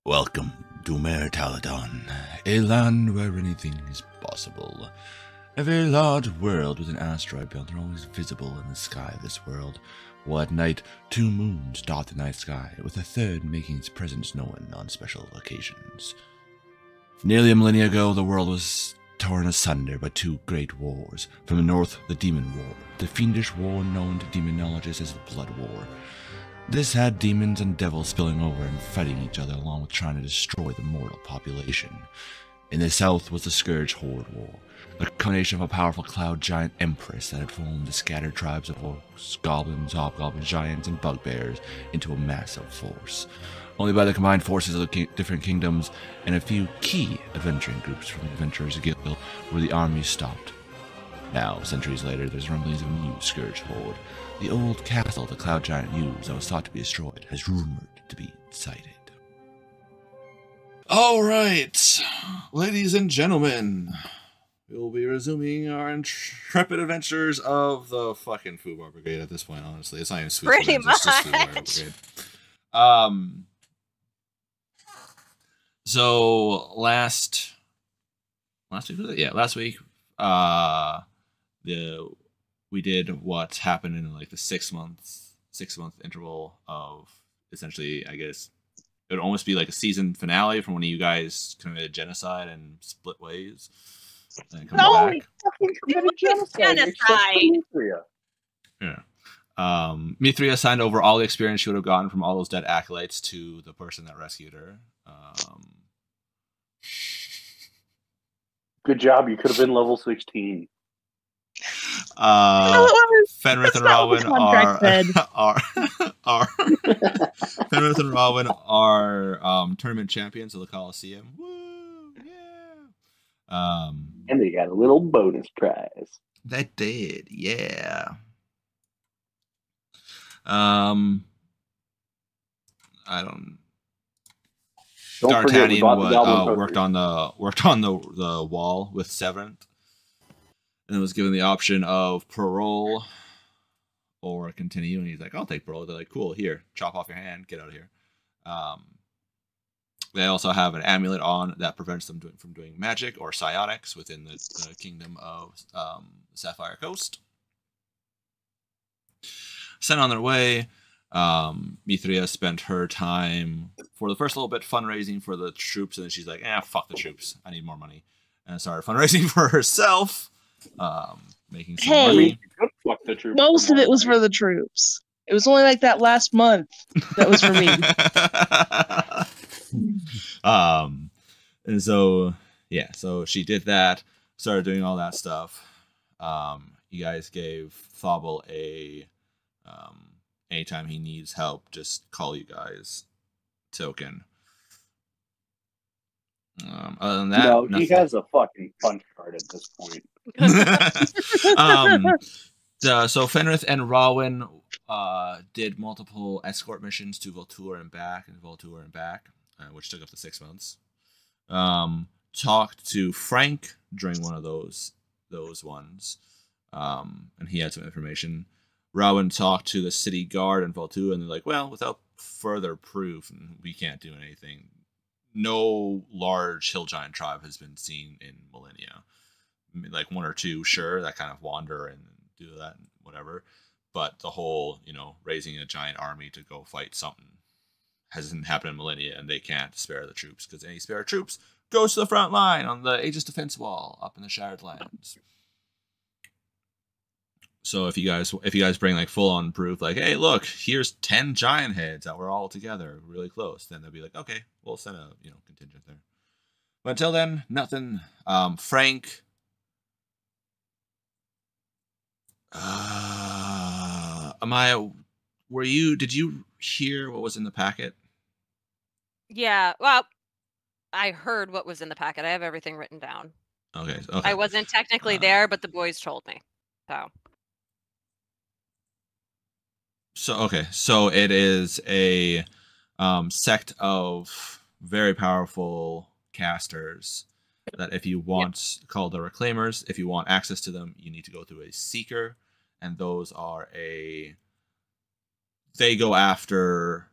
Welcome to Meritaladon, a land where anything is possible. A very large world with an asteroid belt are always visible in the sky of this world, while at night 2 moons dot the night sky, with a third making its presence known on special occasions. Nearly a millennia ago, the world was torn asunder by 2 great wars. From the north, the Demon War, the fiendish war known to demonologists as the Blood War. This had demons and devils spilling over and fighting each other along with trying to destroy the mortal population. In the south was the Scourge Horde War, a combination of a powerful cloud giant empress that had formed the scattered tribes of orcs, goblins, hobgoblins, giants, and bugbears into a massive force. Only by the combined forces of the different kingdoms and a few key adventuring groups from the Adventurers Guild were the armies stopped. Now, centuries later, there's rumblings of a new Scourge Horde. The old castle the Cloud Giant used that was thought to be destroyed has rumored to be sighted. Alright, ladies and gentlemen, we will be resuming our intrepid adventures of the fucking Foobar Brigade at this point, honestly. It's not even Sweet Pretty Sweet, it's just Foobar Brigade. So last week was it? Yeah, last week we did what happened in like the 6 month interval of essentially, I guess it would almost be like a season finale from when you guys committed genocide and split ways and come back. We fucking committed genocide. Yeah. Mithria signed over all the experience she would have gotten from all those dead acolytes to the person that rescued her. Good job. You could have been level 16. Fenrith and Robin are Fenrith and Robin are tournament champions of the Coliseum. Woo! Yeah. And they got a little bonus prize. They did, yeah. I don't. D'Artagnan worked on the wall with Severant, and was given the option of parole or continue. And he's like, "I'll take parole." They're like, "Cool, here, chop off your hand, get out of here." They also have an amulet on that prevents them from doing magic or psionics within the kingdom of Sapphire Coast. Sent on their way. Mithria spent her time for the first little bit fundraising for the troops, and then she's like, fuck the troops, I need more money, and started fundraising for herself, making some money. Fuck the troops. Most of it was for the troops. It was only like that last month that was for me. And so yeah, so she did that, started doing all that stuff. You guys gave Thobel a anytime he needs help, just call you guys token. Other than that, no, nothing. He has a fucking punch card at this point. So Fenrith and Rowan did multiple escort missions to Voltur and back, which took up to 6 months. Talked to Frank during one of those ones, and he had some information. Rowan talked to the city guard in Voltu, and they're like, well, without further proof, we can't do anything. No large hill giant tribe has been seen in millennia. I mean, like 1 or 2, sure, that kind of wander and do that, whatever. But the whole, raising a giant army to go fight something hasn't happened in millennia, and they can't spare the troops, because any spare troops goes to the front line on the Aegis Defense Wall up in the Shattered Lands. So if you guys bring like full on proof, like, hey, look, here's 10 giant heads that were all together, really close, then they'll be like, okay, we'll send a contingent there. But until then, nothing. Frank. Amaya, did you hear what was in the packet? Yeah, well, I heard what was in the packet. I have everything written down. Okay. I wasn't technically there, but the boys told me. So it is a sect of very powerful casters that if you want, called the Reclaimers, if you want access to them, you need to go through a Seeker, and those are they go after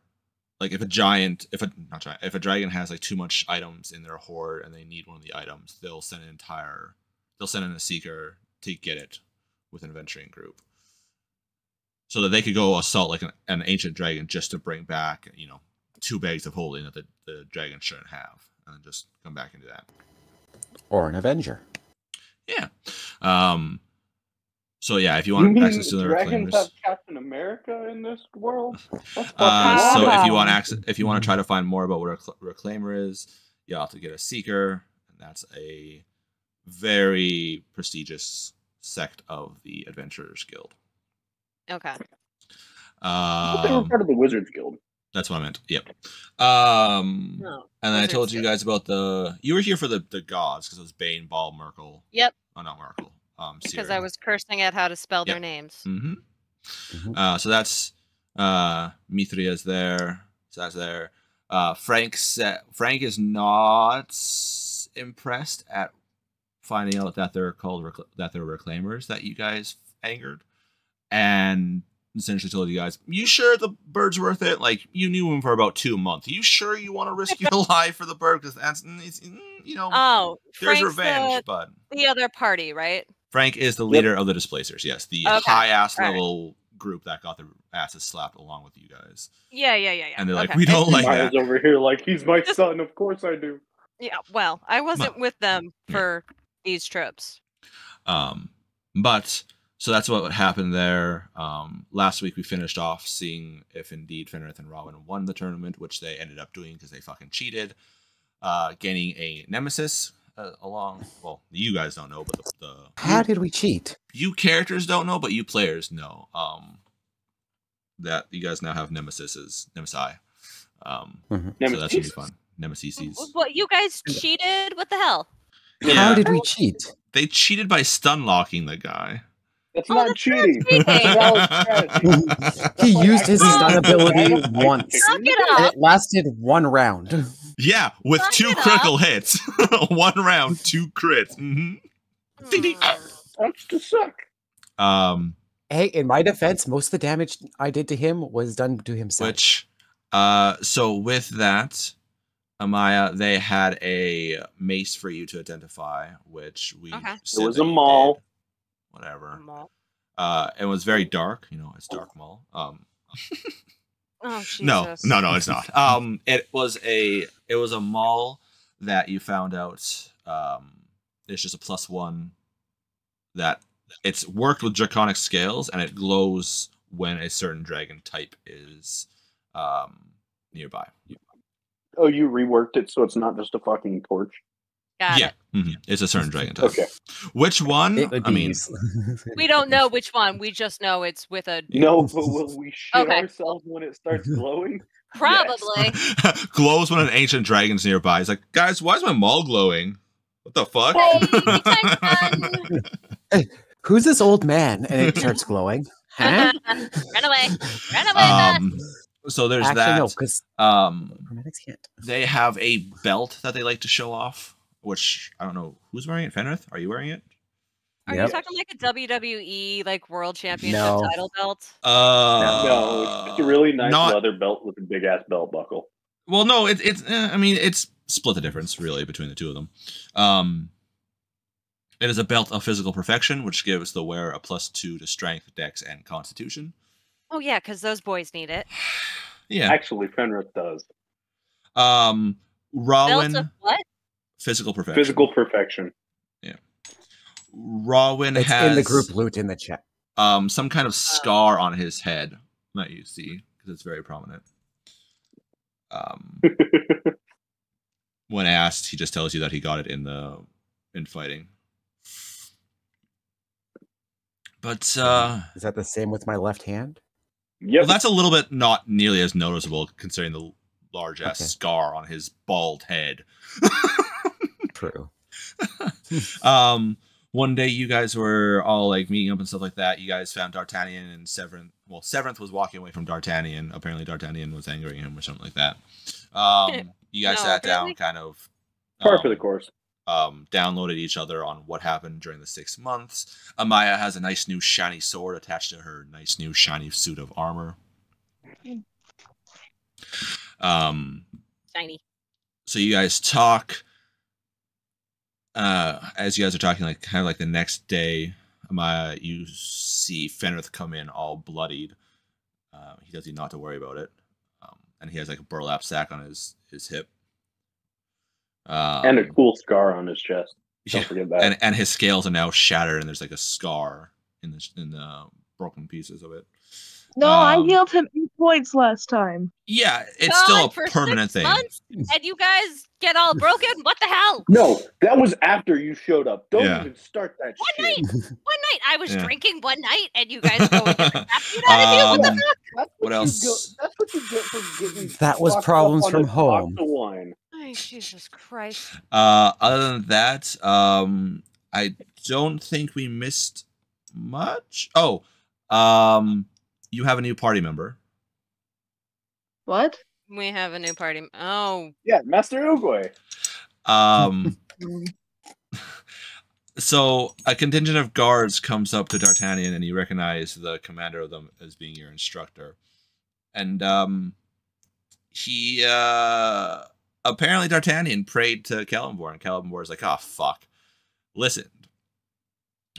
like if a dragon has like too much items in their hoard and they need one of the items, they'll send in a seeker to get it with an adventuring group, so that they could go assault like an ancient dragon just to bring back 2 bags of holding that the dragon shouldn't have, and then just come back into that. Or an Avenger. Yeah. So yeah, if you want access to the dragons reclaimers, have Captain America in this world. That's so wild. if you want to try to find more about what a reclaimer is, you have to get a seeker, and that's a very prestigious sect of the Adventurers Guild. Okay. They were part of the Wizards Guild. That's what I meant. Yep. No, And then I told you Guild. guys about you were here for the gods because it was Bane, Ball, Merkel. Yep. Oh, not Merkel. Because Ciri. I was cursing at how to spell their Yep. names. Mm-hmm. So that's Mithria's there. So that's there. Frank is not impressed at finding out that they're reclaimers that you guys angered, and essentially told you guys, "You sure the bird's worth it? Like, you knew him for about 2 months. You sure you want to risk your life for the bird? Because that's Oh, there's Frank's revenge." But the other party, right? Frank is the leader of the Displacers. Yes, the Okay. high-ass All right. level group that got their asses slapped along with you guys. Yeah. And they're like, Okay. "We don't like Maya's that." over here like, he's my son. Of course I do. Yeah, well, I wasn't with them for these trips. But so that's what happened there. Last week we finished off seeing if indeed Fenrith and Robin won the tournament, which they ended up doing because they fucking cheated, gaining a nemesis along. Well, you guys don't know, but How did we cheat? you characters don't know, but you players know. That you guys now have nemesi. So that's gonna be fun. Nemesis. What, you guys cheated? What the hell? How did we cheat? They cheated by stun locking the guy. That's Oh, not that's cheating. not That's cheating. valid strategy. He Like, used his I- stun ability once. Suck it And up. it lasted 1 round. Yeah, with Suck 2 it critical hits. 1 round, 2 crits. Ding, ding. That's to suck. Hey, in my defense, most of the damage I did to him was done to himself. Which, so with that, Amaya, they had a mace for you to identify, which we Okay. said It was that a you maul. did. Whatever. Mall. It was very dark. It's dark mall. Oh, Jesus. No, it's not. It was a mall that you found out. It's just a +1 that it's worked with draconic scales, and it glows when a certain dragon type is nearby. Oh, you reworked it so it's not just a fucking torch? Got Yeah, it. it's a certain dragon type. Okay. Which one? It would I be mean, useless. We don't know which one. We just know it's with a No, but will we shit Okay. ourselves when it starts glowing? probably. glows when an ancient dragon's nearby. He's like, guys, why is my mall glowing? What the fuck? Hey, time. Who's this old man? And it starts glowing. Huh? Run away. Run away. So there's Actually, that. no, because paramedics can't. They have a belt that they like to show off, which I don't know who's wearing it. Fenrith, are you wearing it? Are Yep. you talking like a WWE like world championship No. title belt? No, it's a really nice not- leather belt with a big ass belt buckle. Well, no, it's split the difference really between the two of them. It is a belt of physical perfection, which gives the wearer a +2 to strength, dex, and constitution. Oh yeah, because those boys need it. Yeah. Actually, Fenrith does. Belts Rawin, of what? physical perfection. Physical perfection. Rawin It's has in the group loot in the chat. some kind of scar on his head that you see because it's very prominent. When asked, he just tells you that he got it in fighting. But Is that the same with my left hand? Yep. well, that's a little bit not nearly as noticeable considering the large ass Okay. scar on his bald head. True. One day you guys were all like meeting up and stuff like that. You guys found D'Artagnan and Severinth. Well, Severinth was walking away from D'Artagnan. Apparently D'Artagnan was angering him or something like that. You guys No, sat down, really? kind of Par for the course. downloaded each other on what happened during the 6 months. Amaya has a nice new shiny sword attached to her nice new shiny suit of armor. Shiny. So you guys talk. As you guys are talking, like kind of like the next day, you see Fenrith come in all bloodied. He tells you not to worry about it, and he has like a burlap sack on his hip, and a cool scar on his chest. Don't forget that. And his scales are now shattered, and there's like a scar in the broken pieces of it. No, I healed him 8 points last time. Yeah, it's still a permanent thing. Months, and you guys get all broken? What the hell? No, that was after you showed up. Don't even start that shit. One night. I was drinking one night, and you guys go and get what the fuck? What else? That's what you get for getting. That was problems from home. Wine. Oh, Jesus Christ. Other than that, I don't think we missed much. Oh, you have a new party member. What? We have a new party. Oh. Yeah, Master Oogway. So a contingent of guards comes up to D'Artagnan, and you recognize the commander of them as being your instructor. And he apparently D'Artagnan prayed to Celeborn, and Celeborn is like, "Oh fuck," listened,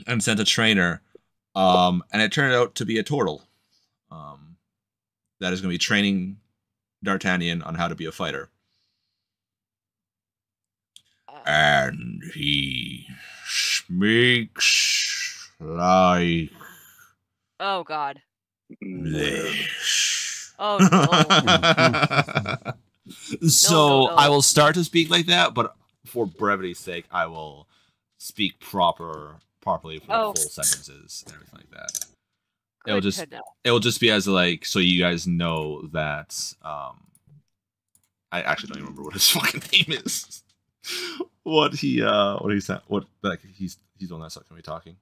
and sent a trainer. And it turned out to be a Tortle. That is going to be training D'Artagnan on how to be a fighter. And he speaks like... Oh, God. This. Oh, no. So I will start to speak like that, but for brevity's sake, I will speak properly for full sentences and everything like that. It'll just be as like, so you guys know that I actually don't even remember what his fucking name is. He's the one that's not gonna be talking.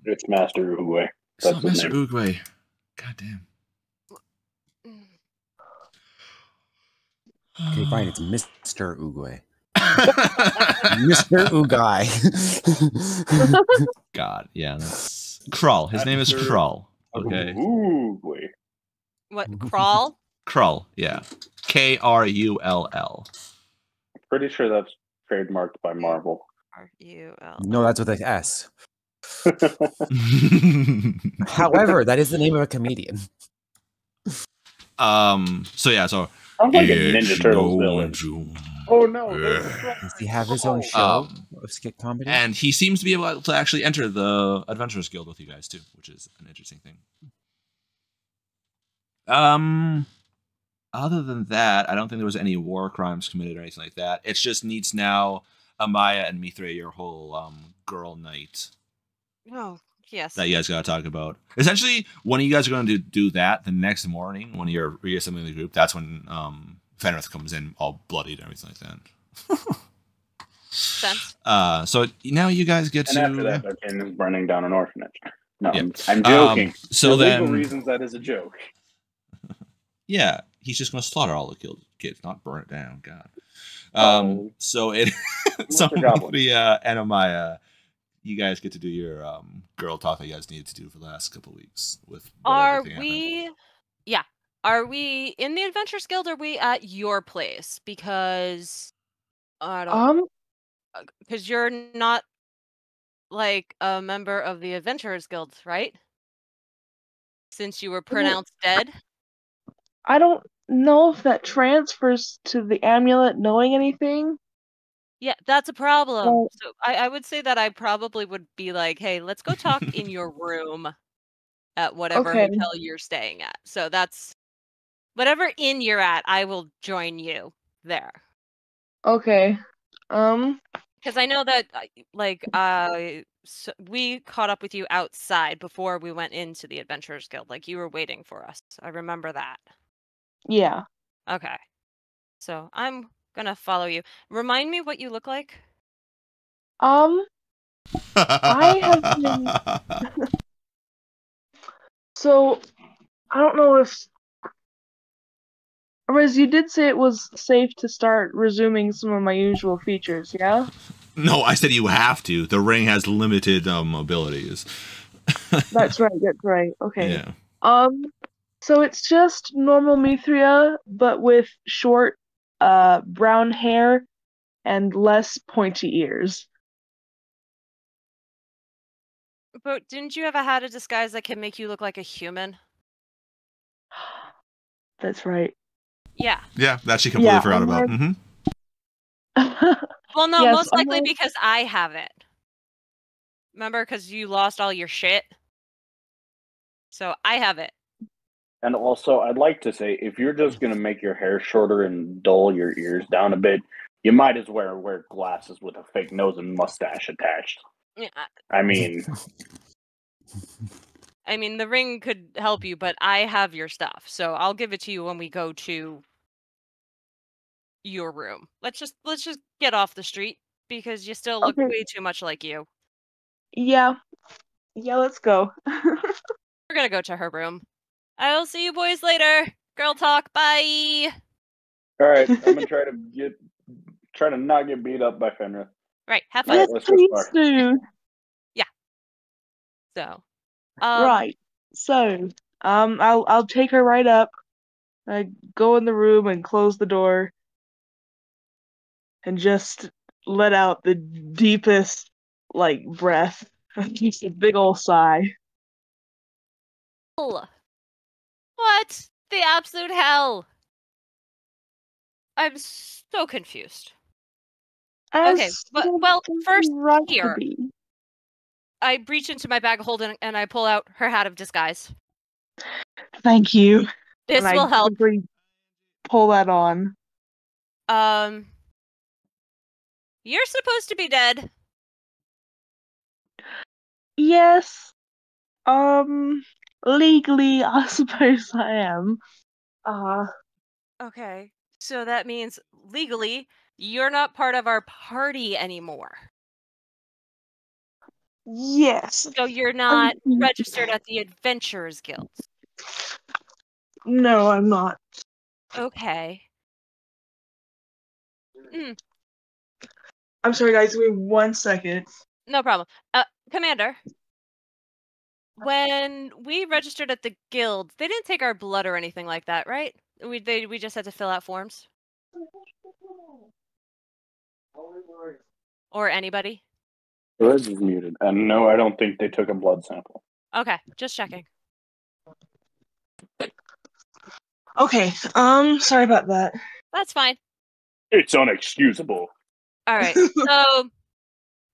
It's Master Oogway. It's not Master Oogway. God damn. Okay, fine, it's Mr. Oogway. Mr. Oogai. God, yeah, that's Krull. His name is Krull. Okay. Oogway. What, Krull? Krull, yeah. Krull. Pretty sure that's trademarked by Marvel. R-U-L. No, that's with an S. However, that is the name of a comedian. So yeah, so Sounds like a Ninja Turtles villain. Oh no! Does he have his own show of skit comedy? And he seems to be able to actually enter the Adventurers Guild with you guys too, which is an interesting thing. Other than that, I don't think there was any war crimes committed or anything like that. It just needs now Amaya and Mithra, your whole girl night. Oh, yes. That you guys got to talk about. Essentially, when you guys are going to do that, the next morning, when you're reassembling the group, that's when Fenrith comes in all bloodied and everything like that. Sense. So now you guys get and to... after that, D'Artagnan is burning down an orphanage. No, yeah. I'm joking. So for then... legal reasons, that is a joke. Yeah, he's just going to slaughter all the kids, not burn it down. God. So it... so Mithra and Amaya... You guys get to do your girl talk that you guys needed to do for the last couple of weeks. Are we in the Adventurers Guild, or are we at your place? Because I don't because you're not like a member of the Adventurers Guild, right? Since you were pronounced dead. I don't know if that transfers to the amulet knowing anything. Yeah, that's a problem. So I would say that I probably would be like, hey, let's go talk in your room at whatever hotel you're staying at. So that's whatever inn you're at, I will join you there. Okay. Because I know that so we caught up with you outside before we went into the Adventurers Guild. Like, you were waiting for us. I remember that. Yeah. Okay. So I'm gonna follow you. Remind me what you look like. I have been... So, I don't know if... Riz, you did say it was safe to start resuming some of my usual features, yeah? No, I said you have to. The ring has limited abilities. That's right, okay. Yeah. So it's just normal Mithria, but with short, brown hair and less pointy ears. But didn't you have a hat of disguise that can make you look like a human? That's right. Yeah. Yeah, that she completely forgot about. Mm-hmm. Well, no, Yes, most likely because I have it. Remember, because you lost all your shit? So I have it. And also, I'd like to say, if you're just going to make your hair shorter and dull your ears down a bit, you might as well wear glasses with a fake nose and mustache attached. Yeah. I mean... the ring could help you, but I have your stuff, so I'll give it to you when we go to your room. Let's just get off the street because you still look way too much like you. Yeah. Yeah, let's go. We're gonna go to her room. I'll see you boys later. Girl talk, bye. Alright, I'm gonna try to not get beat up by Fenris. Right, have fun. Yes, let's go please start. do. Yeah. So right. So, I'll take her right up. I go in the room and close the door and just let out the deepest, breath. Just a big ol' sigh. What the absolute hell? I'm so confused. Okay, well, first here, I reach into my bag of holding and I pull out her hat of disguise. Thank you. This will help. Pull that on. You're supposed to be dead. Yes. Legally, I suppose I am. Okay, so that means legally, you're not part of our party anymore. Yes. So you're not registered at the Adventurers Guild. No, I'm not. Okay. I'm sorry, guys. Wait 1 second. No problem. Commander, when we registered at the guild, they didn't take our blood or anything like that, right? We just had to fill out forms. Or anybody? Reg is muted. And no, I don't think they took a blood sample. Okay, just checking. Okay, sorry about that. That's fine. It's unexcusable. Alright, so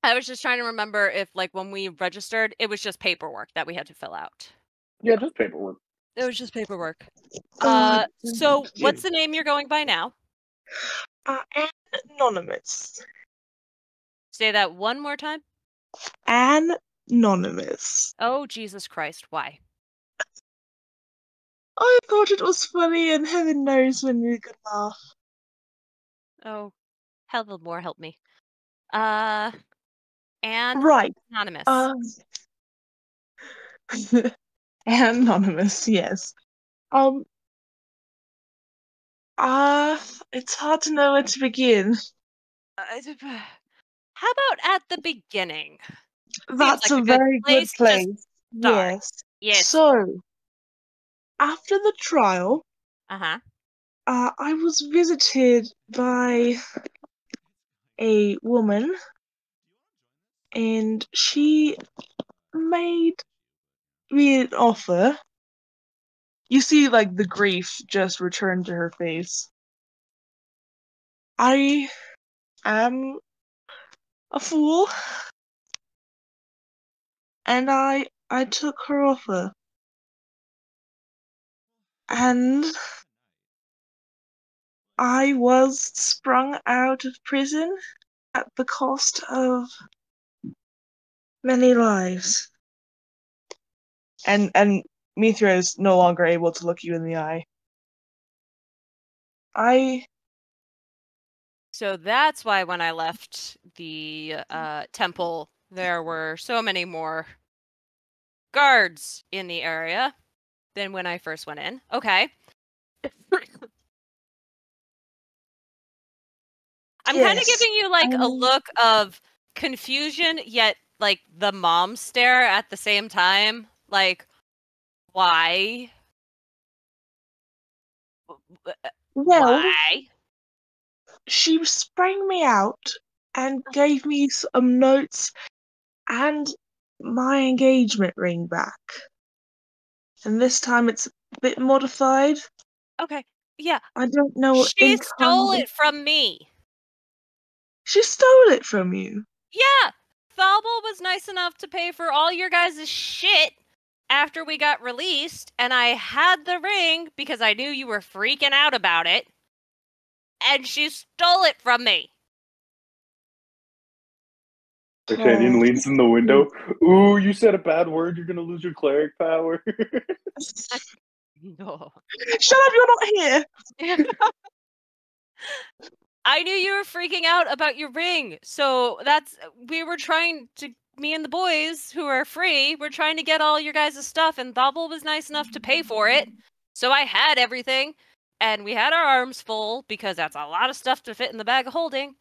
I was just trying to remember if, when we registered, it was just paperwork that we had to fill out. Yeah, just paperwork. It was just paperwork. So what's the name you're going by now? Anonymous. Say that one more time. Anonymous. Oh, Jesus Christ, why? I thought it was funny, and heaven knows when you could laugh. Oh, hell more help me. And right. Anonymous. Anonymous, yes. It's hard to know where to begin. How about at the beginning? That's a very good place. Yes. Yes. So, after the trial, I was visited by a woman, and she made me an offer. You see, the grief just returned to her face. I am a fool, and I took her offer. And I was sprung out of prison at the cost of many lives. And Mithra is no longer able to look you in the eye. So that's why when I left the temple, there were so many more guards in the area than when I first went in. Okay. I'm kind of giving you a look of confusion, yet the mom stare at the same time. Why? Well, why? she sprang me out and gave me some notes and my engagement ring back. And this time it's a bit modified. Okay, yeah. I don't know. She stole it from me. She stole it from you? Yeah. Thobble was nice enough to pay for all your guys' shit after we got released, and I had the ring because I knew you were freaking out about it, and she stole it from me. D'Artagnan leans in the window. Ooh, you said a bad word, you're gonna lose your cleric power. No. Shut up, you're not here! I knew you were freaking out about your ring, so we were trying to, me and the boys who are free, we're trying to get all your guys' stuff, and Thobble was nice enough to pay for it, so I had everything, and we had our arms full, because that's a lot of stuff to fit in the bag of holding,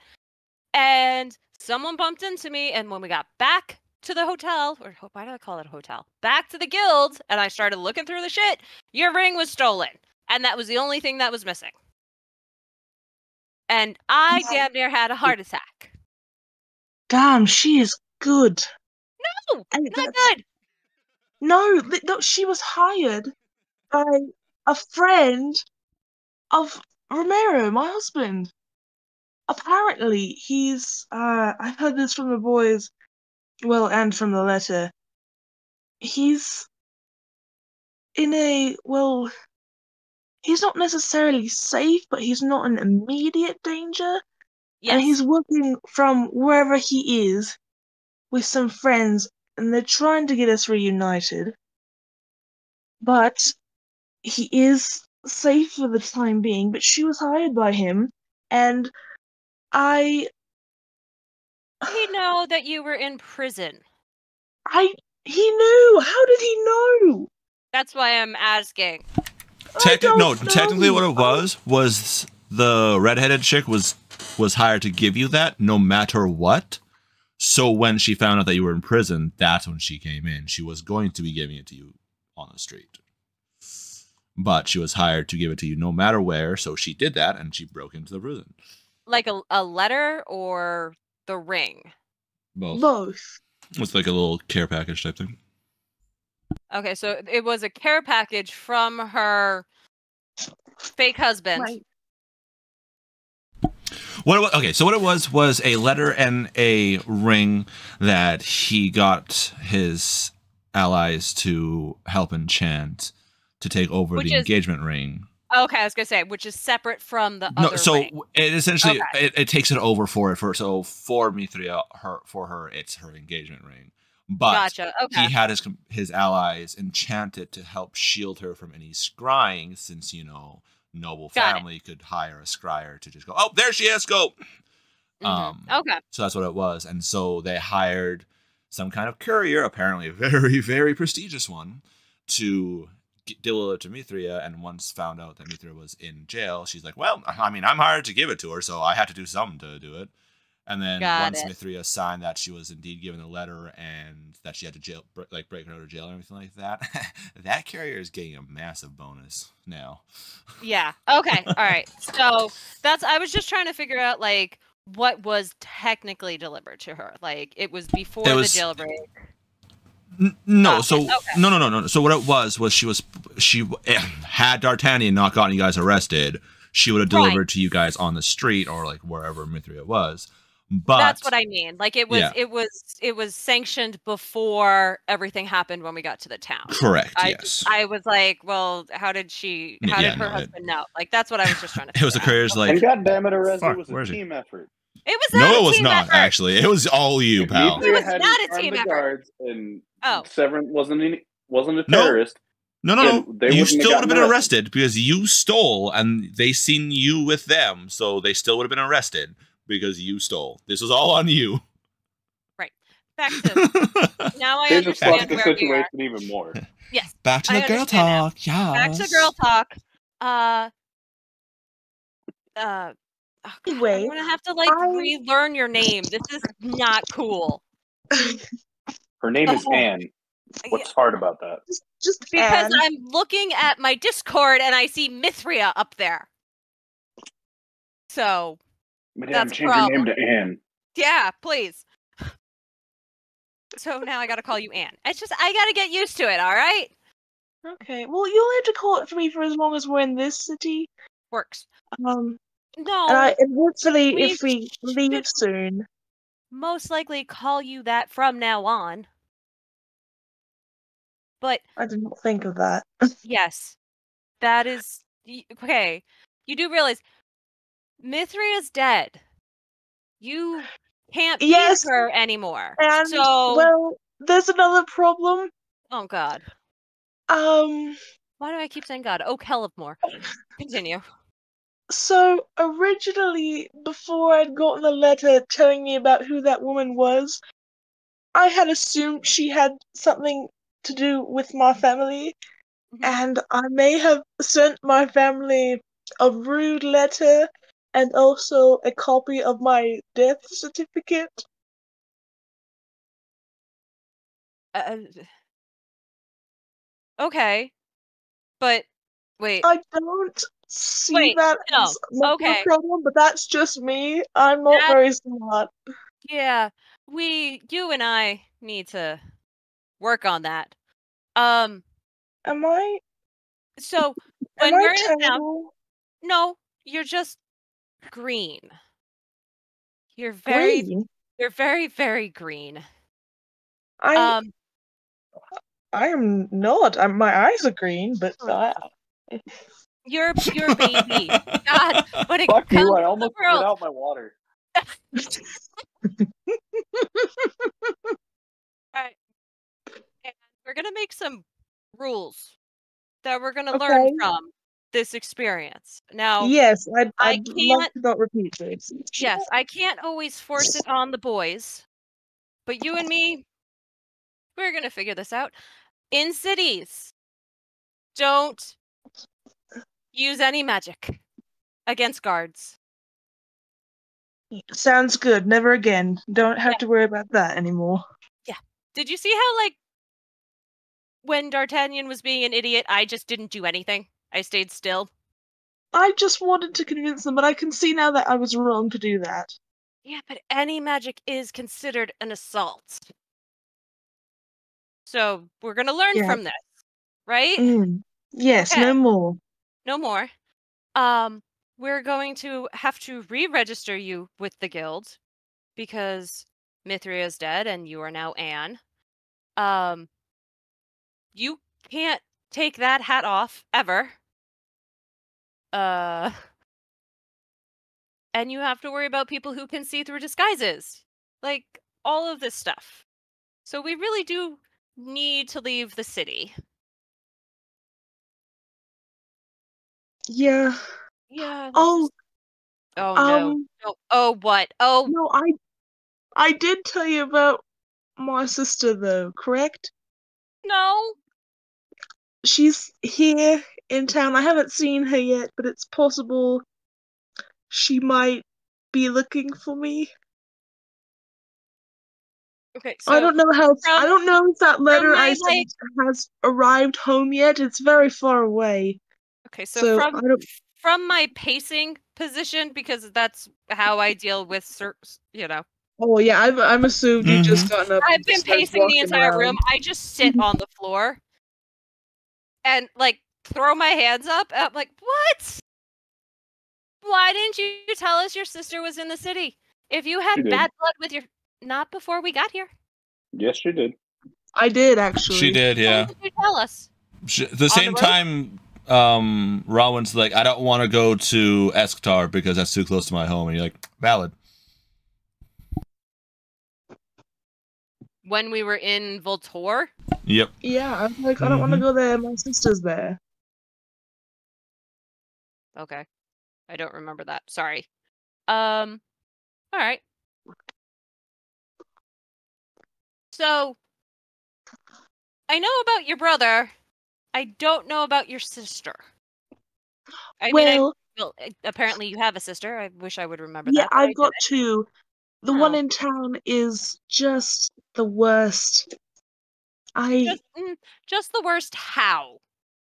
and someone bumped into me, and when we got back to the hotel, or why do I call it a hotel? Back to the guild, and I started looking through the shit, your ring was stolen, and that was the only thing that was missing. And I damn near had a heart attack. Damn, she is good. No, not good. No, she was hired by a friend of Romero, my husband. Apparently, he's, I've heard this from the boys, well, and from the letter. He's he's not necessarily safe, but he's not in immediate danger. Yes. And he's working from wherever he is with some friends, and they're trying to get us reunited. But he is safe for the time being, but she was hired by him, and he know that you were in prison. He knew! How did he know? That's why I'm asking. Technically what it was the redheaded chick was hired to give you that no matter what. So when she found out that you were in prison, that's when she came in. She was going to be giving it to you on the street. But she was hired to give it to you no matter where, so she did that, and she broke into the prison. Like a letter or the ring? Both. It's like a little care package type thing. Okay, so it was a care package from her fake husband. Right. So what it was a letter and a ring that he got his allies to help enchant to take over the engagement ring. Okay, I was gonna say, which is separate from the other ring. It essentially it takes it over for it. So for Mithria, for her, it's her engagement ring. But gotcha. Okay. He had his allies enchanted to help shield her from any scrying, since noble family could hire a scryer to just go, oh, there she is, go. Okay. So that's what it was, and so they hired some kind of courier, apparently a very, very prestigious one, to deliver it to Mithria. And once found out that Mithria was in jail, she's like, well, I mean, I'm hired to give it to her, so I had to do something to do it. And then once Mithria signed that she was indeed given a letter and that she had to break her out of jail and everything like that, that carrier is getting a massive bonus now. Yeah. Okay. All right. So I was just trying to figure out what was technically delivered to her. It was before the jailbreak. No. No. So what it was she had D'Artagnan not gotten you guys arrested, she would have delivered to you guys on the street or wherever Mithria was. But that's what I mean. It was sanctioned before everything happened when we got to the town. Correct. Yes. I was like, well, how did her husband know? That's what I was just trying to figure it was the courier's and God damn it, Arez, it was a team effort. It was not it was not effort. Actually. It was all you, pal. It was not a team effort. And Severin wasn't a terrorist. No. You still would have been arrested because you stole, and they seen you with them, so they still would have been arrested because you stole. This was all on you. Right. Back to now. I understand the situation even more. Yes. Back to the girl talk. Yeah. Back to girl talk. Anyway, I'm gonna have to relearn your name. This is not cool. Her name is Anne. What's hard about that? Just because I'm looking at my Discord and I see Mithria up there. So, Madame, that's a change your name problem. to Anne. Yeah, please. So now I gotta call you Anne. It's just, I gotta get used to it, alright? Okay, well, you'll have to call it for me for as long as we're in this city. Works. And No, hopefully, we if we leave should soon. most likely call you that from now on. But I didn't think of that. yes, that is okay. You do realize Mithria's dead. You can't be Yes, her anymore. and So, well, there's another problem. oh God, Um, why do I keep saying God? Oh, hell of more. Continue. so originally, before I'd gotten the letter telling me about who that woman was, I had assumed she had something to do with my family, and I may have sent my family a rude letter and also a copy of my death certificate. Okay, but wait. I don't see that no. as much of Okay. a problem, but that's just me. I'm not very smart. Yeah, you and I need to work on that. Am I? So Am when I we're in a town, terrible? no, you're just green. You're Green? very, very green. I am not. My eyes are green, but You're a baby. God, when it Fuck comes you! to I the almost spit world, out my water. alright, and we're gonna make some rules that we're gonna learn okay. from this experience. Now, Yes, I I'd love can't. to not repeat this. Yes, I can't always force it on the boys, but you and me, we're gonna figure this out. In cities, don't use any magic against guards. Sounds good. Never again. Don't have to worry about that anymore. Yeah. Did you see how, like, when D'Artagnan was being an idiot, I just didn't do anything? I stayed still. I just wanted to convince them, but I can see now that I was wrong to do that. Yeah, but any magic is considered an assault. So we're gonna learn from this, right? Yes, Okay. no more. No more. We're going to have to re-register you with the guild because Mithria is dead and you are now Anne. You can't take that hat off ever. And you have to worry about people who can see through disguises. Like, all of this stuff. So we really do need to leave the city. Yeah. Yeah. Oh. No. Oh, what? Oh. No, I did tell you about my sister, though, correct? No. She's here in town. I haven't seen her yet, but it's possible she might be looking for me. Okay, so I don't know if that letter I sent has arrived home yet. It's very far away. Okay, so I don't... from my pacing position, because that's how I deal with Oh yeah, I'm assuming you've just gotten up. I've been pacing the entire room. I just sit on the floor and like throw my hands up. I'm like, what? Why didn't you tell us your sister was in the city? If you had bad blood with your... Not before we got here. Yes, she did. I did, actually. She did, yeah. Why did you tell us? The same time, Rowan's like, I don't want to go to Eskhtar because that's too close to my home. And you're like, valid. When we were in Voltor? Yep. Yeah, I was like, I don't want to go there. My sister's there. Okay. I don't remember that. Sorry. All right. So, I know about your brother. I don't know about your sister. Apparently you have a sister. I wish I would remember that. Yeah, I've got two. The one in town is just the worst. Just the worst how?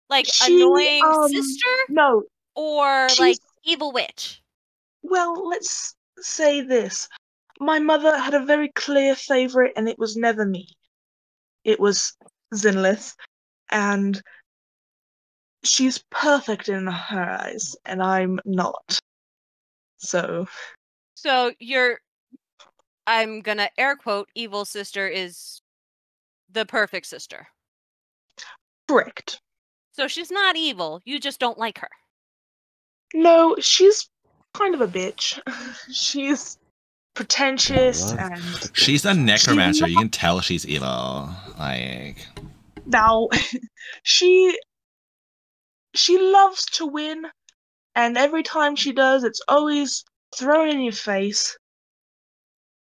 Like annoying sister? No. Or like evil witch? well, let's say this. My mother had a very clear favorite, and it was never me. It was Zinlith, and she's perfect in her eyes, and I'm not. So I'm gonna air quote, evil sister is the perfect sister. Correct. So she's not evil, you just don't like her. No, she's kind of a bitch. She's pretentious and she's a necromancer. You can tell she's evil. Like, now, she loves to win, and every time she does, it's always thrown in your face.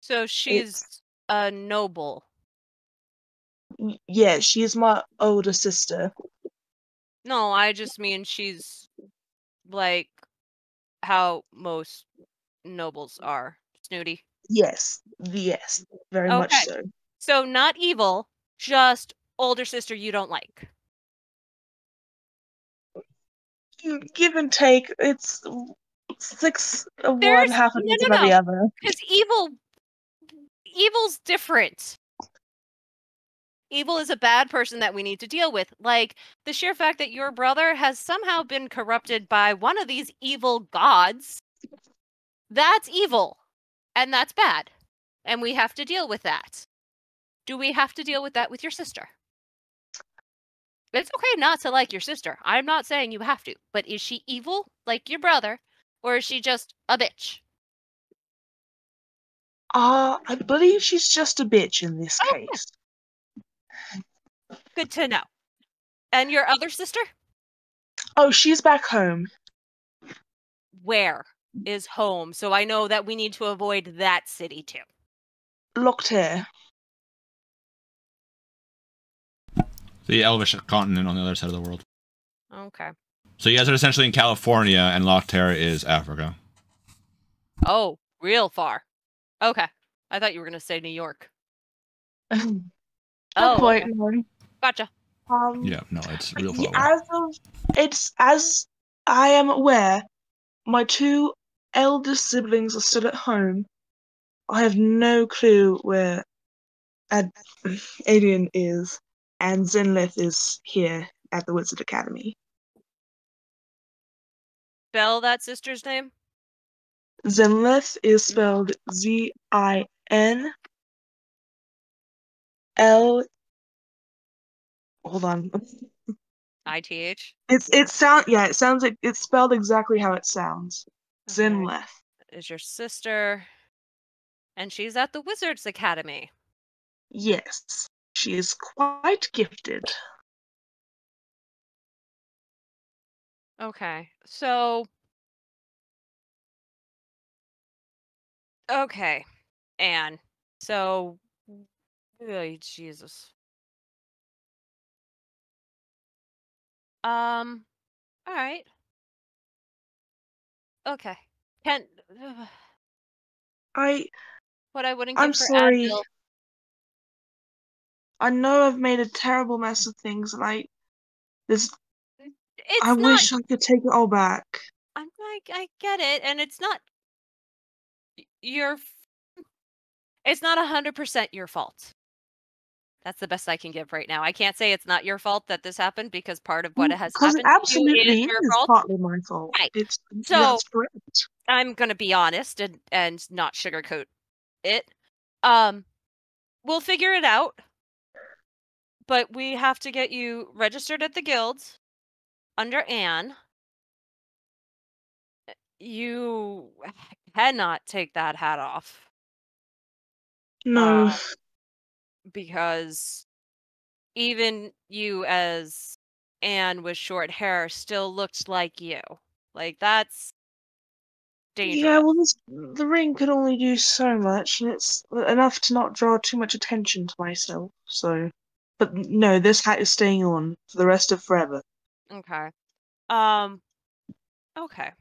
So she's a noble. Yeah, she's my older sister. No, I just mean she's like how most nobles are. Snooty. Yes, very much so. So not evil, just older sister you don't like. Give and take, it's 6 of one, half a dozen of the other. Because evil's different. Evil is a bad person that we need to deal with. Like, the sheer fact that your brother has somehow been corrupted by one of these evil gods, that's evil. And that's bad. And we have to deal with that. Do we have to deal with that with your sister? It's okay not to like your sister. I'm not saying you have to. But is she evil, like your brother? Or is she just a bitch? I believe she's just a bitch in this case. Good to know. And your other sister? Oh, she's back home. Where is home? So I know that we need to avoid that city too. Locktear. The Elvish continent on the other side of the world. Okay. So you guys are essentially in California, and Locktear is Africa. Oh, real far. Okay. I thought you were going to say New York. Quite. Okay. Gotcha. Yeah, no, it's real far away. As I am aware, my 2 eldest siblings are still at home. I have no clue where Alien is, and Zinlith is here at the Wizard Academy. Spell that sister's name? Zinlith is spelled Zinl. Hold on. ITH? It sounds like it's spelled exactly how it sounds. Okay. Zinlith is your sister, and she's at the Wizards Academy. Yes, she is quite gifted. Okay, so... Okay, Anne. So... Oh, Jesus. Alright. Okay. What I wouldn't give I'm for sorry. Advil. I know I've made a terrible mess of things, and I It's wish I could take it all back. I get it, and it's not it's not 100% your fault. That's the best I can give right now. I can't say it's not your fault that this happened, because part of what has happened It absolutely is your is fault. partly my fault. Right. That's correct. I'm gonna be honest and not sugarcoat it. We'll figure it out, but we have to get you registered at the guilds under Anne. You cannot take that hat off. No. Because even you as Anne with short hair still looked like you. Like, that's dangerous. Yeah, well, the ring could only do so much, and it's enough to not draw too much attention to myself, so... But no, this hat is staying on for the rest of forever. Okay. Okay.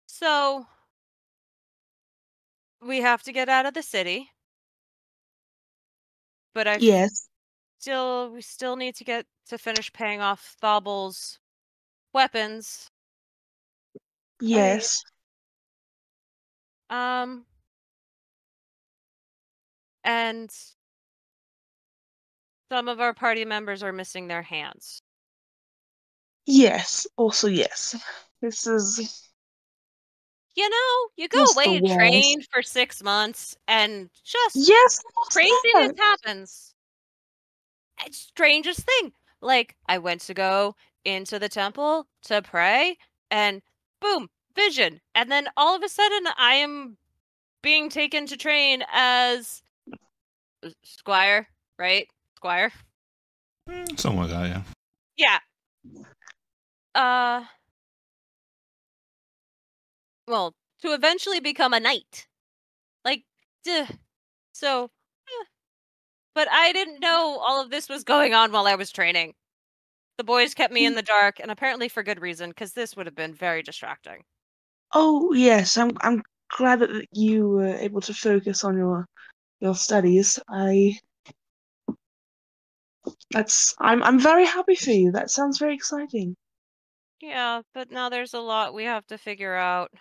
So, we have to get out of the city. But Yes. we still need to get to finish paying off Thobel's weapons. Yes. And some of our party members are missing their hands. Yes. Also, yes. This is You know, you go just the away and worst. train for 6 months, and just Yes. craziness happens. It's strangest thing. Like, I went to go into the temple to pray, and boom, vision. And then all of a sudden, I am being taken to train as Squire, right? Squire? Something like that, yeah. Yeah. Well, to eventually become a knight. Like, duh. So, but I didn't know all of this was going on while I was training. The boys kept me in the dark, and apparently for good reason, because this would have been very distracting. Oh yes, I'm glad that you were able to focus on your studies. I'm very happy for you. That sounds very exciting. Yeah, but now there's a lot we have to figure out.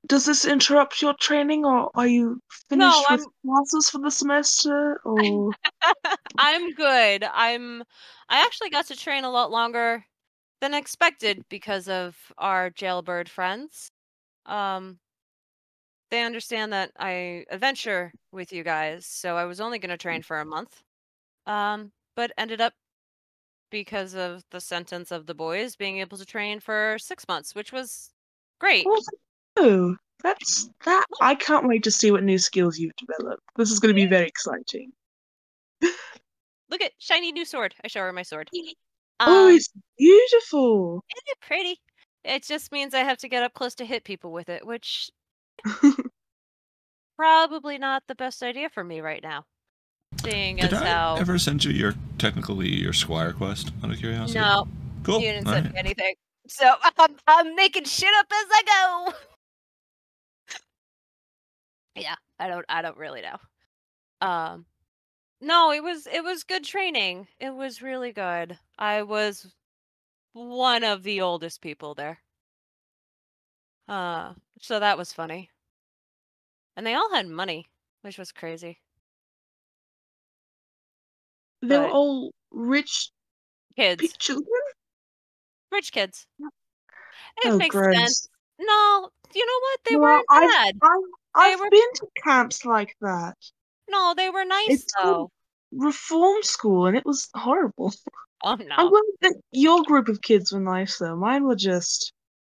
Does this interrupt your training, or are you finished with classes for the semester, or? I'm good. I actually got to train a lot longer than expected because of our jailbird friends. They understand that I adventure with you guys, so I was only going to train for a month. But ended up, because of the sentence of the boys, being able to train for 6 months, which was great. Oh, that. I can't wait to see what new skills you've developed. This is going to be very exciting. Look at shiny new sword. I show her my sword. Oh, it's beautiful. Isn't it pretty? It just means I have to get up close to hit people with it, which probably not the best idea for me right now. Seeing Did as I ever send you your Squire quest out of curiosity? No. Cool. You didn't send me anything. So I'm making shit up as I go. Yeah, I don't really know. No, it was good training. It was really good. I was one of the oldest people there. So that was funny. And they all had money, which was crazy. They were all rich kids. Children? Rich kids. It makes sense. No, you know what? They weren't bad. I've been to camps like that. No, they were nice though. Reform school, and it was horrible. Oh no. I'm glad that your group of kids were nice though. Mine were just.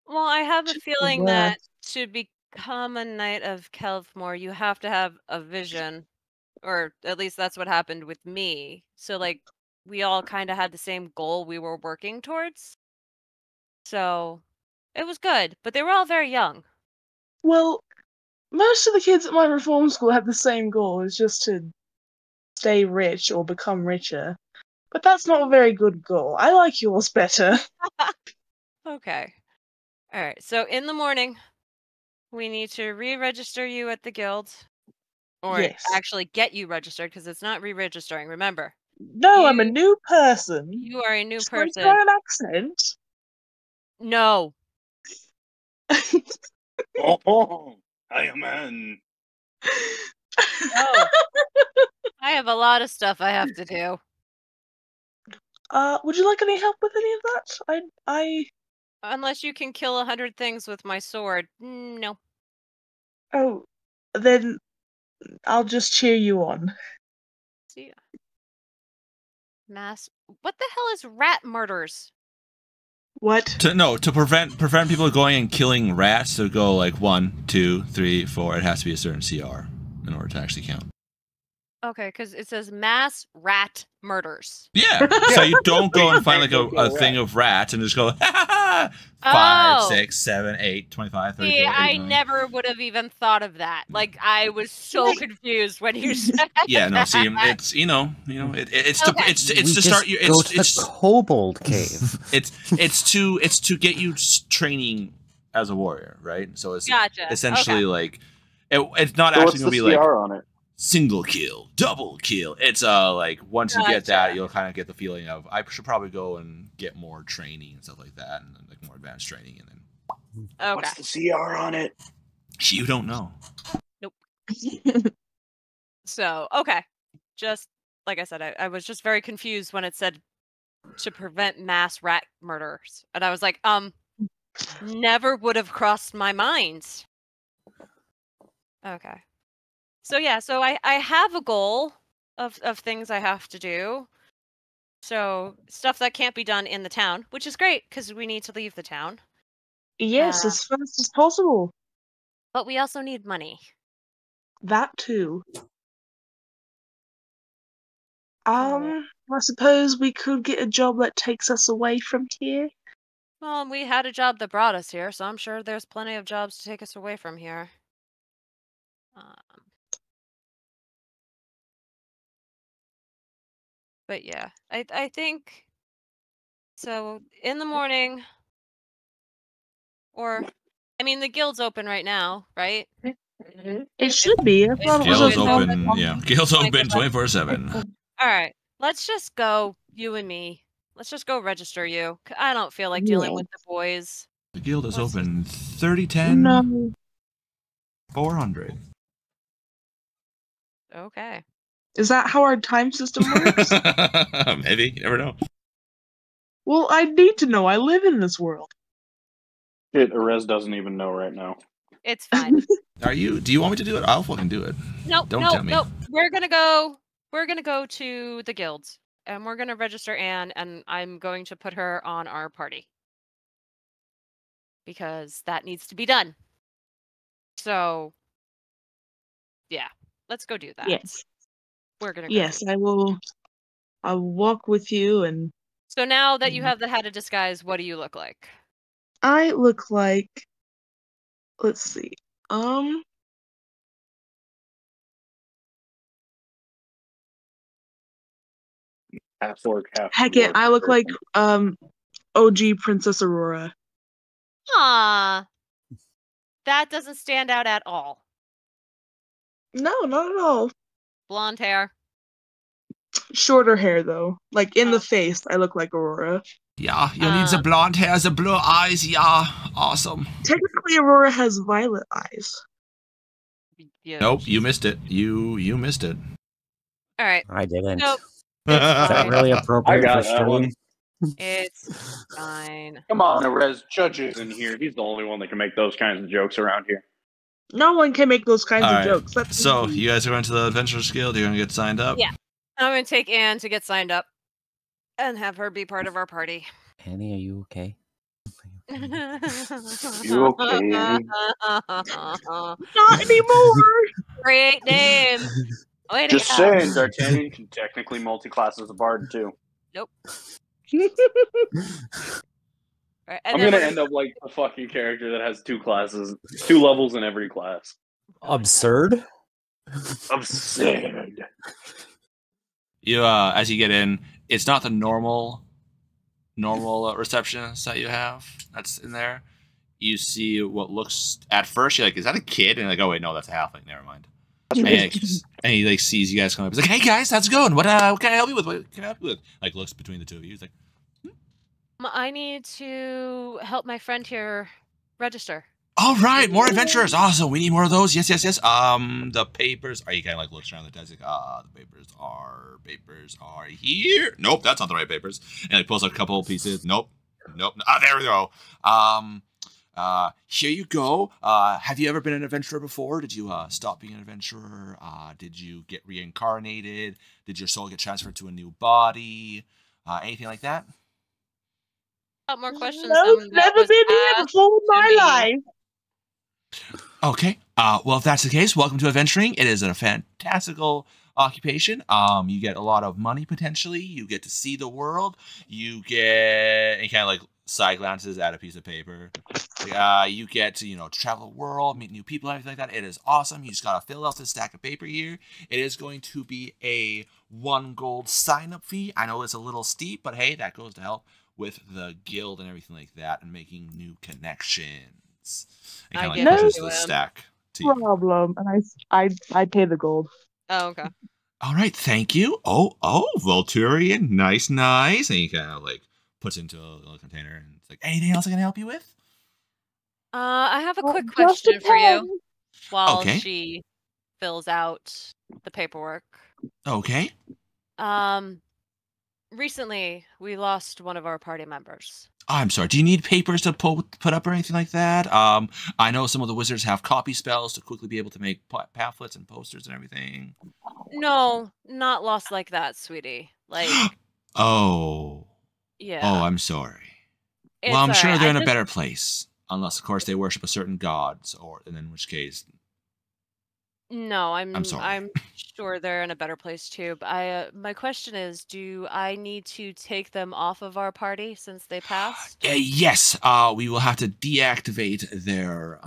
Well, I have a feeling that to become a Knight of Kelfmore, you have to have a vision, or at least that's what happened with me. So, like, we all kind of had the same goal we were working towards. So, it was good, but they were all very young. Well, most of the kids at my reform school had the same goal, it's just to stay rich or become richer. But that's not a very good goal. I like yours better. Okay. Alright, so in the morning, we need to re-register you at the guild. Or actually get you registered, because it's not re-registering, remember. No, I'm a new person. You are a new person. Try an accent. No. Oh, I am man. No. I have a lot of stuff I have to do. Would you like any help with any of that? I Unless you can kill 100 things with my sword. No. Oh, then I'll just cheer you on. See ya. What the hell is rat murders? What? To prevent people going and killing rats, so go like 1, 2, 3, 4. It has to be a certain CR in order to actually count. Okay, because it says mass rat murders. Yeah, so you don't go and find like a thing of rats and just go 5, 6, 7, 8, 25, 34. Yeah, I never would have even thought of that. Like, I was so confused when you said. Yeah, no. See, it's it's to start you. It's kobold cave. it's to get you training as a warrior, right? So it's gotcha. essentially like it's not so actually going to be like CR on it. single kill, double kill. It's like once you get that, you'll kind of get the feeling of I should probably go and get more training and stuff like that, and like more advanced training, and then. Okay. What's the CR on it? You don't know. Nope. So, okay. Just like I said, I was just very confused when it said to prevent mass rat murders. And I was like, never would have crossed my mind. Okay. So yeah, so I have a goal of things I have to do. So stuff that can't be done in the town, which is great because we need to leave the town. Yes, as fast as possible. But we also need money. That too. I suppose we could get a job that takes us away from here. Well, we had a job that brought us here, so I'm sure there's plenty of jobs to take us away from here. But yeah, I think so. In the morning, or I mean, the guild's open right now, right? It should be. I thought it was Guild's open. open. Yeah, Guild's open 24/7. All right, let's just go. You and me. Let's just go register you. I don't feel like dealing with the boys. The guild is open 30/10. No. 400. Okay. Is that how our time system works? Maybe. You never know. Well, I need to know. I live in this world. Shit, Erez doesn't even know right now. It's fine. Do you want me to do it? I'll fucking do it. Nope. Don't tell me. Nope. We're gonna go to the guilds, and we're gonna register Anne, and I'm going to put her on our party because that needs to be done. So, yeah, let's go do that. Yes. We're gonna go. Yes, I will. I'll walk with you, and so now that you have the hat of disguise, what do you look like? I look like. Let's see. Half orc, half. Heck it, I look like OG Princess Aurora. Ah, that doesn't stand out at all. No, not at all. Blonde hair. Shorter hair though. Like in the face, I look like Aurora. Yeah, you need the blonde hair, the blue eyes. Yeah, awesome. Technically, Aurora has violet eyes. Yeah. Nope, you missed it. You missed it. All right. I didn't. Nope. Is that really appropriate I got for that one. stream? It's fine. Come on, Erez. Judge is in here. He's the only one that can make those kinds of jokes around here. No one can make those kinds All of right. jokes. That's So, easy. you guys are going to the Adventurers Guild. You're going to get signed up? Yeah. I'm going to take Anne to get signed up and have her be part of our party. Annie, are you okay? You okay, Annie? Not anymore. Great name. Way to Just go. saying, D'Artagnan can technically multi-class as a bard, too. Nope. Right, I'm going to end up like a fucking character that has 2 classes, 2 levels in every class. Absurd? Absurd. You, as you get in, it's not the normal receptionist that you have that's in there. You see what looks, at first, you're like, is that a kid? And you're like, oh, wait, no, that's a halfling. Never mind. And he like sees you guys come up. He's like, "Hey guys, how's it going? What can I help you with? What can I help you with?" Like looks between the two of you. He's like, I need to help my friend here register. "All right, more adventurers. Awesome. We need more of those. Yes. The papers. Are you kind of like looks around the desk? Like, the papers are here. Nope, that's not the right papers. And he pulls out a couple of pieces. Nope. There we go. Here you go. Have you ever been an adventurer before? Did you stop being an adventurer? Did you get reincarnated? Did your soul get transferred to a new body? Anything like that? A lot more questions. Nope, than never was been here asked before in to my me. life. Okay. Well, if that's the case, welcome to adventuring. It is a fantastical occupation. You get a lot of money potentially. You get to see the world. You get and kind of like side glances at a piece of paper. You get to travel the world, meet new people, everything like that. It is awesome. You just gotta fill out this stack of paper here. It is going to be a 1 gold sign-up fee. I know it's a little steep, but hey, that goes to help with the guild and everything like that, and making new connections. And I kind give of it pushes to the him. stack to you. Problem, and I pay the gold. Oh, okay. All right, thank you. Oh, Volturian, nice. And he kind of like puts into a little container and it's like, anything else I can help you with? I have a quick Just a question for you pen. while Okay. she fills out the paperwork. Okay. Recently we lost one of our party members. I'm sorry. Do you need papers to put up or anything like that? I know some of the wizards have copy spells to quickly be able to make pamphlets and posters and everything. No, not lost like that, sweetie. Like, oh. yeah. Oh, I'm sorry. It's well, I'm sure right. they're in a better place. Unless, of course, they worship a certain gods, and in which case... No, I'm sorry. I'm sure they're in a better place too. But my question is, do I need to take them off of our party since they passed? Yes, we will have to deactivate their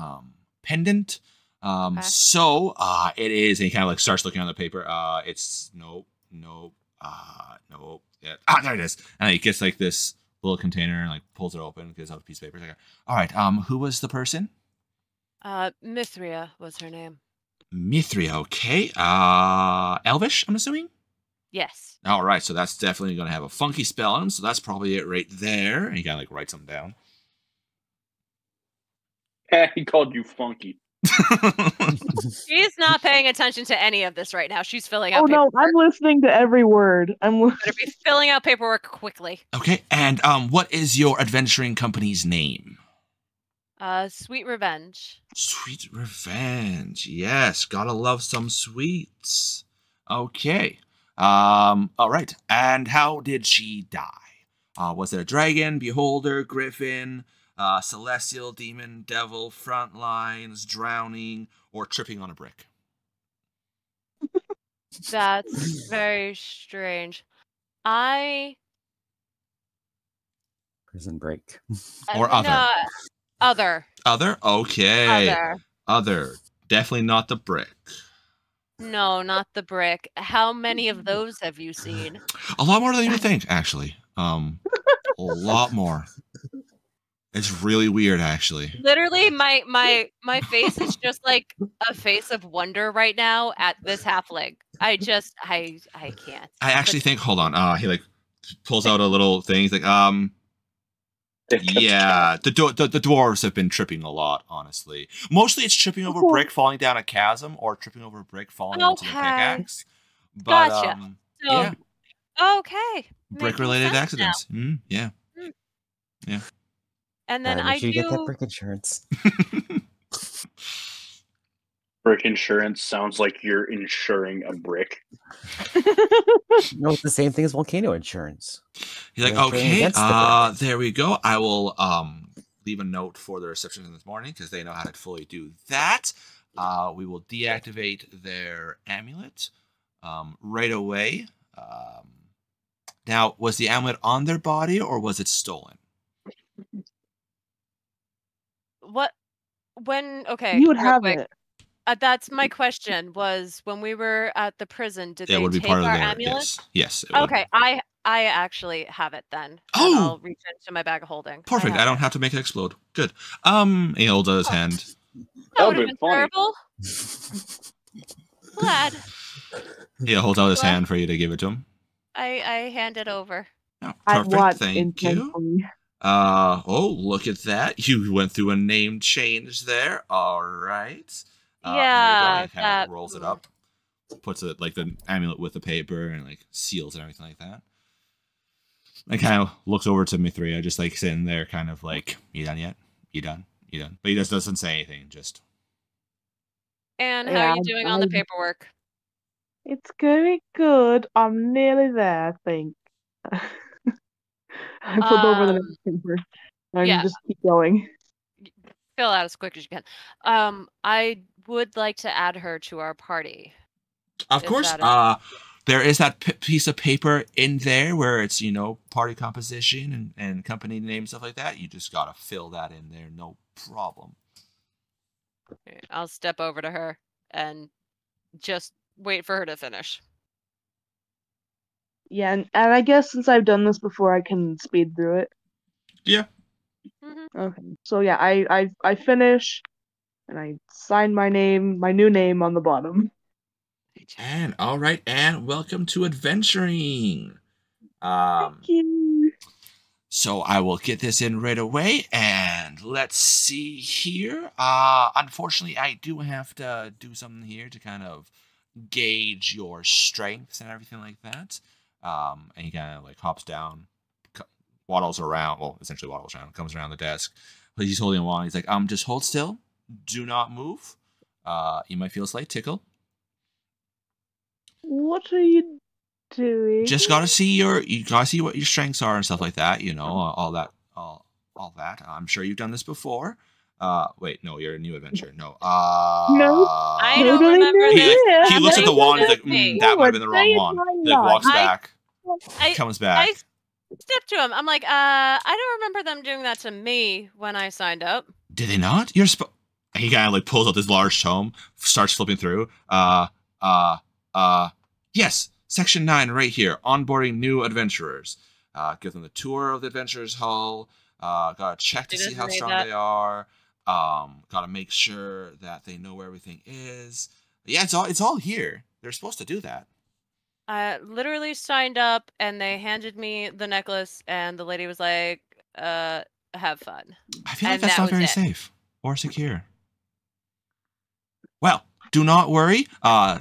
pendant. Okay. So it is, and he kind of like starts looking on the paper. It's nope. Yeah. There it is. And he gets like this little container and like pulls it open, gives out a piece of paper. Like, all right, who was the person? Mithria was her name. Mithria, okay. Elvish, I'm assuming? Yes. All right, so that's definitely going to have a funky spell on, so that's probably it right there. And he kind of like writes them down. He called you funky. She's not paying attention to any of this right now. She's filling out paperwork. No, I'm listening to every word. Better be filling out paperwork quickly. Okay, and what is your adventuring company's name? Sweet Revenge. Sweet Revenge. Yes, gotta love some sweets. Okay. All right. And how did she die? Was it a dragon, beholder, griffin, celestial, demon, devil, front lines, drowning, or tripping on a brick? That's very strange. Prison break. Or other. No, other. Other? Okay. Other. Definitely not the brick. No, not the brick. How many of those have you seen? A lot more than you would think, actually. A lot more. It's really weird, actually. Literally, my face is just like a face of wonder right now at this halfling. I can't. I actually think, hold on. He like pulls out a little thing. He's like, yeah, the dwarves have been tripping a lot, honestly. Mostly it's tripping over a brick, falling down a chasm, or tripping over a brick, falling into the pickaxe. But, gotcha. Yeah. Okay. Brick-related accidents. Yeah. Yeah. And then make sure you get that brick insurance. Brick insurance sounds like you're insuring a brick. No, it's the same thing as volcano insurance. He's like, okay, there we go. I will leave a note for the reception this morning because they know how to fully do that. We will deactivate their amulet right away. Now, was the amulet on their body or was it stolen? What? When? Okay. You would have it. That's my question. Was when we were at the prison, did they take our amulet? Yes. Okay, I actually have it then. Oh, I'll reach into my bag of holding. Perfect. I don't have to make it explode. Good. He holds out his hand. That would have been terrible. Glad. He holds out his hand for you to give it to him. I hand it over. Oh, perfect. Thank you. Look at that. You went through a name change there. All right. Yeah. He kind of rolls it up, puts it like the amulet with the paper and like seals and everything like that. And kind of looks over to Mithria, just like sitting there, kind of like, "You done yet? You done? You done?" But he just doesn't say anything. Just. And how are you doing on the paperwork? It's very good. I'm nearly there, I think. I flip over the paper and just keep going. Fill out as quick as you can. I would like to add her to our party. Of course. There is that piece of paper in there where it's, party composition and company name, stuff like that. You just got to fill that in there. No problem. Okay, I'll step over to her and just wait for her to finish. Yeah, and I guess since I've done this before, I can speed through it. Yeah. Okay. So yeah, I finish, and I sign my new name on the bottom. And all right, and welcome to adventuring. Thank you. So I will get this in right away, and let's see here. Unfortunately, I do have to do something here to kind of gauge your strengths and everything like that. And he kind of like hops down, waddles around. Well, essentially waddles around, comes around the desk. But he's holding a wand. He's like, just hold still. Do not move. You might feel a slight tickle. What are you doing? Just gotta see what your strengths are and stuff like that. You know, all that. I'm sure you've done this before. Wait, no, you're a new adventure. No. No. I don't remember. He looks at the wand. He's like, that might have been the wrong wand. He like walks back, comes back. I step to him. I'm like, I don't remember them doing that to me when I signed up. Did they not? He kind of like pulls out this large tome, starts flipping through. Yes, section 9 right here. Onboarding new adventurers. Give them the tour of the adventurers hall. Gotta check to see how strong they are. Gotta make sure that they know where everything is. Yeah, it's all here. They're supposed to do that. I literally signed up, and they handed me the necklace, and the lady was like, have fun. I feel like that's not very safe or secure. Well, do not worry.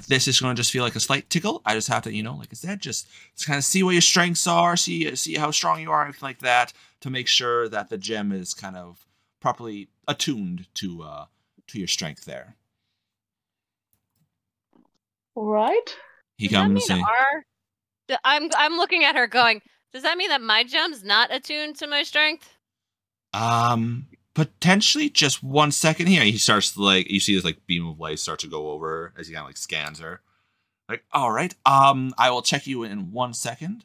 This is going to just feel like a slight tickle. I just have to, like I said, just kind of see what your strengths are, see how strong you are, everything like that, to make sure that the gem is kind of properly attuned to your strength there. All right. He comes and I'm looking at her going, does that mean that my gem's not attuned to my strength? Potentially. Just 1 second here. He starts you see this beam of light start to go over as he kind of scans her. All right. I will check you in 1 second.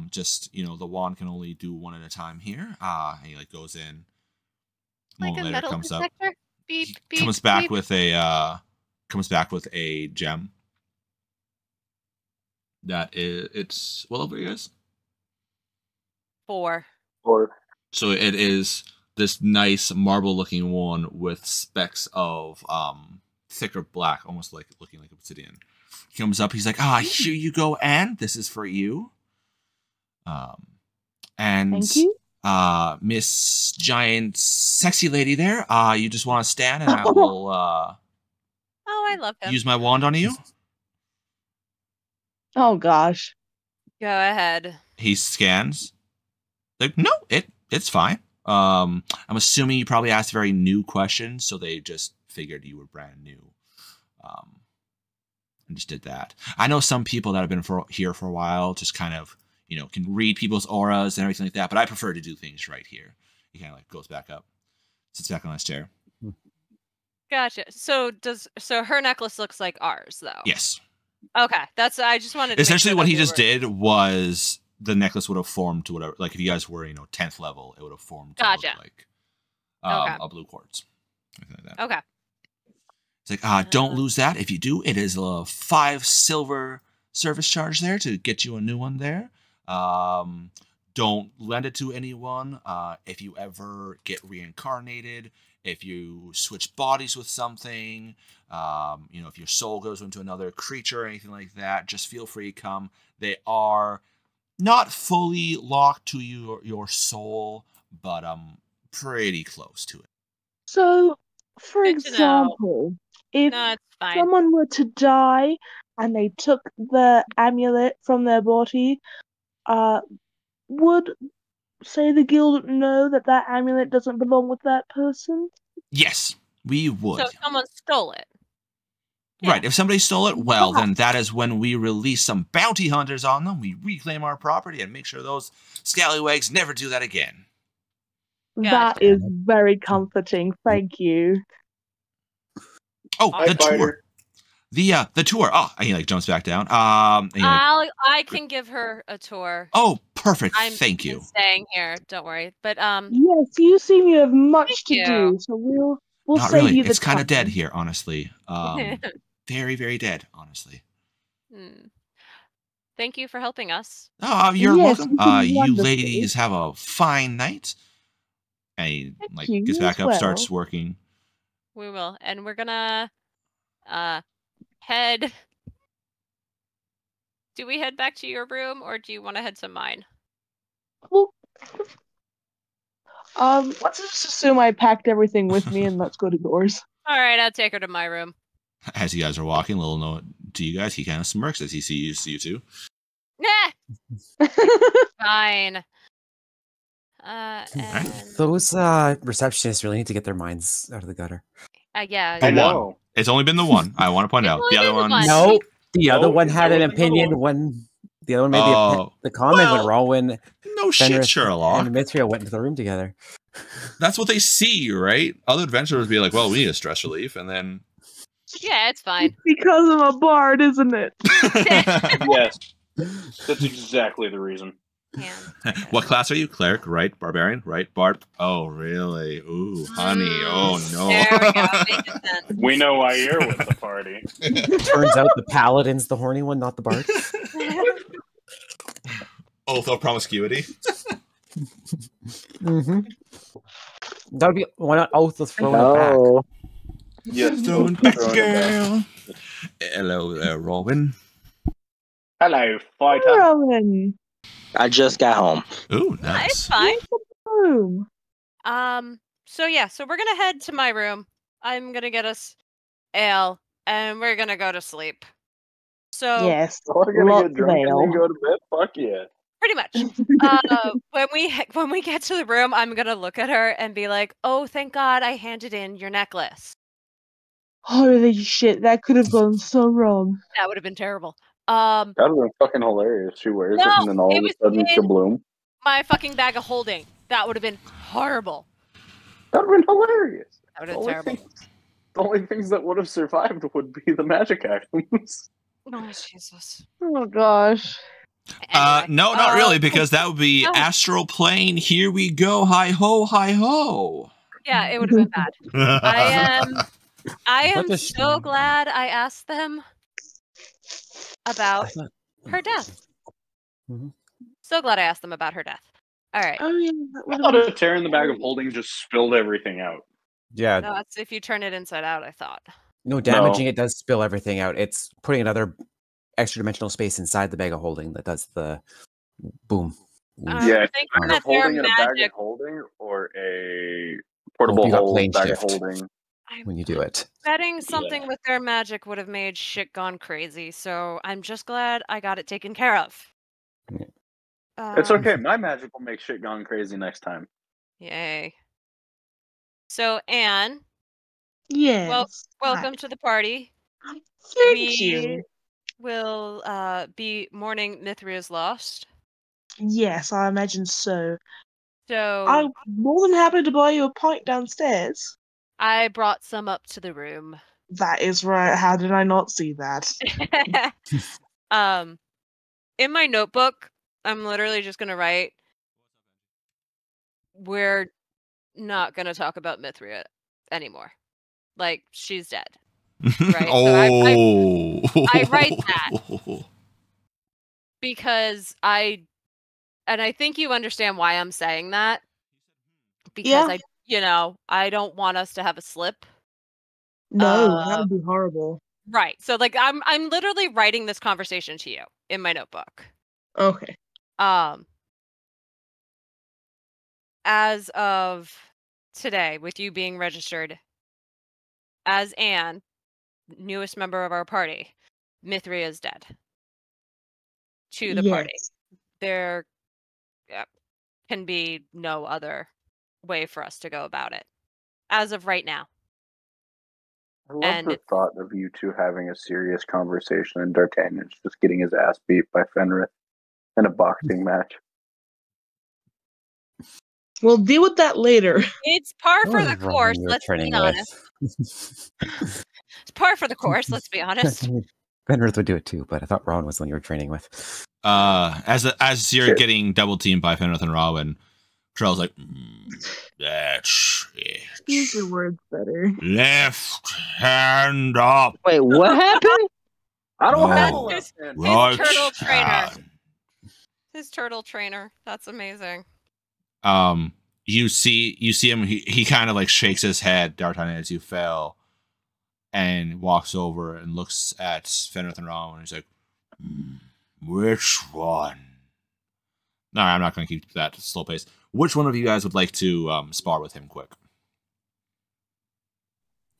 Just the wand can only do one at a time here. And he goes in. A moment later comes detector? Up. Beep, beep, comes back beep. With a gem. It's what level are you guys? 4. So it is this nice marble-looking one with specks of thicker black, almost looking like obsidian. He comes up. He's like, here you go, Anne. This is for you. And thank you. Miss Giant Sexy Lady there. You just want to stand, and I will. I love him. Use my wand on you. Oh gosh. Go ahead. He scans. No, it's fine. I'm assuming you probably asked very new questions, so they just figured you were brand new. And just did that. I know some people that have been here for a while just kind of, can read people's auras and everything like that, but I prefer to do things right here. He kind of goes back up, sits back on his chair. Gotcha. So her necklace looks like ours, though? Yes. Okay. I just wanted to essentially what he just did was the necklace would have formed to whatever, if you guys were, 10th level, it would have formed to look like a blue quartz. Like that. Okay. It's like, don't lose that. If you do, it is a 5 silver service charge there to get you a new one there. Don't lend it to anyone. If you ever get reincarnated, if you switch bodies with something, if your soul goes into another creature or anything like that, just feel free to come. They are not fully locked to your soul, but pretty close to it. So, for example, if someone were to die and they took the amulet from their body, would, say, the guild know that amulet doesn't belong with that person? Yes, we would. So someone stole it. Right, if somebody stole it, well, then that is when we release some bounty hunters on them. We reclaim our property and make sure those scallywags never do that again. That is very comforting. Thank you. Oh, the tour. The tour. Oh, and he jumps back down. I can give her a tour. Oh, perfect. Thank you. I'm staying here. Don't worry. But yes, you seem you have much to do, so we'll not save really. you the It's kind of time. dead here, honestly. Very, very dead, honestly. Thank you for helping us. Oh, you're welcome. You ladies have a fine night. And he gets back up, starts working. We will, and we're gonna head Do we head back to your room, or do you want to head to mine? Well, let's just assume I packed everything with me and let's go to yours. All right, I'll take her to my room. As you guys are walking, little note to you guys, he kind of smirks as he sees you two. Nah. Fine. And Those receptionists really need to get their minds out of the gutter. yeah. I The know. one. It's only been the one. I want to point It's out. only The other been the one. one. No, the other one it's had an only been the opinion one. when the other one made the comment well, when Rowan, No shit, Fenris, Sherlock. and Mithria went into the room together. That's what they see, right? Other adventurers be like, well, we need a stress relief, and then... Yeah, it's fine. Because I'm a bard, isn't it? Yes. That's exactly the reason. What class are you? Cleric, right? Barbarian, right? Bard? Oh, really? Ooh, honey. Oh, no. There we go. Making sense. We know why you're with the party. Turns out the paladin's the horny one, not the bard. Oath of promiscuity. Mm-hmm. That would be why not oath of throwing it back. No. Yes. Throwing throwing back, it back. girl. Hello there, Robin. Hello, fighter. Rowan. I just got home. Ooh, It's nice. fine. Room. So yeah, so we're gonna head to my room. I'm gonna get us ale, and we're gonna go to sleep. So Yes. We're gonna Lots get of drunk and ale. then go to bed? Fuck yeah. pretty much. When we get to the room, I'm gonna look at her and be like, "Oh, thank God I handed in your necklace." Holy shit, that could have gone so wrong. That would have been terrible. That would have been fucking hilarious. She wears it No, and then all it of a was sudden in- kabloom. My fucking bag of holding. That would have been horrible. That would have been hilarious. That would have been terrible. The only things that would have survived would be the magic items. Oh Jesus. Oh gosh. Anyway, No, not really, because that would be no. astral plane. Here we go. Hi ho, hi ho. Yeah, it would have been bad. I am What the so glad I asked them about her death. Mhm. So glad I asked them about her death. All right. Oh yeah, that I would thought have a tear in the bag of holding just spilled everything out. Yeah, No, it's if you turn it inside out, I thought. no, damaging it does spill everything out. It's putting another extra dimensional space inside the bag of holding that does the boom. Yeah, thinking bag that of holding their and a bag magic- of holding, or a portable you got hold plane bag shift. of holding. When you do it. Betting something with their magic would have made shit gone crazy, so I'm just glad I got it taken care of. Yeah. It's okay. My magic will make shit gone crazy next time. Yay. So, Anne, Yes. welcome to the party. Thank you. Will be mourning Mithria's lost. Yes, I imagine so. So, I'm more than happy to buy you a pint downstairs. I brought some up to the room. That is right. How did I not see that? In my notebook, I'm literally just gonna write, we're not gonna talk about Mithria anymore. Like, she's dead. Right? Oh. So I write that. Because I think you understand why I'm saying that. Because Yeah. I don't want us to have a slip. No, that would be horrible. Right. So like I'm literally writing this conversation to you in my notebook. Okay. As of today, with you being registered as Anne, newest member of our party, Mithria is dead. To the party. Yes. There can be no other way for us to go about it. As of right now. I love the thought of you two having a serious conversation and D'Artagnan's just getting his ass beat by Fenris in a boxing match. We'll deal with that later. It's par What for was the wrong course, you were let's training be honest. with? It's par for the course, let's be honest. Fenris would do it too, but I thought Ron was the one you were training with. As you're getting double teamed by Fenris and Robin, Krull's like, that's it. Use your words better. Left hand up. Wait, what happened? I don't No. have a His left hand. Right turtle trainer. hand. His turtle trainer. That's amazing. You see him, he kind of like shakes his head, D'Artagnan, as you fell, and walks over and looks at Fenris and Robin, and he's like, Which one? No, I'm not going to keep that slow pace. Which one of you guys would like to spar with him quick?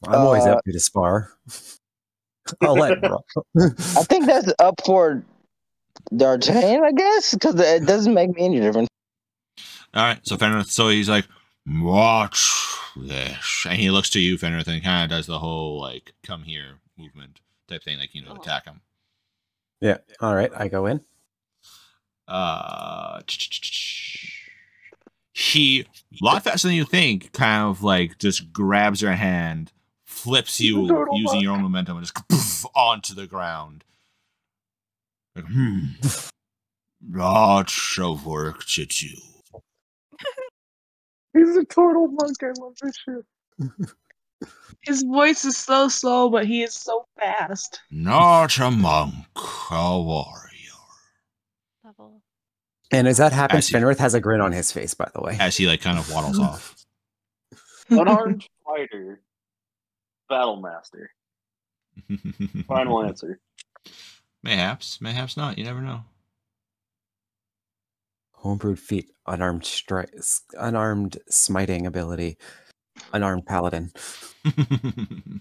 I'm always happy to spar. I'll let him roll. I think that's up for D'Artagnan, I guess, because it doesn't make me any difference. All right, so Fenrith, so he's like, watch this. And he looks to you, Fenrith, and kind of does the whole, like, come here movement type thing, like, attack him. Yeah, all right, I go in. He, a lot faster than you think, kind of, like, just grabs your hand, flips you using your own momentum, and just poof, onto the ground. Like, lots of work to do. He's a total monk. I love this shit. His voice is so slow, but he is so fast. Not a monk, a warrior. Level. And as that happens, As he- Fenrith has a grin on his face, by the way. As he, like, kind of waddles off. Unarmed fighter. Battle master. Final answer. Mayhaps not. You never know. Homebrewed feat, unarmed smiting ability, unarmed paladin. The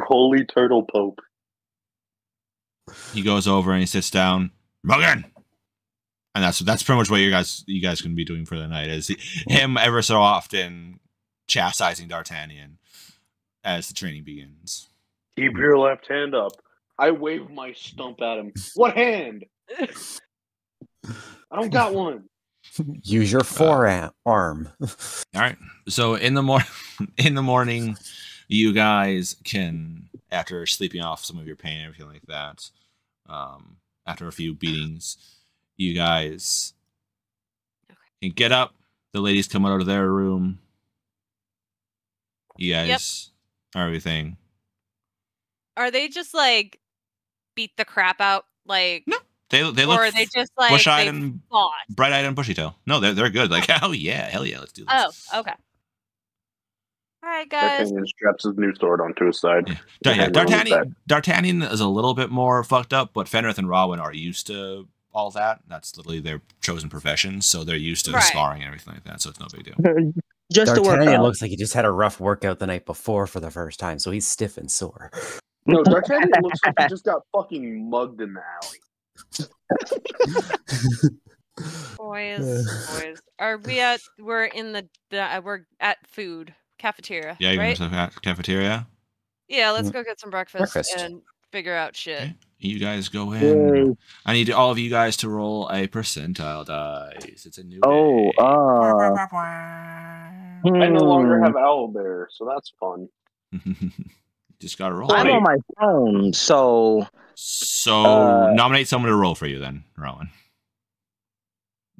holy turtle pope. He goes over and he sits down. Again. And that's pretty much what you guys can be doing for the night. Is him ever so often chastising D'Artagnan as the training begins. Keep your left hand up. I wave my stump at him. What hand? I don't got one. Use your forearm. All right. So in the morning, you guys can, after sleeping off some of your pain and everything like that, after a few beatings, you guys can get up. The ladies come out of their room. You guys are everything. Are they just like beat the crap out? Like No. They look, or are they just like bush-eyed they and fought? bright-eyed and bushy-tailed. No, they're good. Like, hell yeah, let's do this. Oh, okay. All right, guys. D'Artagnan straps his new sword onto his side. Yeah. D'Artagnan is a little bit more fucked up, but Fenrith and Rowan are used to all that. That's literally their chosen profession, so they're used to sparring and everything like that, so it's no big deal. Just to work D'Artagnan out. looks like he just had a rough workout the night before for the first time, so he's stiff and sore. No, D'Artagnan looks like he just got fucking mugged in the alley. Boys, are we at? We're in we're at food cafeteria. Yeah, you're right? in the cafeteria. Yeah, let's go get some breakfast and figure out shit. Okay. You guys go in. I need all of you guys to roll a percentile dice. It's a new day. I no longer have owlbear, so that's fun. Just gotta roll. I'm on my phone, so nominate someone to roll for you then, Rowan.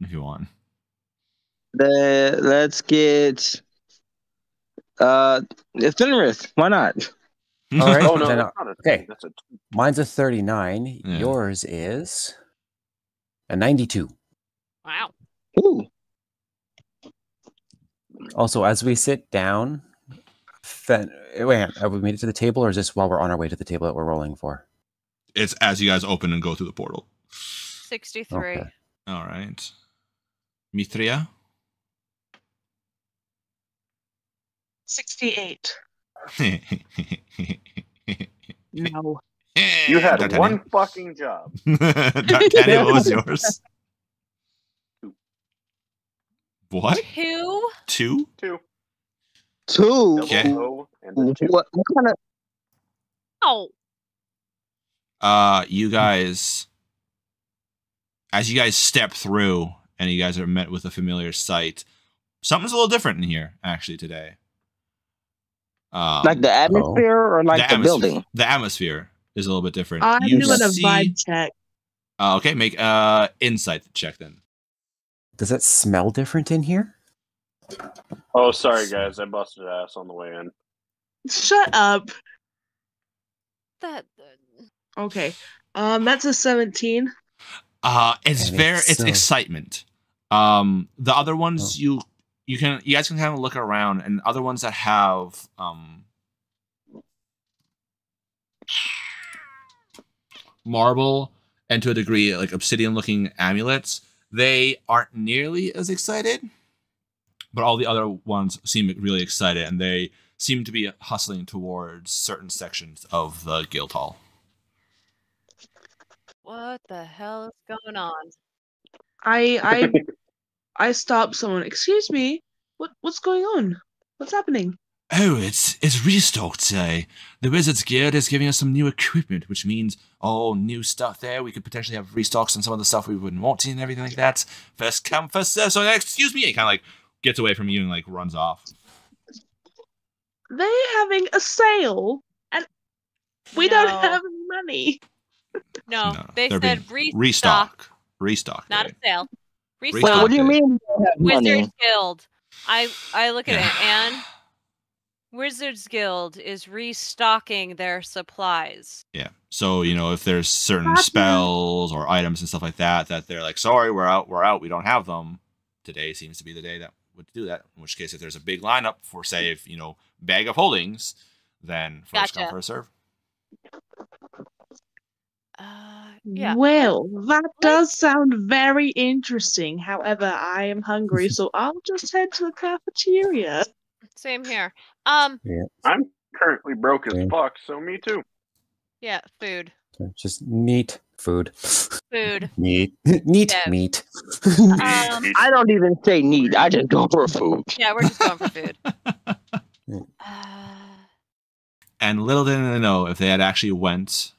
If you want. let's get Fenrith. Why not? All right. Oh no, then, that's not a okay. That's a Mine's a 39. Yeah. Yours is a 92. Wow. Ooh. Also, as we sit down, wait, have we made it to the table, or is this while we're on our way to the table that we're rolling for? It's as you guys open and go through the portal. 63. Okay. All right. Mithria? 68. No. You had D'Artagnan. one fucking job. D'Artagnan, what was yours? What? 2? 2? Two. Two. Okay. Double O and a two. What kind of? Oh. You guys, as you guys step through and you guys are met with a familiar sight, something's a little different in here, actually, today. Like the atmosphere or like the building? The atmosphere is a little bit different. I'm You doing a see- vibe check. Okay, make insight check then. Does it smell different in here? Oh, sorry guys, I busted ass on the way in. Shut up. That Okay. That's a 17. It's And very it's it's so- excitement. The other ones you guys can kind of look around, and other ones that have marble and to a degree, like obsidian-looking amulets, they aren't nearly as excited. But all the other ones seem really excited, and they seem to be hustling towards certain sections of the guild hall. What the hell is going on? I stop someone. Excuse me. What's going on? What's happening? Oh, it's restocked. The Wizards Guild is giving us some new equipment, which means all new stuff there. We could potentially have restocks on some of the stuff we wouldn't want to and everything like that. First come, first serve. So excuse me. He kind of like gets away from you and like runs off. They're having a sale, and we don't have any money. No, they they're said being restock. Restock. Not a sale. Restock. Wait, what do you mean? Wizards Guild. I look at it, and Wizards Guild is restocking their supplies. Yeah. So, if there's certain spells or items and stuff like that, that they're like, sorry, we're out, we don't have them. Today seems to be the day that would do that. In which case, if there's a big lineup for, say, bag of holdings, then first come, first serve. Yeah. Well, that does sound very interesting. However, I am hungry, so I'll just head to the cafeteria. Same here. I'm currently broke as fuck, so me too. Yeah, food. Just neat food. Food. Neat Yeah. meat. I don't even say need. I just go for food. Yeah, we're just going for food. And little did they know, if they had actually went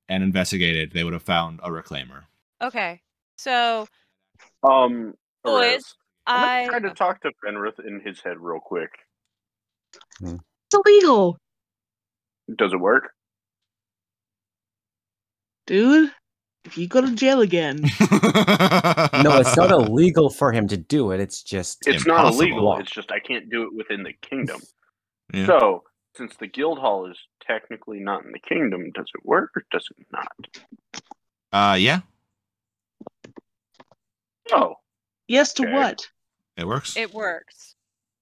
and investigated, they would have found a reclaimer. Okay, so Boys, boys, I'm trying to talk to Fenrith in his head real quick. It's illegal, Does it work? dude. If you go to jail again. No, it's not illegal for him to do it. It's just It's impossible. not illegal. It's just I can't do it within the kingdom. Yeah. So, since the guild hall is technically not in the kingdom, does it work or does it not? Yeah. Oh. Yes to Okay. what? It works. it works.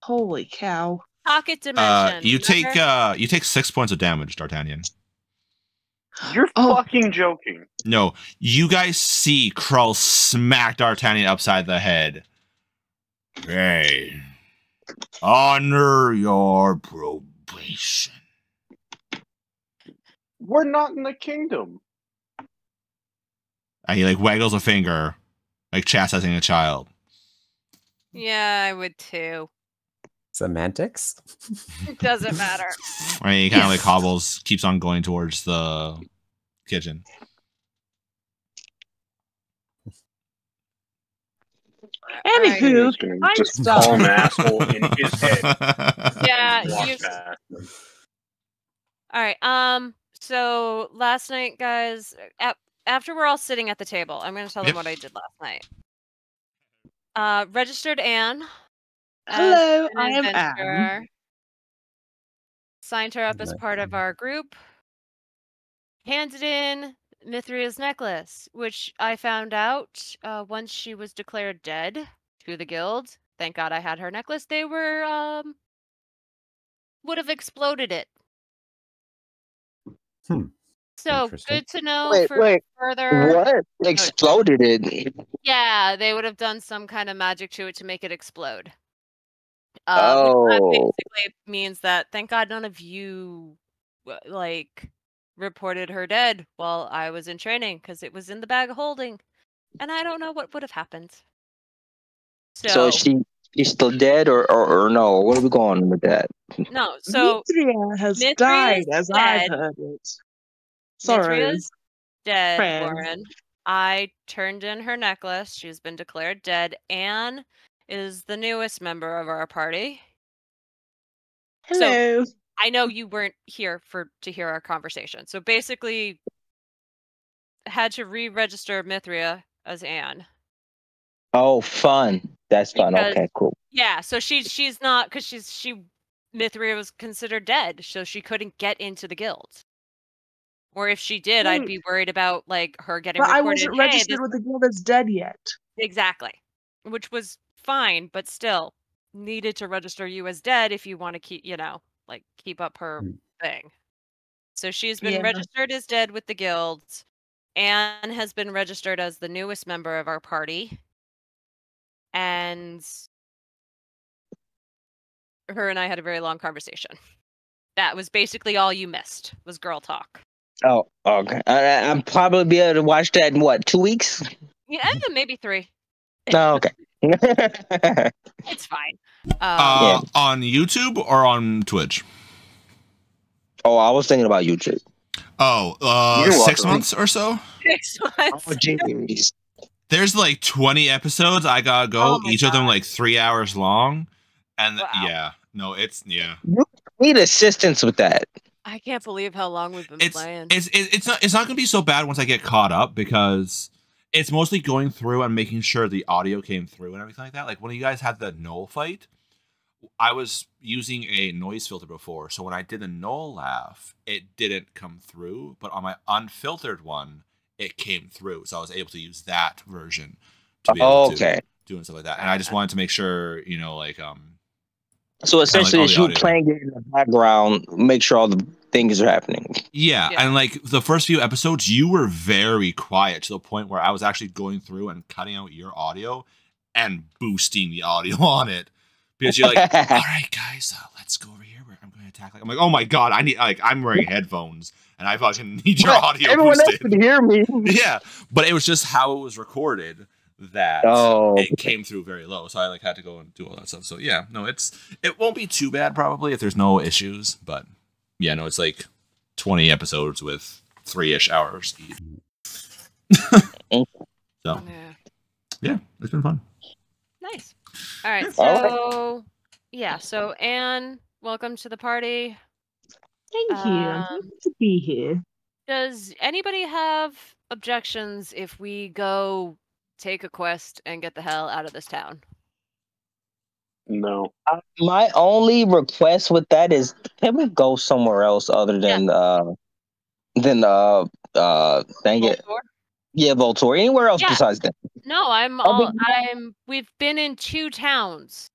Holy cow. Pocket dimension. You take 6 points of damage, D'Artagnan. You're fucking joking. No, you guys see Krull smack D'Artagnan upside the head. Hey, honor your probation. We're not in the kingdom. And he like waggles a finger, like chastising a child. Yeah, I would too. semantics. It doesn't matter. I mean, he kind of like hobbles, keeps on going towards the kitchen. Anywho, I just call him an asshole in his head. Yeah, Walk all right. So last night, guys, after we're all sitting at the table, I'm going to tell them what I did last night. Registered Anne. Hello, I am Anne. Signed her up as part of our group. Handed in Mithria's necklace, which I found out once she was declared dead to the guild. Thank God I had her necklace. They were would have exploded it. So good to know for further. What exploded it? Yeah, they would have done some kind of magic to it to make it explode. That basically means that thank God none of you like reported her dead while I was in training because it was in the bag of holding, and I don't know what would have happened. So is she's still dead or no? What are we going with that? No, so Mithria has died as I've heard it. Sorry. Mithria's dead, Friend. Warren. I turned in her necklace. She's been declared dead. Anne is the newest member of our party. Hello. So, I know you weren't here to hear our conversation. So basically, had to re-register Mithria as Anne. Oh, fun. That's fun. Because, okay, cool. Yeah, so she's not because Mithria was considered dead, so she couldn't get into the guild. Or if she did, I'd be worried about like her getting reported. I wasn't registered with the guild as dead yet. Exactly, which was fine, but still needed to register you as dead if you want to keep up her thing. So she's been registered as dead with the guilds, Anne has been registered as the newest member of our party. And her and I had a very long conversation. That was basically all you missed, was girl talk. Oh, okay. I'll probably be able to watch that in what, 2 weeks? Yeah, maybe 3. Oh, okay. It's fine. Yeah. On YouTube or on Twitch? Oh, I was thinking about YouTube. Oh, You're 6 welcome. months or so? 6 months. Oh, jeez. There's like 20 episodes. I gotta go. Oh my Each of them God. like 3 hours long. And Wow. yeah, no, it's You need assistance with that. I can't believe how long we've been playing. It's not gonna be so bad once I get caught up, because it's mostly going through and making sure the audio came through and everything like that. Like when you guys had the Knoll fight, I was using a noise filter before, so when I did the Knoll laugh, it didn't come through, but on my unfiltered one, it came through. So I was able to use that version to be able to do and stuff like that. And I just wanted to make sure, you know, like So essentially, like it's you playing it in the background, make sure all the things are happening. Yeah, and like the first few episodes, you were very quiet to the point where I was actually going through and cutting out your audio and boosting the audio on it, because you're like, all right, guys, let's go over here. I'm going to attack. I'm like, oh my god, I'm wearing headphones and I fucking need your audio Everyone boosted. else can hear me. Yeah, but it was just how it was recorded that it came through very low, so I like had to go and do all that stuff. So yeah, no, it won't be too bad probably if there's no issues, but yeah, no, it's like 20 episodes with 3-ish hours each. So yeah, it's been fun. Nice. All right, so yeah, so Anne, welcome to the party. Thank you. I'm happy to be here. Does anybody have objections if we go take a quest and get the hell out of this town? No. My only request with that is, can we go somewhere else other than dang it, Voltor? Anywhere else besides that? No, we've been in 2 towns,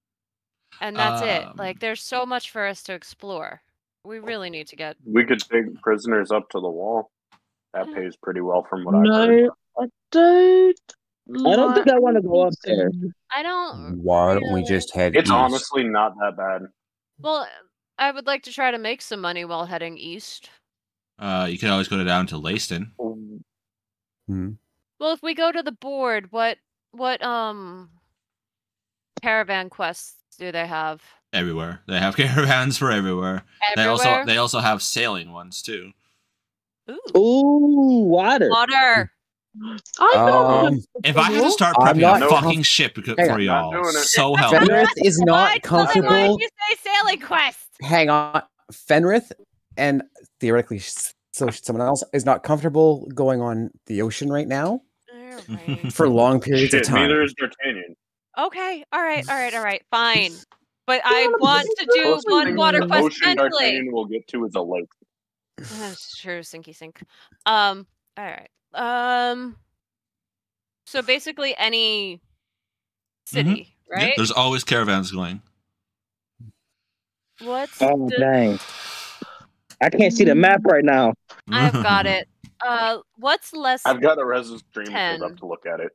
and that's it. Like, there's so much for us to explore. We really need to get. We could take prisoners up to the wall. That pays pretty well, from what I've heard. I don't. I don't think I want to go up there. I don't. Why don't we just head It's east? honestly not that bad. Well, I would like to try to make some money while heading east. You can always go down to Leyston. Well, if we go to the board, what caravan quests do they have? Everywhere. They have caravans for everywhere. They also have sailing ones too. Ooh, water. If I had to start prepping a fucking ship for y'all, so help. Fenrith is not comfortable. Why did you say sailing quest? Hang on, Fenrith, and theoretically, so someone else is not comfortable going on the ocean right now for long periods of time. Neither is D'Artagnan. Okay, all right, fine. But I want to do one water quest Ocean D'Artagnan will get to is a lake. That's true, sinky sink. All right. So basically any city, right? Yeah, there's always caravans going. What's dang. I can't see the map right now. I've got it. What's less I've got a Resus stream pulled up to look at it.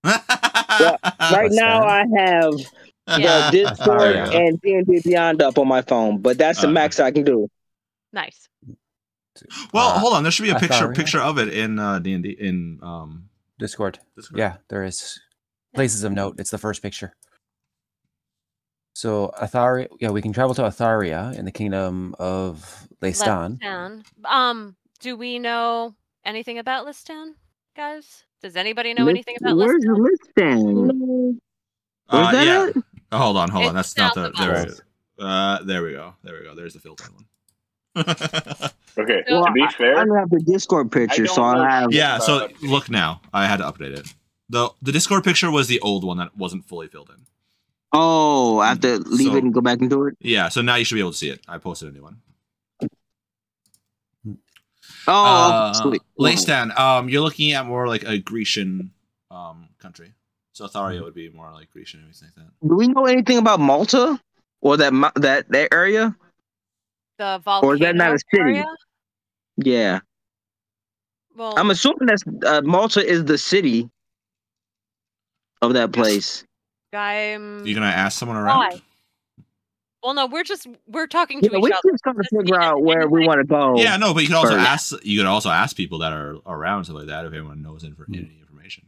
Right now I have the Discord and D&D Beyond up on my phone, but that's the max I can do. Nice. Well, hold on. There should be a picture of it in D&D in Discord. Yeah, there is. Places of note. It's the first picture. So Atharia, we can travel to Atharia in the kingdom of Leystan. Do we know anything about Leystan, guys? Does anybody know anything about Where's Leystan? Where's that at? Oh, hold on. It's That's not the. south There we go. There's the filtered one. Okay, So, to be fair, I don't have the Discord picture, so I have. Yeah, so look now. I had to update it. The Discord picture was the old one that wasn't fully filled in. Oh, I have to leave it and go back and do it? Yeah, so now you should be able to see it. I posted a new one. Sweet. Leystan, you're looking at more like a Grecian country. So Atharia would be more like Grecian and everything like that. Do we know anything about Malta? Or that area? The volcano or is that not a city? area? Yeah. Well, I'm assuming that Malta is the city of that place. I'm. You gonna ask someone around? Why? Well, no, we're talking to each We other. just gotta figure out where we want to go. Yeah, no, but you could also first. ask. You could also ask people that are around stuff like that if anyone knows any information.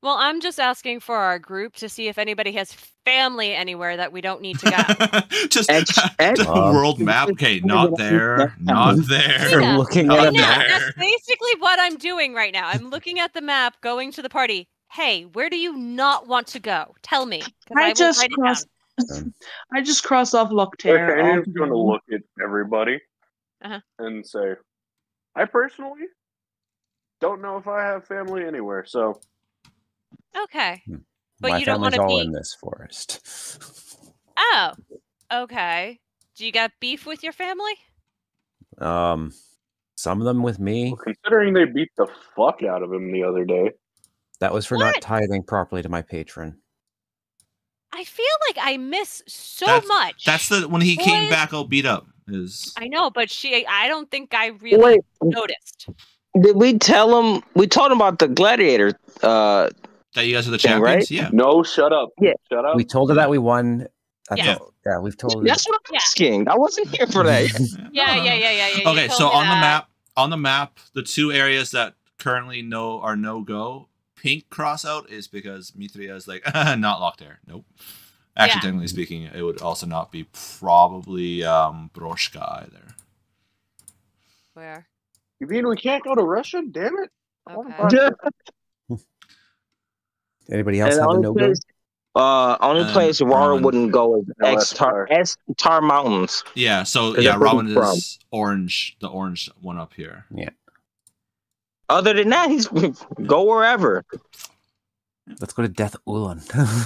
Well, I'm just asking for our group to see if anybody has family anywhere that we don't need to go. just world map. Okay, not there. Not there. Yeah. Looking at a map. That's basically what I'm doing right now. I'm looking at the map, going to the party. Hey, where do you not want to go? Tell me. I just cross off Loctaire. D'Artagnan's going to look at everybody and say, I personally don't know if I have family anywhere, so. Okay. But My you don't want family's to all be in this forest. Oh. Okay. Do you got beef with your family? Some of them with me. Well, considering they beat the fuck out of him the other day. That was for not tithing properly to my patron. I feel like I miss so much. That's when he came back all beat up. I know, but I don't think I really noticed. Did we tell him? We told him about the gladiator. That you guys are the champions, right? Yeah. No, shut up. Yeah, shut up. We told her that we won. Yeah, we've told her. That's what I'm asking. I wasn't here for that. Yeah. Okay, so on the map, the two areas that currently are no go. Pink cross out is because Mithria is like not locked there. Nope. Actually, technically speaking, it would also not be probably Broshka either. Where? You mean we can't go to Russia? Damn it! Okay. Anybody else have a no-go? Only place Rara wouldn't go is Tar Mountains. Yeah, so Robin is orange, the orange one up here. Yeah. Other than that, he's go wherever. Let's go to Death Ulan. Wait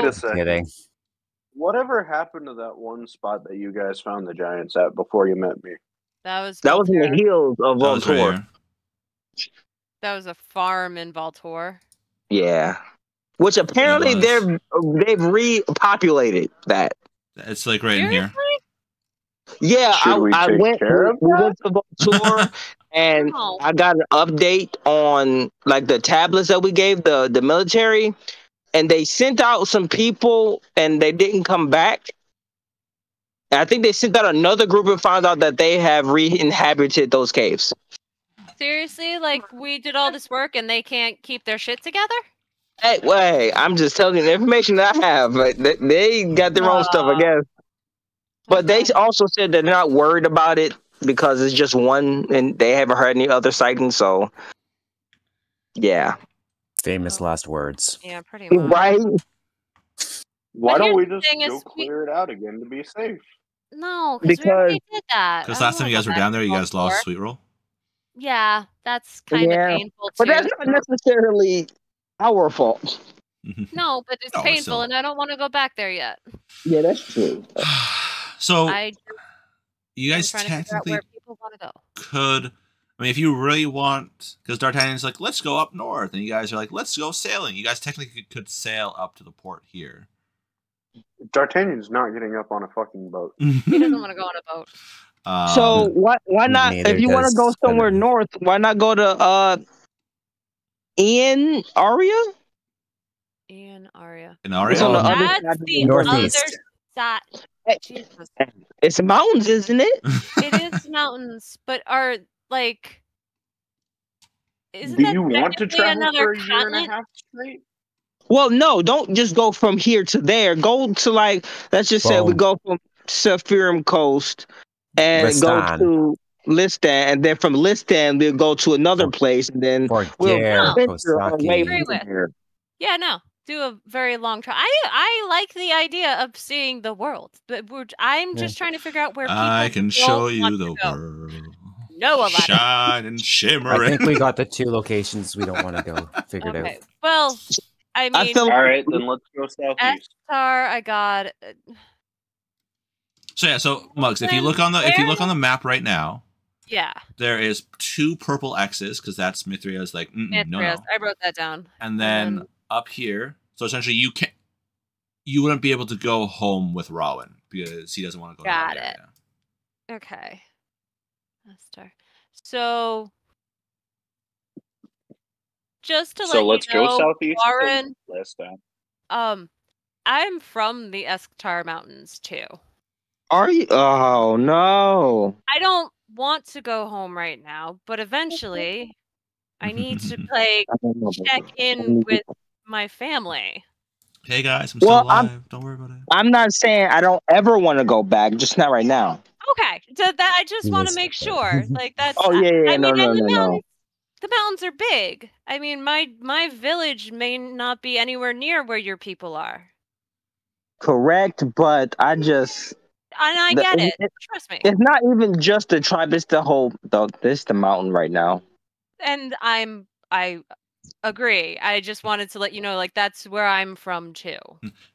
a second. Kidding. Whatever happened to that one spot that you guys found the giants at before you met me? That was in the hills of Voltor. That was a farm in Voltor. Yeah. Which apparently they've repopulated that. It's like right in here. Yeah, we went to Voltor and I got an update on like the tablets that we gave the military, and they sent out some people and they didn't come back. And I think they sent out another group and found out that they have re-inhabited those caves. Seriously? Like, we did all this work and they can't keep their shit together? Hey, wait, I'm just telling you the information that I have. They got their own stuff, I guess. But they also said they're not worried about it because it's just one and they haven't heard any other sightings, so yeah. Famous last words. Yeah, pretty much. Right? Why don't we just go clear it out again to be safe? No, because we already did that. Because last time you guys were down there, you guys lost Sweet Roll. Yeah, that's kind of painful too. But that's not necessarily our fault. No, but it's painful, and I don't want to go back there yet. Yeah, that's true. So you guys technically could. I mean, if you really want, because D'Artagnan's like, let's go up north, and you guys are like, let's go sailing. You guys technically could sail up to the port here. D'Artagnan's not getting up on a fucking boat. He doesn't want to go on a boat. So why not? If you want to go somewhere north, why not go to Ian Aria? In Aria? That's the northeast. Jesus. It's mountains, isn't it? It is mountains, but isn't Do that you want to travel for a year continent? and a half straight? Well, no, don't just go from here to there. Go to let's just say we go from Sephirim Coast and go to Listan, and then from Listan we'll go to another place, and then we'll venture our way from here. Yeah, no. Do a very long trip. I like the idea of seeing the world, but I'm just trying to figure out where people I can show you the world. No, Aladdin. Shine and shimmer. I think we got the two locations we don't want to go figured out. Well, I mean, all right, then let's go southeast. Estar, I got. So Muggs, if you look on the map right now, there is 2 purple X's because that's Mithria's like no. I wrote that down. And then up here, so essentially you wouldn't be able to go home with Rowan because he doesn't want to go. Got it. Okay. Estar. So, just to So let let's you know, go southeast Warren, last time. I'm from the Estar Mountains too. Are you? Oh no! I don't want to go home right now, but eventually, I need to check in with my family. Hey guys, I'm still alive. Don't worry about it. I'm not saying I don't ever want to go back, just not right now. Okay, so that I just want to make sure. Like that's. Oh yeah, I no, mean, no. The mountains are big. I mean, my village may not be anywhere near where your people are. Correct, but I just. And I get it. Trust me. It's not even just the tribe; it's the whole. This the mountain right now. And I agree. I just wanted to let you know, like that's where I'm from too.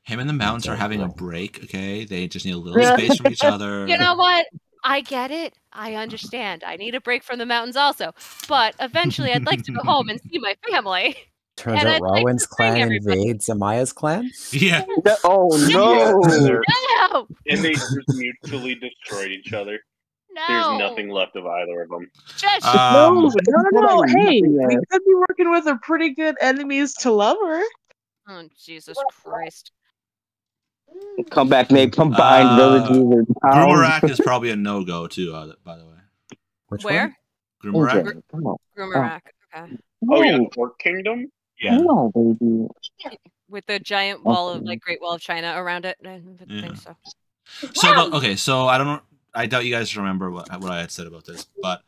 Him and the mountains are having a break. Okay, they just need a little space from each other. You know what? I get it. I understand. I need a break from the mountains also. But eventually, I'd like to go home and see my family. Turns out Rowan's clan invades Amaya's clan? Yeah. Oh, no. No! And they just mutually destroyed each other. No. There's nothing left of either of them. Just no. Hey, we could be working with a pretty good enemies to lover. Oh, Jesus Christ. Come back, make combined villages and towns. Grumarak is probably a no-go too, by the way. Which Where? one? Grumarak. Grumarak. Okay. Oh yeah, Orc Kingdom. Yeah. No, baby. With the giant wall of Great Wall of China around it. I think so. So okay, so I don't know. I doubt you guys remember what I had said about this, but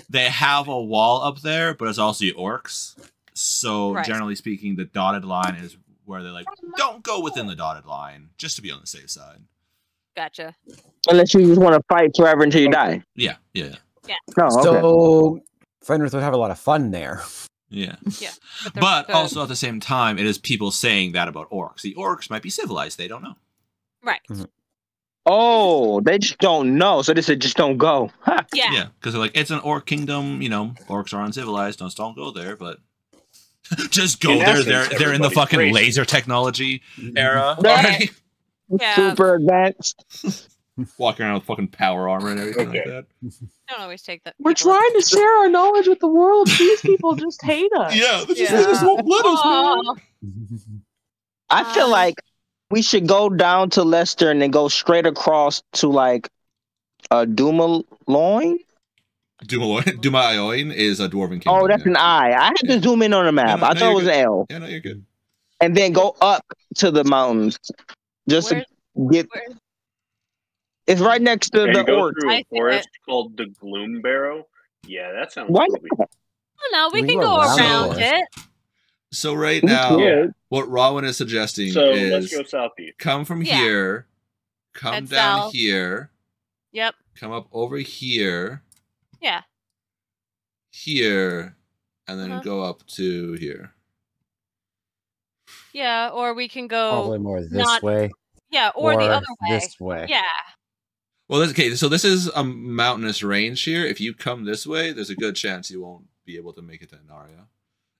they have a wall up there, but it's also the orcs. So generally speaking, the dotted line is where they're like, don't go within the dotted line, just to be on the safe side. Gotcha. Unless you just want to fight forever until you die. Yeah. No, so Fenrith would have a lot of fun there. Yeah. Yeah. But also at the same time, it is people saying that about orcs. The orcs might be civilized. They don't know. Right. Mm-hmm. Oh, they just don't know. So they said just don't go. Ha. Yeah. Because they're like, it's an orc kingdom. You know, orcs are uncivilized. Don't go there. But just go there. They're in the fucking laser technology era. Yeah. Super advanced. Walking around with fucking power armor and everything like that. Don't always take that. We're trying to share our knowledge with the world. These people just hate us. Yeah, they just won't let us, man. I feel like we should go down to Leicester and then go straight across to like Dumaloin. Dumaloin is a dwarven kingdom. Oh, that's an I. I had to zoom in on the map. I thought it was an L. Yeah, no, you're good. And then go up to the mountains. Just to get. It's right next to the orc. Through a forest called the Gloom Barrow. Yeah, that sounds creepy. Oh no, we can go around it. So right now, what Rowan is suggesting is let's go southeast. Come from here, come Head down south. here. Yep. Come up over here. Yeah. Here, and then go up to here. Yeah, or we can go probably more this way. Yeah, or the other way. This way. Yeah. Well, so this is a mountainous range here. If you come this way, there's a good chance you won't be able to make it to Naria.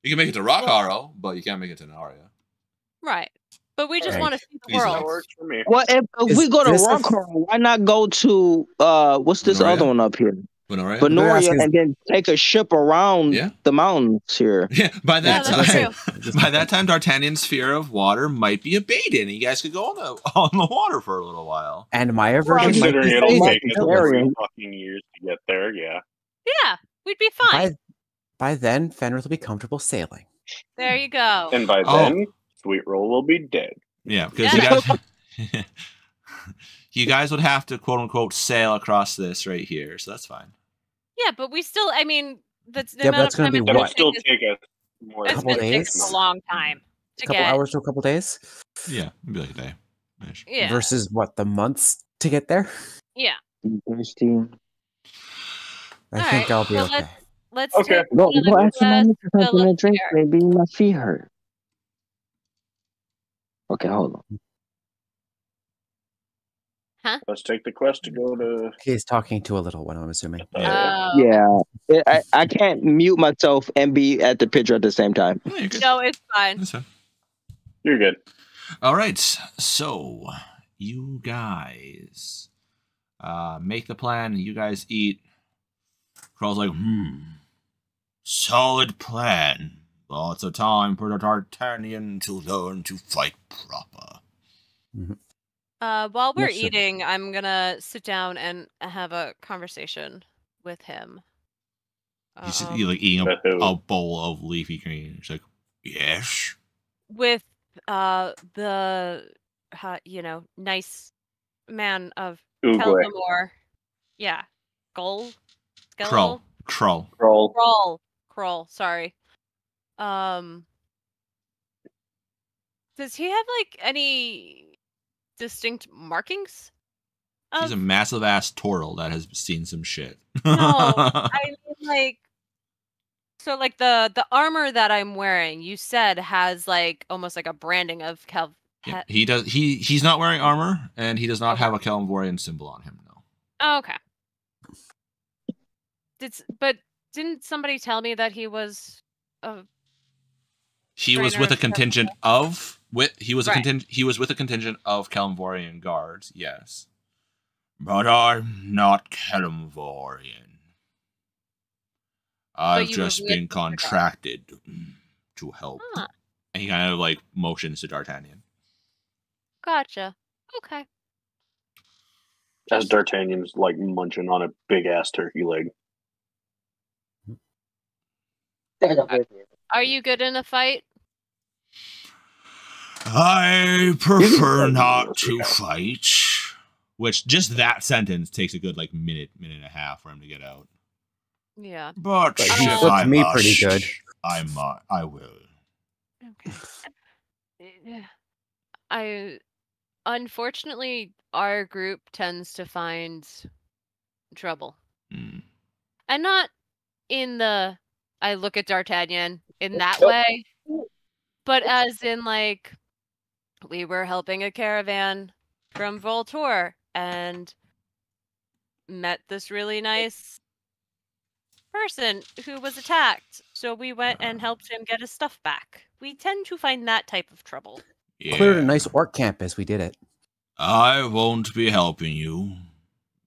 You can make it to Rockharrow, but you can't make it to Naria. Right. But we just want to see the world. Well, if we go to Rockharrow, why not go to what's this other one up here? Benoria, and then take a ship around the mountains here. Yeah, by that time, D'Artagnan's fear of water might be abated, and you guys could go on the water for a little while. And my version might be it'll take us 3 fucking years to get there. Yeah. Yeah, we'd be fine. By then, Fenrith will be comfortable sailing. There you go. And by then, Sweet Roll will be dead. Yeah, because you guys would have to quote unquote sail across this right here, so that's fine. Yeah, but we still, I mean, that's the but amount that's of time going to be It'll still take us more than couple days. Takes a long time to a couple hours to a couple days. Yeah, maybe like a day. Yeah. Versus what, the months to get there? Yeah. I think I'll be okay. Let's okay. Go ask somebody for something to drink. Maybe my feet hurt. Okay, hold on. Huh? Let's take the quest to go to. He's talking to a little one, I'm assuming. Yeah. I can't mute myself and be at the picture at the same time. No, it's fine. That's fine. You're good. All right. So, you guys make the plan. You guys eat. Krull's like, solid plan. Lots of time for the D'Artagnan to learn to fight proper. While we're eating, I'm gonna sit down and have a conversation with him. He's like eating a bowl of leafy green. He's like, yes. With the nice man of Kellamore. Yeah. Krull. Sorry. Does he have like any distinct markings? He's a massive ass Tortle that has seen some shit. No, I mean like. So like the armor that I'm wearing, you said has like almost like a branding of Kel. Yeah, he does. He's not wearing armor, and he does not have a Kellamvorian symbol on him. No. Oh, okay. Didn't somebody tell me that he was a? He was with a contingent of he was with a contingent of Kellamvorian guards. Yes, but I'm not Kellamvorian. I've just been contracted to help. Huh. And he kind of like motions to D'Artagnan. Gotcha. Okay. As D'Artagnan's like munching on a big ass turkey leg. Are you good in a fight? I prefer not to fight. Which just that sentence takes a good like minute and a half for him to get out. Yeah. But he flipped me pretty good. I will. Okay. Unfortunately, our group tends to find trouble. And not in the I look at D'Artagnan in that way, but as in like we were helping a caravan from Voltor and met this really nice person who was attacked, so we went and helped him get his stuff back. We tend to find that type of trouble. Yeah. Cleared a nice orc camp as we did it. I won't be helping you.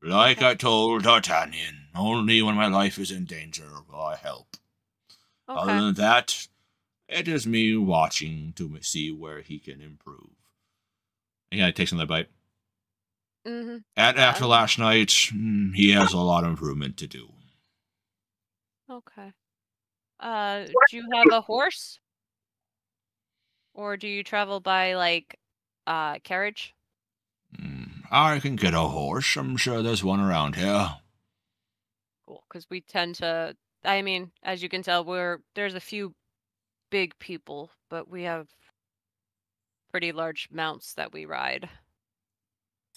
Like I told D'Artagnan, only when my life is in danger will I help. Okay. Other than that, it is me watching to see where he can improve. And yeah, it takes another bite. Mm-hmm. And after last night, he has a lot of improvement to do. Okay. Do you have a horse? Or do you travel by, like, carriage? I can get a horse. I'm sure there's one around here. Cool, because we tend to... I mean, as you can tell, there's a few big people, but we have pretty large mounts that we ride.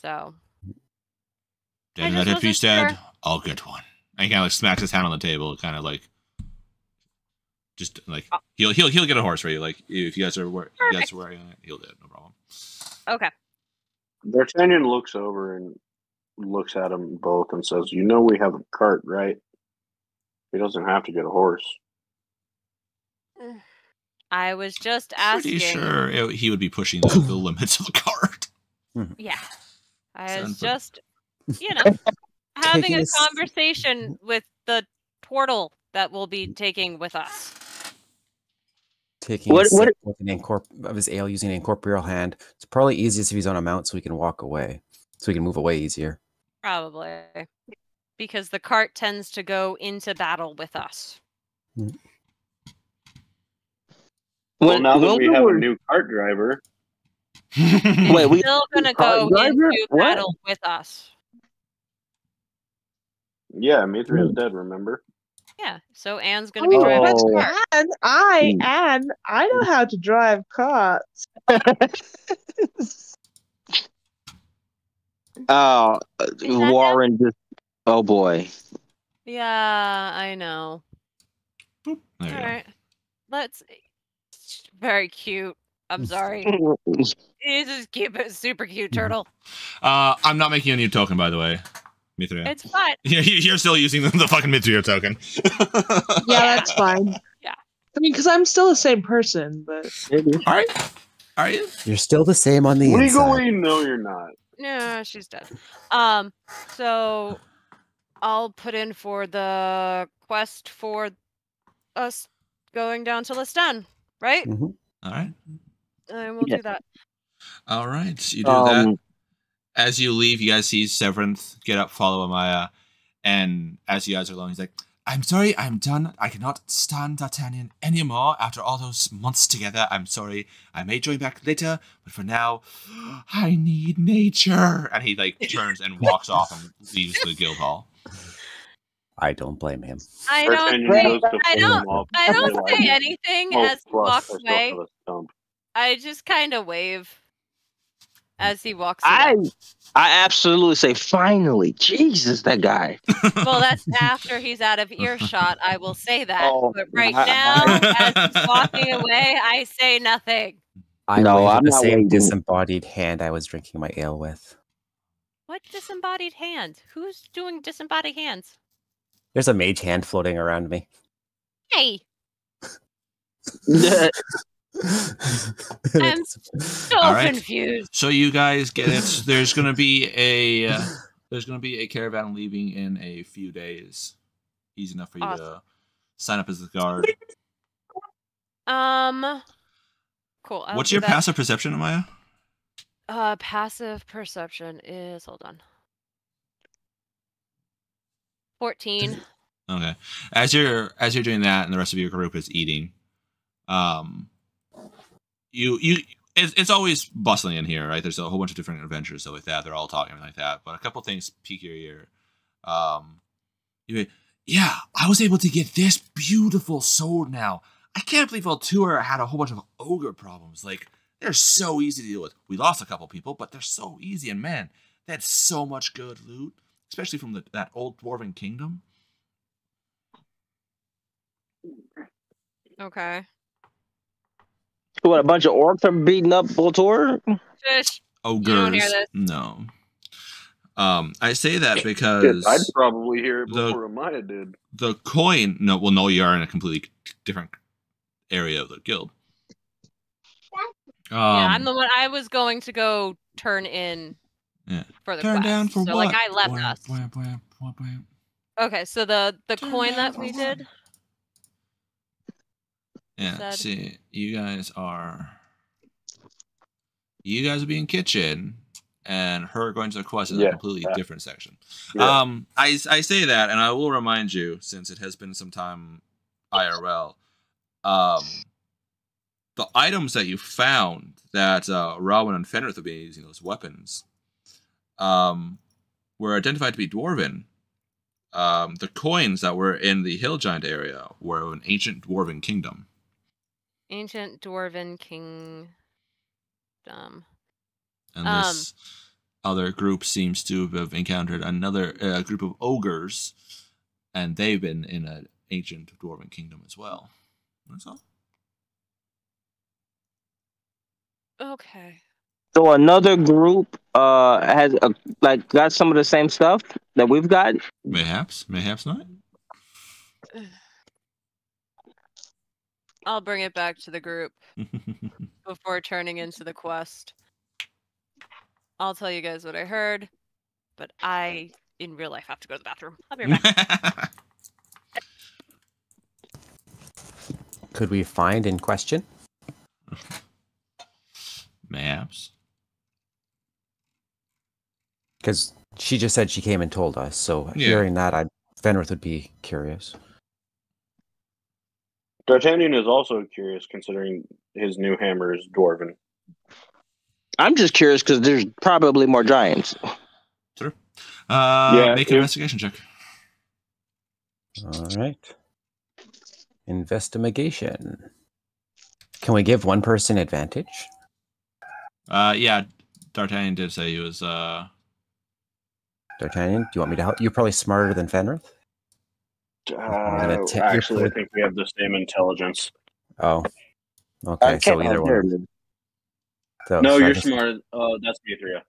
So... Then let it be said, I'll get one. And he kind of like smacks his hand on the table, kind of like... Just like he'll get a horse for you. Like if you guys are wearing it, he'll do it. No problem. Okay. D'Artagnan looks over and looks at them both and says, "You know we have a cart, right? He doesn't have to get a horse." I was just asking. Pretty sure he would be pushing the limits of the cart. Yeah, I was just, having a conversation with the Tortle that we'll be taking with us. Taking a sip of his ale using an incorporeal hand. It's probably easiest if he's on a mount so he can walk away. So he can move away easier. Probably. Because the cart tends to go into battle with us. Well, now that we have a new cart driver. Wait, we're still going to go into battle with us. Yeah, Mithria's dead, remember? Yeah, so Anne's gonna be driving. That's Anne. I know how to drive carts. Warren just. Oh boy. Yeah, I know. All right, let's. Very cute. I'm sorry. You just keep it super cute, Turtle. I'm not making a new token, by the way. Mithria. It's fine. You're still using the fucking Mithria token. Yeah, that's fine. Yeah. I mean, because I'm still the same person, but... Are you? You're still the same on the inside. Legally, no, you're not. No, she's dead. So, I'll put in for the quest for us going down to Lestan, right? Mm-hmm. All right. And we'll do that. All right. You do that. As you leave, you guys see Severinth get up, follow Amaya, and as you guys are alone, he's like, I'm sorry, I'm done. I cannot stand D'Artagnan anymore after all those months together. I'm sorry. I may join back later, but for now, I need nature. And he like turns and walks off and leaves the guild hall. I don't blame him. I don't say anything as he walks away. I just kind of wave as he walks away. I absolutely say, finally, Jesus, that guy. Well, that's after he's out of earshot. I will say that. But right now, as he's walking away, I say nothing. I'm the same disembodied hand I was drinking my ale with. What disembodied hand? Who's doing disembodied hands? There's a mage hand floating around me. Hey. I'm so confused. So you guys get it. There's gonna be a caravan leaving in a few days. Easy enough for you to sign up as the guard. Cool. What's your passive perception, Amaya? Passive perception is, hold on, 14. Okay. As you're doing that, and the rest of your group is eating, it's always bustling in here, right? There's a whole bunch of different adventures, so like that, they're all talking like that. But a couple things pique your ear. Yeah, I was able to get this beautiful sword now. I can't believe Altua had a whole bunch of ogre problems. Like, they're so easy to deal with. We lost a couple people, but they're so easy. And man, they had so much good loot, especially from that old dwarven kingdom. Okay. What, a bunch of orcs are beating up Voltor? Fish. Ogres. You don't hear this? No. I say that because I'd probably hear it before Amaya did. The coin. No, you are in a completely different area of the guild. Yeah, I'm the one. I was going to go turn in for the quest. Down for so what? like I left us. Okay, so the coin that we did. Yeah, see, you guys are being kitchen, and her going to the quest is a completely different section. Yeah. I say that, and I will remind you, since it has been some time IRL, the items that you found that Rowan and Fenrith have been using, those weapons, were identified to be dwarven. The coins that were in the Hill Giant area were an ancient dwarven kingdom. Ancient dwarven kingdom. And this other group seems to have encountered another group of ogres, and they've been in an ancient dwarven kingdom as well. That's all. Okay. So another group has got some of the same stuff that we've got. Mayhaps not. I'll bring it back to the group before turning into the quest. I'll tell you guys what I heard, but I, in real life, have to go to the bathroom. I'll be right back. Could we find in question? Mayhaps. Because she just said she came and told us, so hearing that, Fenrith would be curious. D'Artagnan is also curious, considering his new hammer is dwarven. I'm just curious because there's probably more giants. Sure. Make an investigation check. All right. Investigation. Can we give one person advantage? Yeah, D'Artagnan did say he was... D'Artagnan, do you want me to help? You're probably smarter than Fenrith. Actually, I think we have the same intelligence. Oh. Okay, so either one. So, no, you're smart. That's Mithria.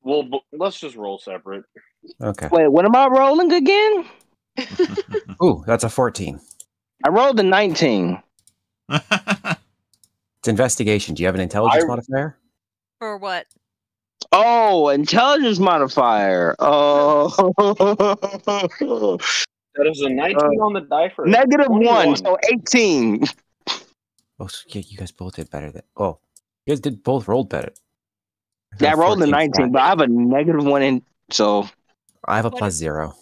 Well, let's just roll separate. Okay. Wait, what am I rolling again? Ooh, that's a 14. I rolled a 19. It's investigation. Do you have an intelligence modifier? For what? Oh, intelligence modifier. Oh. That is a 19 on the die for -1, so 18. Oh, so yeah, you guys both did better than. Oh, you guys did both rolled better. Yeah, I rolled a 19, but I have a -1 in, so I have a +0.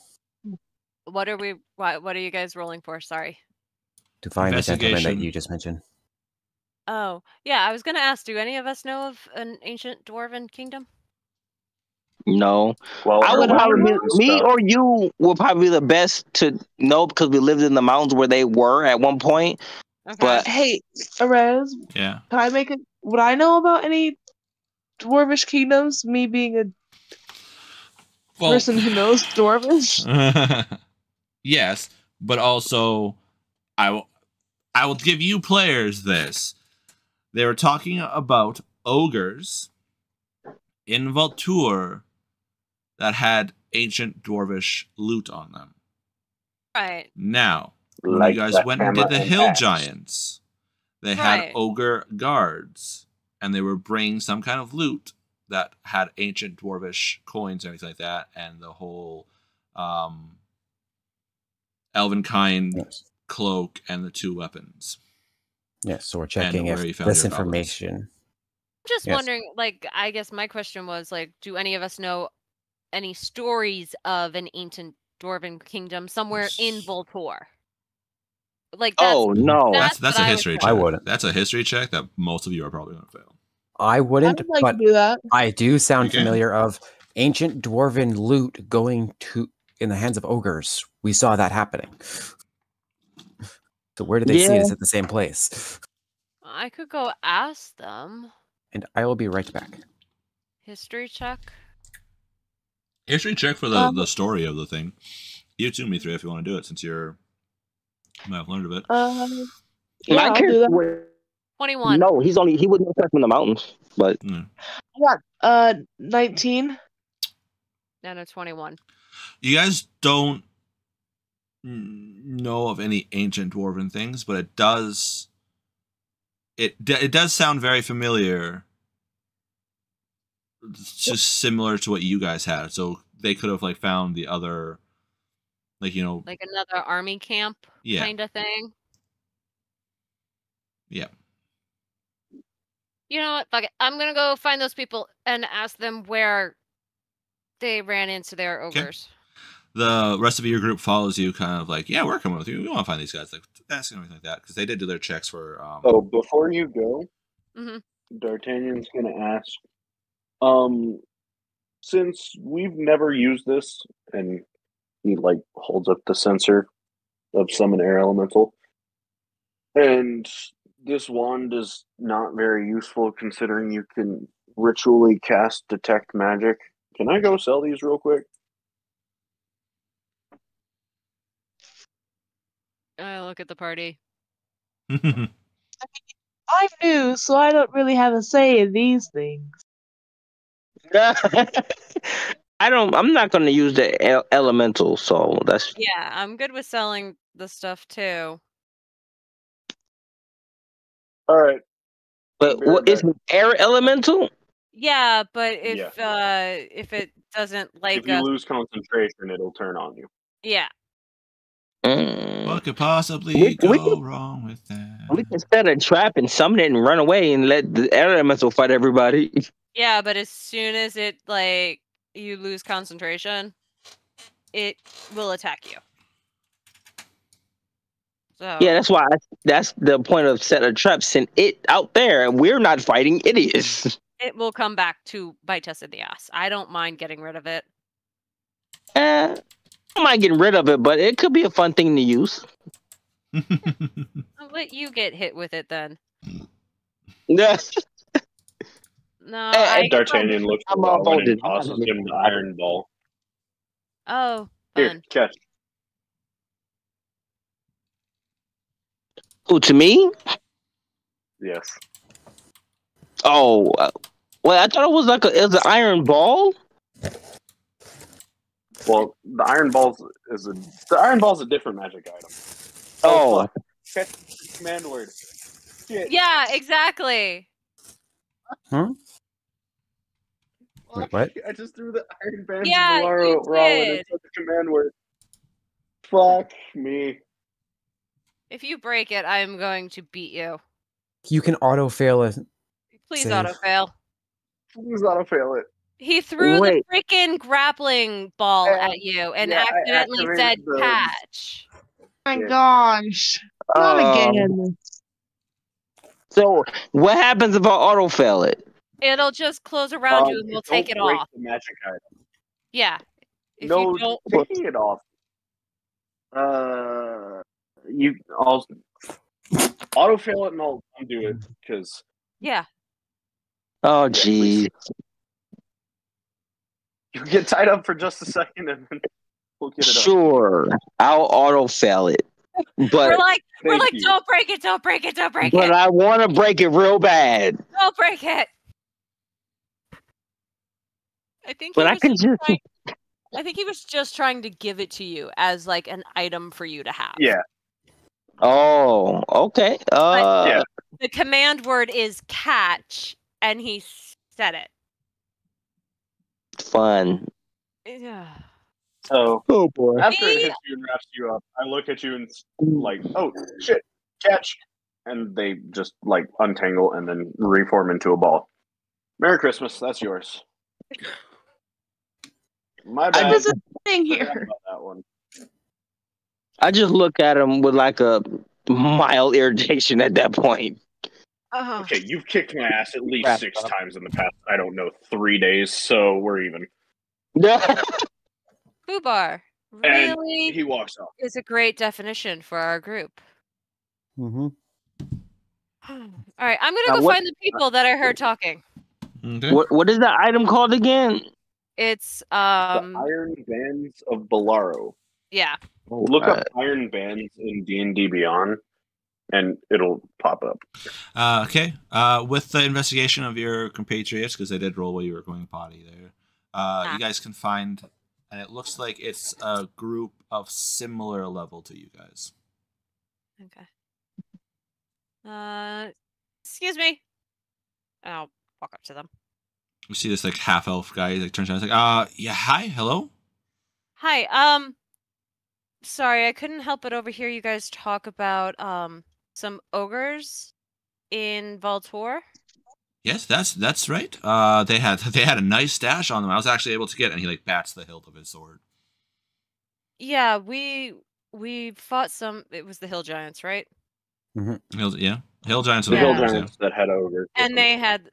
What are you guys rolling for? Sorry. To find the gentleman that you just mentioned. Oh, yeah, I was gonna ask, do any of us know of an ancient dwarven kingdom? No. Well, I would probably me or you will probably be the best to know because we lived in the mountains where they were at one point. Okay. But hey, Arez, yeah, can I make it? Would I know about any dwarvish kingdoms? Me being a person who knows dwarvish. Yes, but also I will give you players this. They were talking about ogres in Voltur that had ancient dwarvish loot on them. Right. Now, when you guys went and did the hill giants, they had ogre guards, and they were bringing some kind of loot that had ancient dwarvish coins and everything like that, and the whole elvenkind cloak and the 2 weapons. Yes, so we're checking if this information. I'm just wondering, like, I guess my question was, like, do any of us know any stories of an ancient dwarven kingdom somewhere in Voltur? Like, no, that's a history check. I wouldn't. That's a history check that most of you are probably going to fail. I wouldn't, I'd like to do that. I do sound familiar of ancient dwarven loot going to in the hands of ogres. We saw that happening. So where did they see it? Is it the same place? I could go ask them. And I will be right back. History check. History check for the story of the thing. You too, Mithra, if you want to do it, since you might have learned of it. My character 21. No, he wouldn't have from the mountains, but I got 19. No, 21. You guys don't know of any ancient dwarven things, but it does sound very familiar. It's just similar to what you guys had. So they could have like found the other, like another army camp kind of thing. Yeah. You know what? Fuck it. I'm gonna go find those people and ask them where they ran into their ogres. The rest of your group follows you, kind of like, yeah, we're coming with you. We want to find these guys, like asking everything like that, because they did do their checks for. Before you go, D'Artagnan's gonna ask. Since we've never used this, and he like holds up the sensor of summon air elemental, and this wand is not very useful considering you can ritually cast detect magic. Can I go sell these real quick? I look at the party. I'm new, so I don't really have a say in these things. I'm not going to use the elemental, so that's. Yeah, I'm good with selling the stuff too. All right. But what is air elemental? Yeah, but if it doesn't if you lose concentration, it'll turn on you. Yeah. What could possibly go wrong with that? We can set a trap and summon it and run away and let the air elemental fight everybody. Yeah, but as soon as it you lose concentration, it will attack you. So yeah, that's the point of set a trap. Send it out there, and we're not fighting idiots. It will come back to bite us in the ass. I don't mind getting rid of it. I don't mind getting rid of it, but it could be a fun thing to use. I'll let you get hit with it then. Yeah. No, D'Artagnan looks at Robin and tosses him the iron ball. Oh, here, fun. catch. Who, to me? Yes. Oh, well, I thought it was an iron ball. Well, the iron ball's a different magic item. Oh, catch the command word. Shit. Yeah, exactly. Huh? Wait, what? I just threw the iron bands Yeah, of Valaro you wrong and did. it took the command word. Fuck me. If you break it, I am going to beat you. You can auto fail it. Please Save. auto fail. Please auto fail it. He threw Wait. the freaking grappling ball at you and accidentally said catch. Oh my gosh. Not again. So what happens if I auto fail it? It'll just close around you and we'll take it off. The magic item. Yeah. If No, you don't taking it off. I'll auto fail it and I'll undo it because. Yeah. Oh, geez. You get tied up for just a second and then we'll get it up. Sure, I'll auto fail it. But we're like, you. don't break it, don't break it, don't break it. But I want to break it real bad. Don't break it. I think. But I can just. I think he was just trying to give it to you as like an item for you to have. Yeah. Oh, okay. Yeah. The command word is catch, and he said it. Fun. Yeah. So, oh boy. After it hits you and wraps you up, I look at you and like, oh shit, catch, and they just like untangle and then reform into a ball. Merry Christmas. That's yours. My bad. I'm just sitting here. About that one. I just look at him with like a mild irritation at that point. Okay, you've kicked my ass at least 6 times in the past, I don't know, 3 days, so we're even. Fubar And really he walks off. is a great definition for our group. Mm-hmm. All right, I'm gonna go find the people that I heard talking. Okay. What is that item called again? It's The Iron Bands of Valaro. Yeah. Look up Iron Bands in D&D Beyond, and it'll pop up. Okay. With the investigation of your compatriots, because I did roll while you were going potty there, you guys can find, and it looks like it's a group of similar level to you guys. Okay. Excuse me. I'll walk up to them. You see this like half elf guy, like turns around, like, yeah, hi, hello. Hi. Sorry, I couldn't help but overhear you guys talk about some ogres in Valtor. Yes, that's right. They had a nice stash on them. I was actually able to get, and he like bats the hilt of his sword. Yeah, we fought some. It was the hill giants, right? Mm-hmm. Hill giants. The hill giants that had ogres, and they had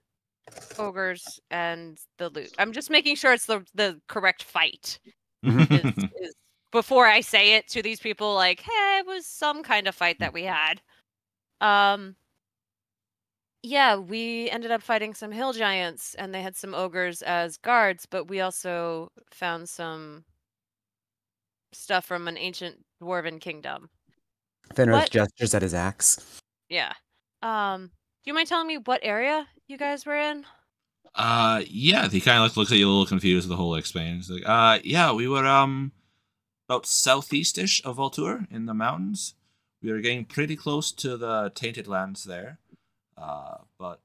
ogres and the loot. I'm just making sure it's the correct fight. is before I say it to these people, like, hey, it was some kind of fight that we had. Yeah, we ended up fighting some hill giants, and they had some ogres as guards, but we also found some stuff from an ancient dwarven kingdom. Fenris gestures at his axe. Yeah. Do you mind telling me what area you guys were in? Yeah, he kind of looks at you a little confused with the whole explain. He's like, yeah, we were about southeast-ish of Valtur in the mountains. We were getting pretty close to the tainted lands there. But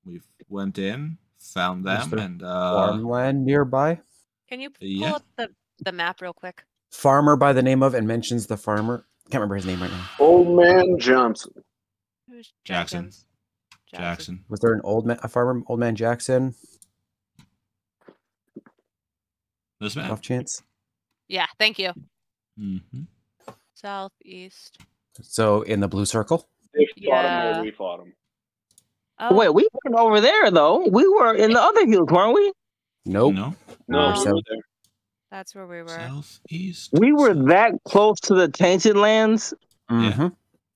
we went in, found them, and farmland nearby. Can you pull up the map real quick? Farmer by the name of, and mentions the farmer. Can't remember his name right now. Old Man Johnson. Who's Jackson. Was there a farmer, Old Man Jackson? This man. Off chance. Yeah, thank you. Mm-hmm. Southeast. So in the blue circle. They fought him where we fought him. Oh. Wait, we weren't over there though. We were in the other hills, weren't we? Nope. No, we were there. That's where we were. Southeast. We were that close to the tainted lands. Mm-hmm. Yeah.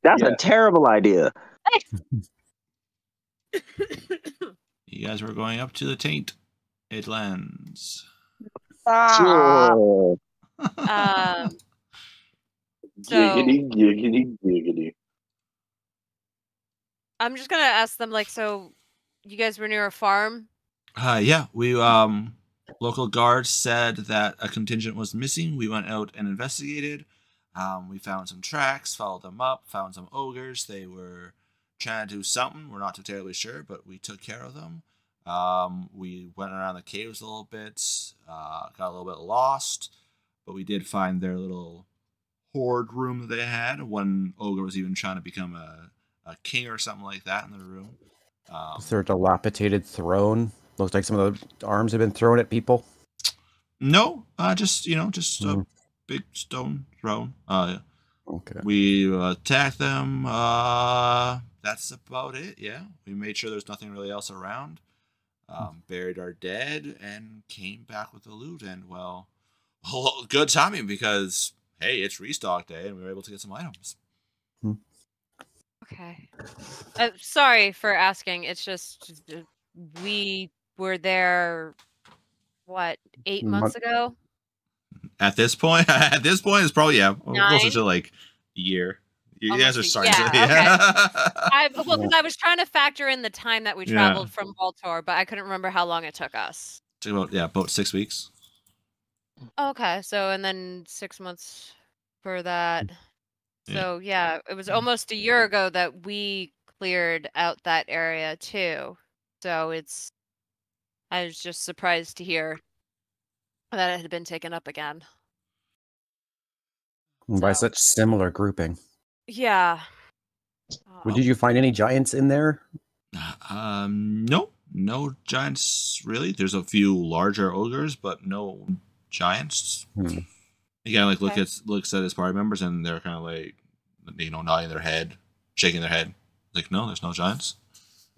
That's a terrible idea. You guys were going up to the tainted lands. Sure. Giggity, giggity, giggity. I'm just gonna ask them, like, so you guys were near a farm? Yeah, we local guards said that a contingent was missing. We went out and investigated. We found some tracks, followed them up, found some ogres. They were trying to do something. We're not too terribly sure, but we took care of them. We went around the caves a little bit, got a little bit lost, but we did find their little hoard room that they had. One ogre was even trying to become a king or something like that in the room. Is there a dilapidated throne? Looks like some of the arms have been thrown at people. No, just a big stone throne. Okay. We attacked them. That's about it. Yeah, we made sure there's nothing really else around. Buried our dead and came back with the loot. And well, good timing because hey, it's restock day and we were able to get some items. Okay. Sorry for asking. It's just we were there. What, 8 months ago? At this point, it's probably closer to like a year. You guys are starting to. Okay. Because I was trying to factor in the time that we traveled from Baltor, but I couldn't remember how long it took us. It took about 6 weeks. Okay, so and then 6 months for that. So it was almost a year ago that we cleared out that area too. So I was just surprised to hear that it had been taken up again. By such similar grouping. Yeah. Did you find any giants in there? No giants really. There's a few larger ogres, but no giants. You kind of like looks at his party members, and they're kind of like, nodding their head, shaking their head, like, no, there's no giants.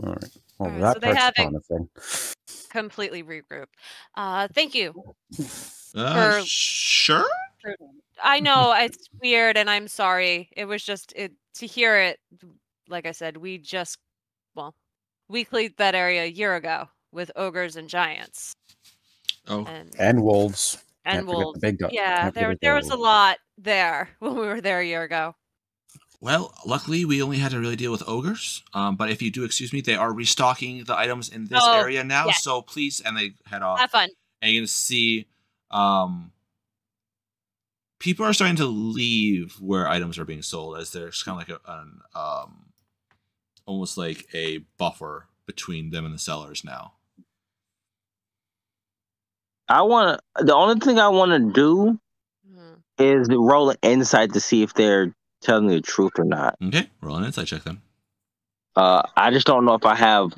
All right. Well, that so they haven't promising. Completely regrouped. Thank you. Sure. I know it's weird, and I'm sorry. It was just to hear it. Like I said, we cleared that area a year ago with ogres and giants. Oh, and wolves. And wolves. The big dog. Yeah, there was a lot there when we were there a year ago. Well, luckily we only had to really deal with ogres. But if you do excuse me, they are restocking the items in this area now. Yes. So please, and they head off. Have fun. And you can see, people are starting to leave where items are being sold, as there's kind of like almost like a buffer between them and the sellers now. The only thing I want to do is roll an insight to see if they're telling the truth or not. Okay, roll an insight check then. I just don't know if I have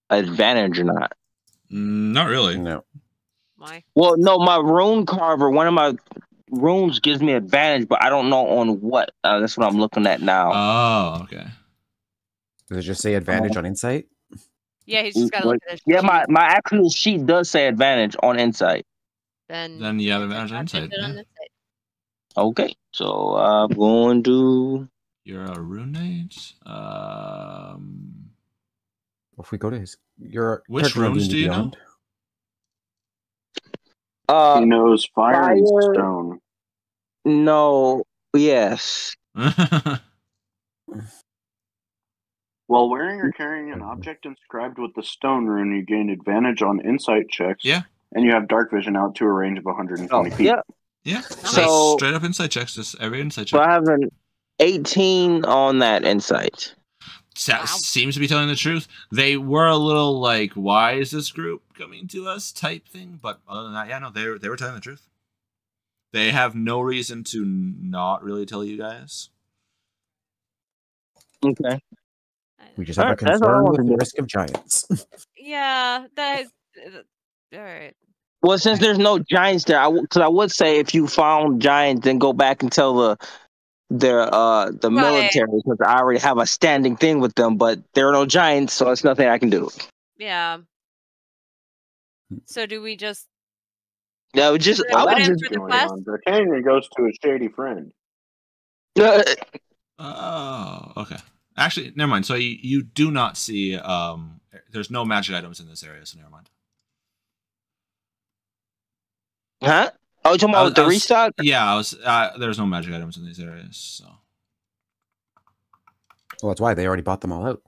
advantage or not. Not really. No. Why? Well, no, my rune carver, one of my runes gives me advantage, but I don't know on what. That's what I'm looking at now. Oh, okay. Does it just say advantage on insight? Yeah, he's just got to look at his sheet. Yeah, my actual sheet does say advantage on insight. Then you have advantage on insight. Okay, so I'm going to... You're a runate. If we go to his... Which runes do you know? He knows fire and stone. No, yes. While wearing or carrying an object inscribed with the stone rune, you gain advantage on insight checks. Yeah. And you have dark vision out to a range of 120 feet. Yeah. Yeah. So straight up insight checks. Just every insight so check. I have an 18 on that insight. Seems to be telling the truth. They were a little like, why is this group coming to us type thing, but other than that, they were telling the truth. They have no reason to not really tell you guys. Okay. We just have a concern with the risk of giants. Yeah, all right. Well, since there's no giants there, because I would say if you found giants, then go back and tell the military, because I already have a standing thing with them. But there are no giants, so it's nothing I can do. Yeah. So do we just? No, just I would just. The canyon goes to a shady friend. Oh, okay. Actually, never mind. So you do not see. There's no magic items in this area, so never mind. Huh? Oh, you're talking about the restock? Yeah, there's no magic items in these areas, so. Well, that's why they already bought them all out.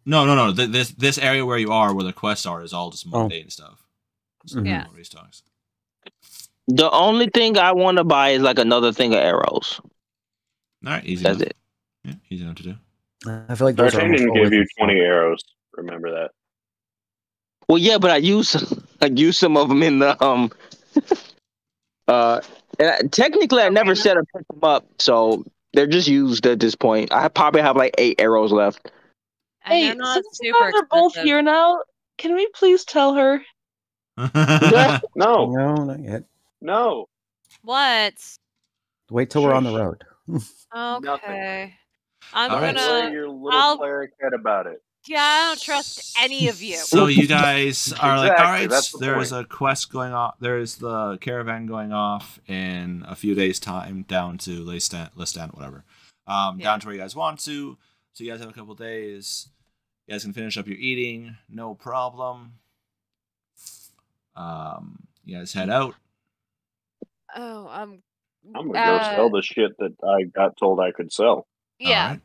No. This area where you are, where the quests are, is all just mundane stuff. So yeah. Restocks. The only thing I want to buy is like another thing of arrows. All right, easy. That's enough. it. Yeah, easy enough to do. I feel like those D'Artagnan give you 20 arrows. Remember that. Well, yeah, but I use some of them in the and technically I never said I picked them up, so they're just used at this point. I probably have like 8 arrows left. And hey, they're not since you super guys are both expensive. here now, can we please tell her? No. No, not yet. No. What? Wait till we're on the road. Okay. I'm All right. gonna. Worry your little cleric head about it. Yeah, I don't trust any of you. So you guys are like, all right, that's the there's point. a quest going on. There's the caravan going off in a few days' time down to Lestan, whatever. Down to where you guys want to. So you guys have a couple days. You guys can finish up your eating, no problem. You guys head out. Oh, I'm gonna go sell the shit that I got told I could sell. Yeah. All right.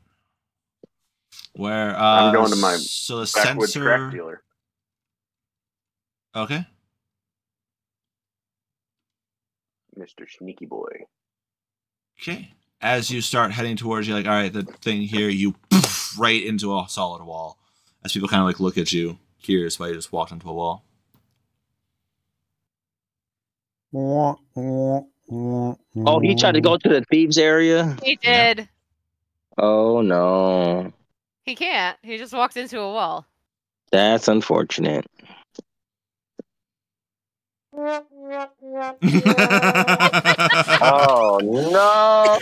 Where I'm going to my so the backwoods sensor craft dealer. Okay. Mr. Sneaky Boy. Okay. As you start heading towards, you're like, all right, the thing here, you poof, right into a solid wall. As people kind of like look at you, curious why you just walked into a wall. Oh, he tried to go to the thieves area? He did. Yeah. Oh, no. He can't. He just walked into a wall. That's unfortunate. Oh, no.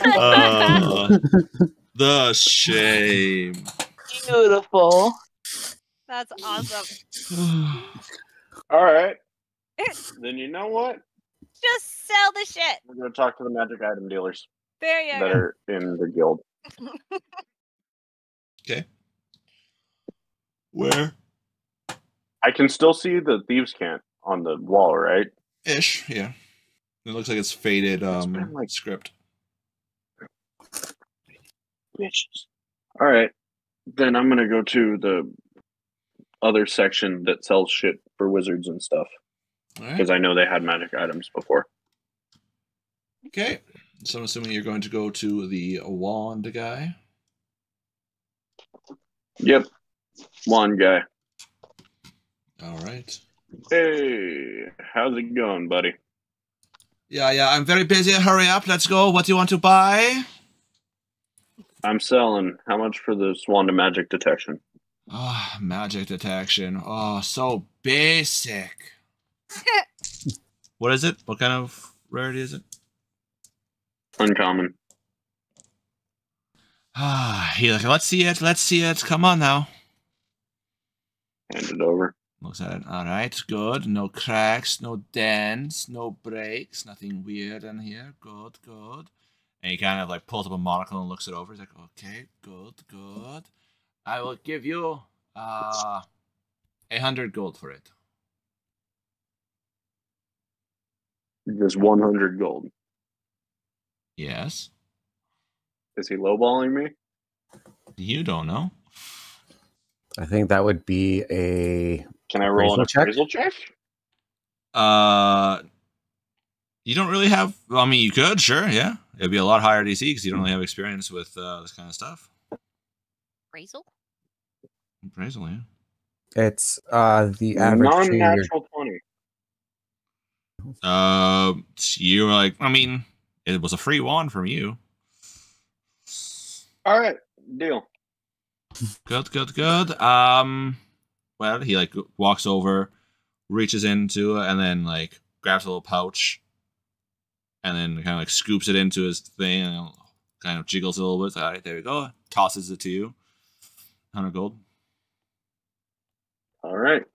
The shame. Beautiful. That's awesome. All right. Then you know what? Just sell the shit. We're going to talk to the magic item dealers There you that go. are in the guild. Okay. Where? I can still see the thieves' cant on the wall, right? Ish, yeah. It looks like it's faded like script. Bitches. All right. Then I'm going to go to the other section that sells shit for wizards and stuff. Because I know they had magic items before. Okay. So I'm assuming you're going to go to the wand guy. Yep. Wand guy. All right. Hey, how's it going, buddy? Yeah, I'm very busy. Hurry up. Let's go. What do you want to buy? I'm selling. How much for this wand of magic detection? Oh, magic detection. Oh, so basic. What is it? What kind of rarity is it? Uncommon. He's like, let's see it. Let's see it. Come on now. Hand it over. Looks at it. All right, good. No cracks, no dents, no breaks, nothing weird in here. Good, good. And he kind of like pulls up a monocle and looks it over. He's like, okay, good, good. I will give you 100 gold for it. Just 100 gold. Yes. Is he lowballing me? You don't know. I think that would be a. Can I roll an appraisal check? You don't really have. Well, I mean, you could, sure, yeah. It'd be a lot higher DC because you don't really have experience with this kind of stuff. Appraisal? Appraisal, yeah. It's the average. Non-natural 20. You were like, I mean, it was a free wand from you. All right, deal. Good, good, good. Well, he like walks over, reaches into it, and then like grabs a little pouch, and then kind of like scoops it into his thing, and kind of jiggles a little bit. All right, there we go. Tosses it to you. 100 gold. All right.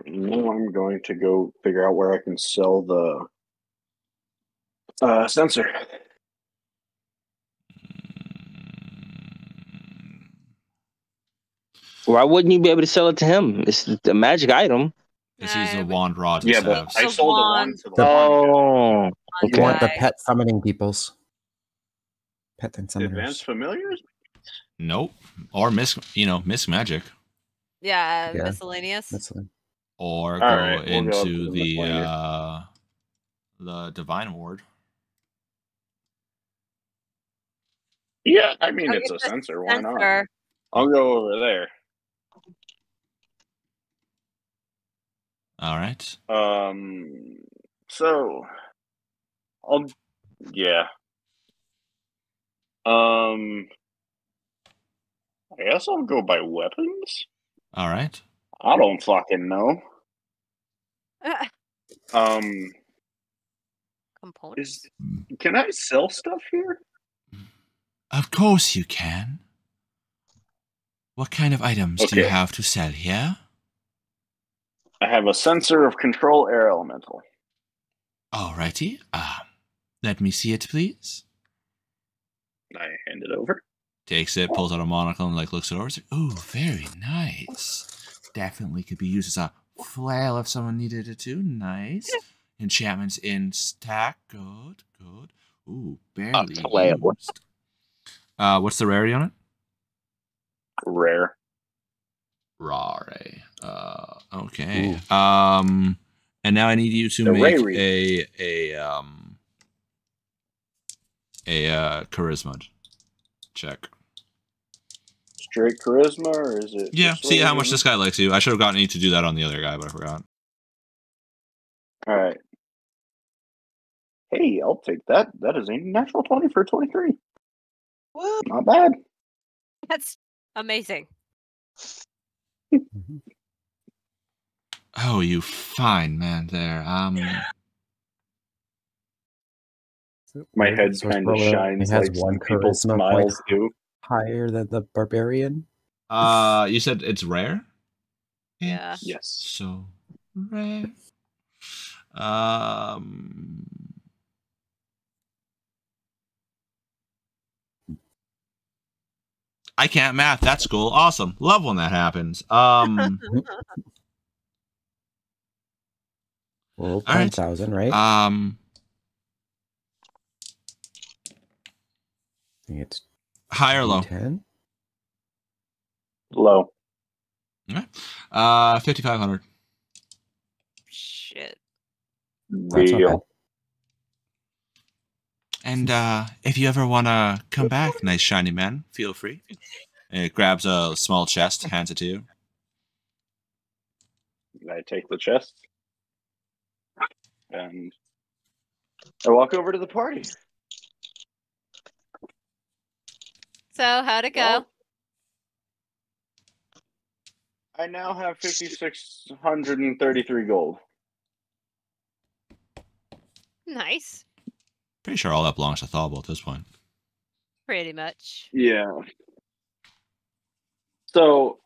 Now I'm going to go figure out where I can sell the sensor. Why wouldn't you be able to sell it to him? It's the magic item. This is a wand rod. Yeah, but I sold the wand to the wand. You want the pet summoning peoples. Pet and summoners. Advanced familiars? Nope. Or miss magic. Yeah, miscellaneous. Or go into the divine ward. Yeah, I mean it's a sensor. Why not? I'll go over there. All right. So, yeah. I guess I'll go by weapons. All right. I don't fucking know. Components. Can I sell stuff here? Of course you can. What kind of items do you have to sell here? I have a sensor of control air elemental. Alrighty. Let me see it, please. I hand it over. Takes it, pulls out a monocle, and looks it over. Like, ooh, very nice. Definitely could be used as a flail if someone needed it to. Nice. Enchantments in stack. Good. Ooh, barely used. What's the rarity on it? Rare. Rare. Okay. Ooh. And now I need you to make a charisma check. Straight charisma, or is it? Yeah. See how much this guy likes you. I should have gotten you to do that on the other guy, but I forgot. All right. Hey, I'll take that. That is a natural 20 for 23. Woo. Not bad. That's amazing. Oh, you fine man there. My head kind of shines like one people's smiles do. Higher than the barbarian. You said it's rare? Yeah. Yes. So rare. I can't math. That's cool. Awesome. Love when that happens. Well, 10,000, right? I think it's high or low? 10. Low. Okay. 5,500. Shit. That's not bad. And if you ever want to come back, nice shiny man, feel free. And it grabs a small chest, hands it to you. I take the chest. And I walk over to the party. So, how'd it go? Well, I now have 5,633 gold. Nice. Pretty sure all that belongs to Thauble at this point. Pretty much. Yeah. So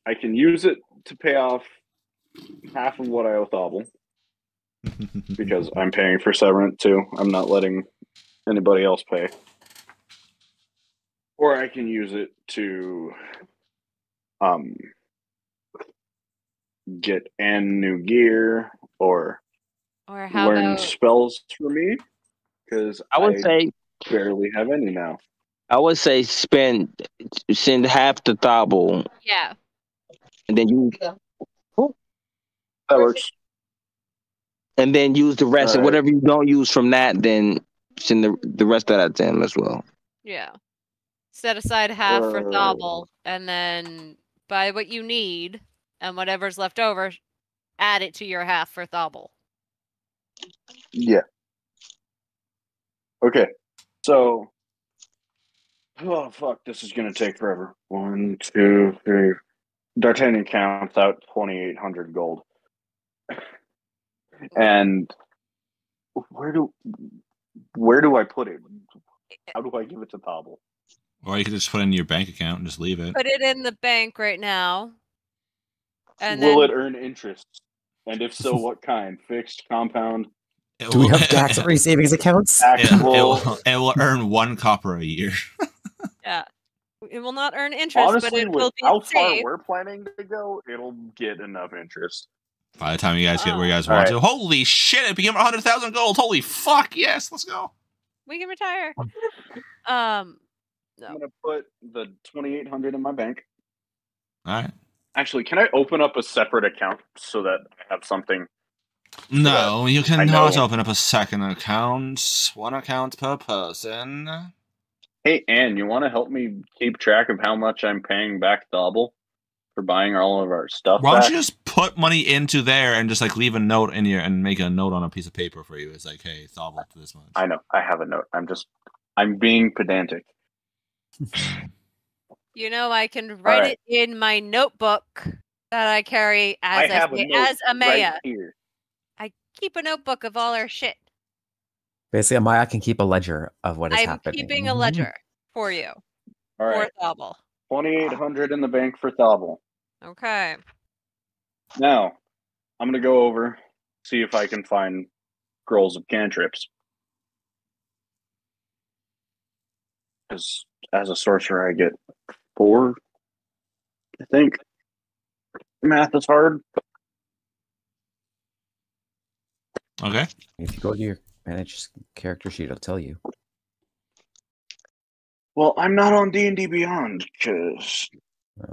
I can use it to pay off half of what I owe Thauble. Because I'm paying for Severant too. I'm not letting anybody else pay. Or I can use it to get new gear or learn spells for me. Because I would say barely have any now. I would say send half the Thauble. Yeah. And then you that works. And then use the rest of whatever you don't use from that, then send the rest of that to him as well. Yeah. Set aside half for Thauble, and then buy what you need, and whatever's left over, add it to your half for Thauble. Yeah. Okay. So, oh fuck, this is gonna take forever. 1, 2, 3. D'Artagnan counts out 2,800 gold. And where do I put it? How do I give it to Thauble? Or you could just put it in your bank account and just leave it. Put it in the bank right now. And Will it earn interest? And if so, what kind? Fixed, compound? Do we have tax-free savings accounts? It will earn 1 copper a year. Yeah. It will not earn interest, honestly, but it will be how safe. far we're planning to go, it'll get enough interest. By the time you guys get where you guys want to. Holy shit, it became 100,000 gold. Holy fuck, yes, let's go. We can retire. No. I'm going to put the 2,800 in my bank. All right. Actually, can I open up a separate account so that I have something? No, you cannot open up a second account. 1 account per person. Hey, Anne, you want to help me keep track of how much I'm paying back Thauble for buying all of our stuff. Why don't you just put money into there and just like leave a note in your and make a note on a piece of paper for you? It's like, hey, Thobble to this much. I know. I have a note. I'm being pedantic. You know, I can write it in my notebook that I carry as a Maya. Right here. I keep a notebook of all our shit. Basically, Maya can keep a ledger of what is happening. I'm keeping a ledger for you. All right. For Thobble. 2,800 in the bank for Thobble. Okay. Now, I'm going to go over, see if I can find scrolls of cantrips. Because as a sorcerer, I get 4, I think. Math is hard. Okay. If you go to your manage character sheet, it'll tell you. Well, I'm not on D&D Beyond, because,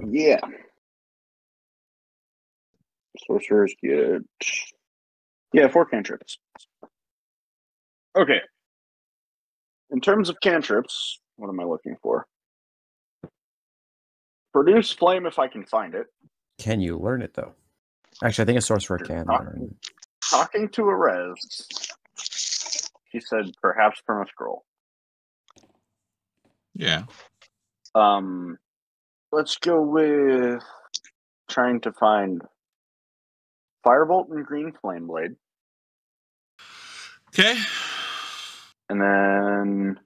yeah. Sorcerers get... Yeah, 4 cantrips. Okay. In terms of cantrips, what am I looking for? Produce flame if I can find it. Can you learn it, though? Actually, I think a sorcerer can learn it. Talking to a res, he said perhaps from a scroll. Yeah. Let's go with trying to find Firebolt and Green Flame Blade. Okay. And then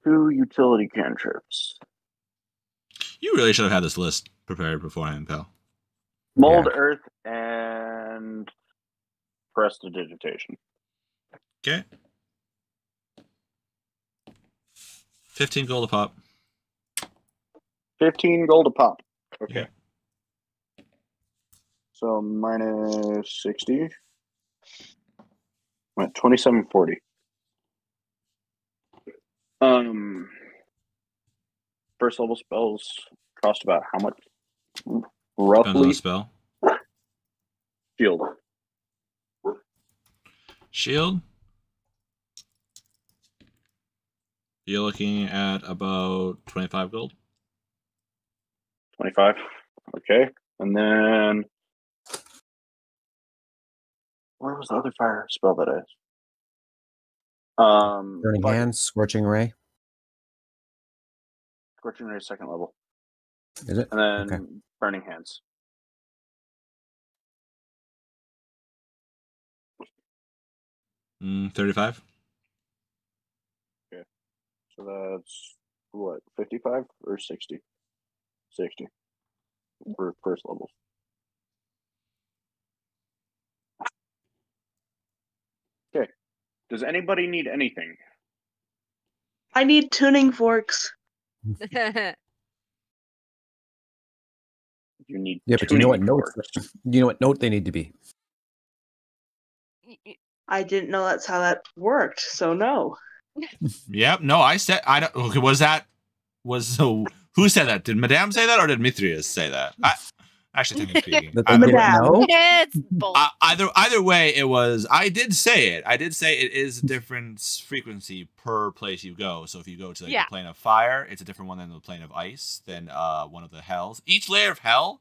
2 utility cantrips. You really should have had this list prepared beforehand, pal. Mold Earth and Prestidigitation. Okay. 15 gold a pop. 15 gold a pop. Okay. Yeah. So minus 60. I'm at 2740. First level spells cost about how much? Roughly. Depends on the spell. Shield. Shield. You're looking at about 25 gold. 25. Okay. And then where was the other fire spell that is? Burning Hands, Scorching Ray. Scorching Ray, 2nd level. Is it? And then Burning Hands. Mm, 35. Okay. So that's what, 55 or 60? 60 for first levels. Okay. Does anybody need anything? I need tuning forks. You need but you know what forks. You know what note they need to be. I didn't know that's how that worked, so no. Yep. No, I said I don't. Okay, who said that? Did Madame say that or did Mithrius say that? Actually, technically speaking, It's either way, it was. I did say it. I did say it is a different frequency per place you go. So if you go to like the plane of fire, it's a different one than the plane of ice. Than one of the hells. Each layer of hell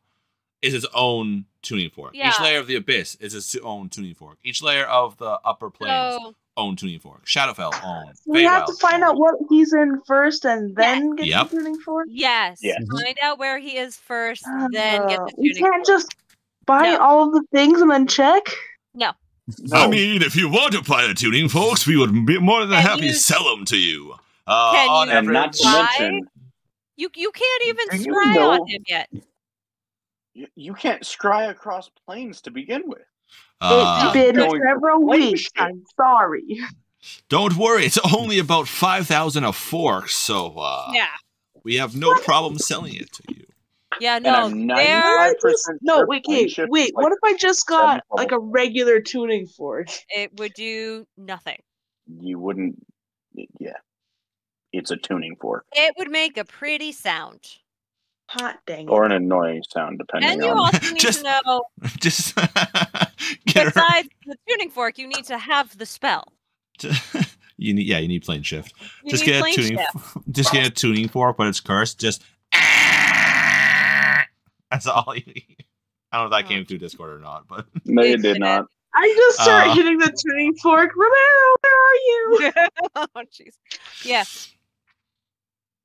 is its own tuning fork. Yeah. Each layer of the abyss is its own tuning fork. Each layer of the upper planes own tuning fork. Shadowfell own. So we have to find out what he's in first and then get the tuning fork? Yes. Find out where he is first, then get the tuning fork. You can't just buy all of the things and then check? No. I mean, if you want to buy the tuning forks, we would be more than happy to sell them to you. Can you and not to mention, you can't even scry on him yet. You can't scry across planes to begin with. It's been several weeks. I'm sorry. Don't worry, it's only about 5,000 a fork, so we have no problem selling it to you. Yeah, no. Wait. What if I just got like a regular tuning fork? It would do nothing. You wouldn't. Yeah, it's a tuning fork. It would make a pretty sound. Hot dang it. Or an annoying sound, depending on. And you also need to know. Just besides the tuning fork, you need to have the spell. You need plane shift. Just get a tuning fork, but it's cursed. Just That's all you need. I don't know if that came through Discord or not, but no, it did not. I just start hitting the tuning fork. Romero, where are you? Oh, jeez. Yeah.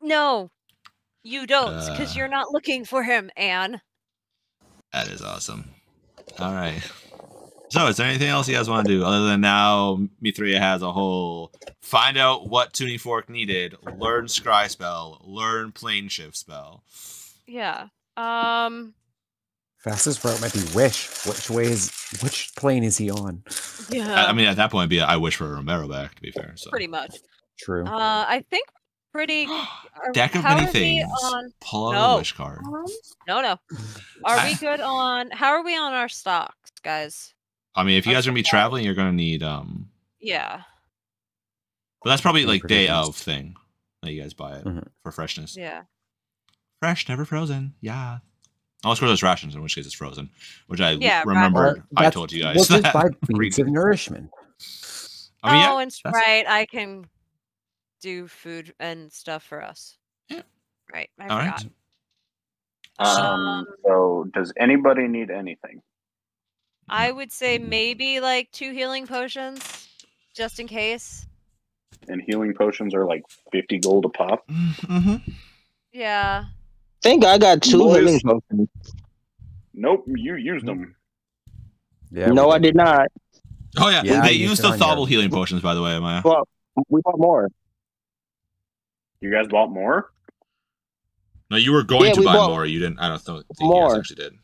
No, you don't, because you're not looking for him, Anne. That is awesome. All right. So, is there anything else you guys want to do other than now Mithria has a whole find out what tuning fork needed, learn scry spell, learn plane shift spell? Yeah. Fastest route might be wish. Which plane is he on? Yeah. I mean, at that point, it'd be I wish for Romero back. To be fair, so pretty much. True. I think pretty. Deck of many things. Pull out a wish card. No. Are we good on? How are we on our stocks, guys? I mean, if you guys are gonna be traveling, you're gonna need Yeah. But that's probably like day of thing that you guys buy it for freshness. Yeah. Fresh, never frozen. Yeah. Unless there's rations, in which case it's frozen. Which I remember I told you guys. We'll just buy beads of nourishment. I mean, and right, I can do food and stuff for us. Yeah. Right. I forgot. Right. So does anybody need anything? I would say maybe like 2 healing potions, just in case. And healing potions are like 50 gold a pop. Yeah. I think I got 2 healing potions. Nope, you used them. Yeah, no, I did not. Oh yeah, they used the Thobble healing potions, by the way, Maya. Well, we bought more. You guys bought more? No, you were going to buy more. You didn't. I don't think you guys actually did.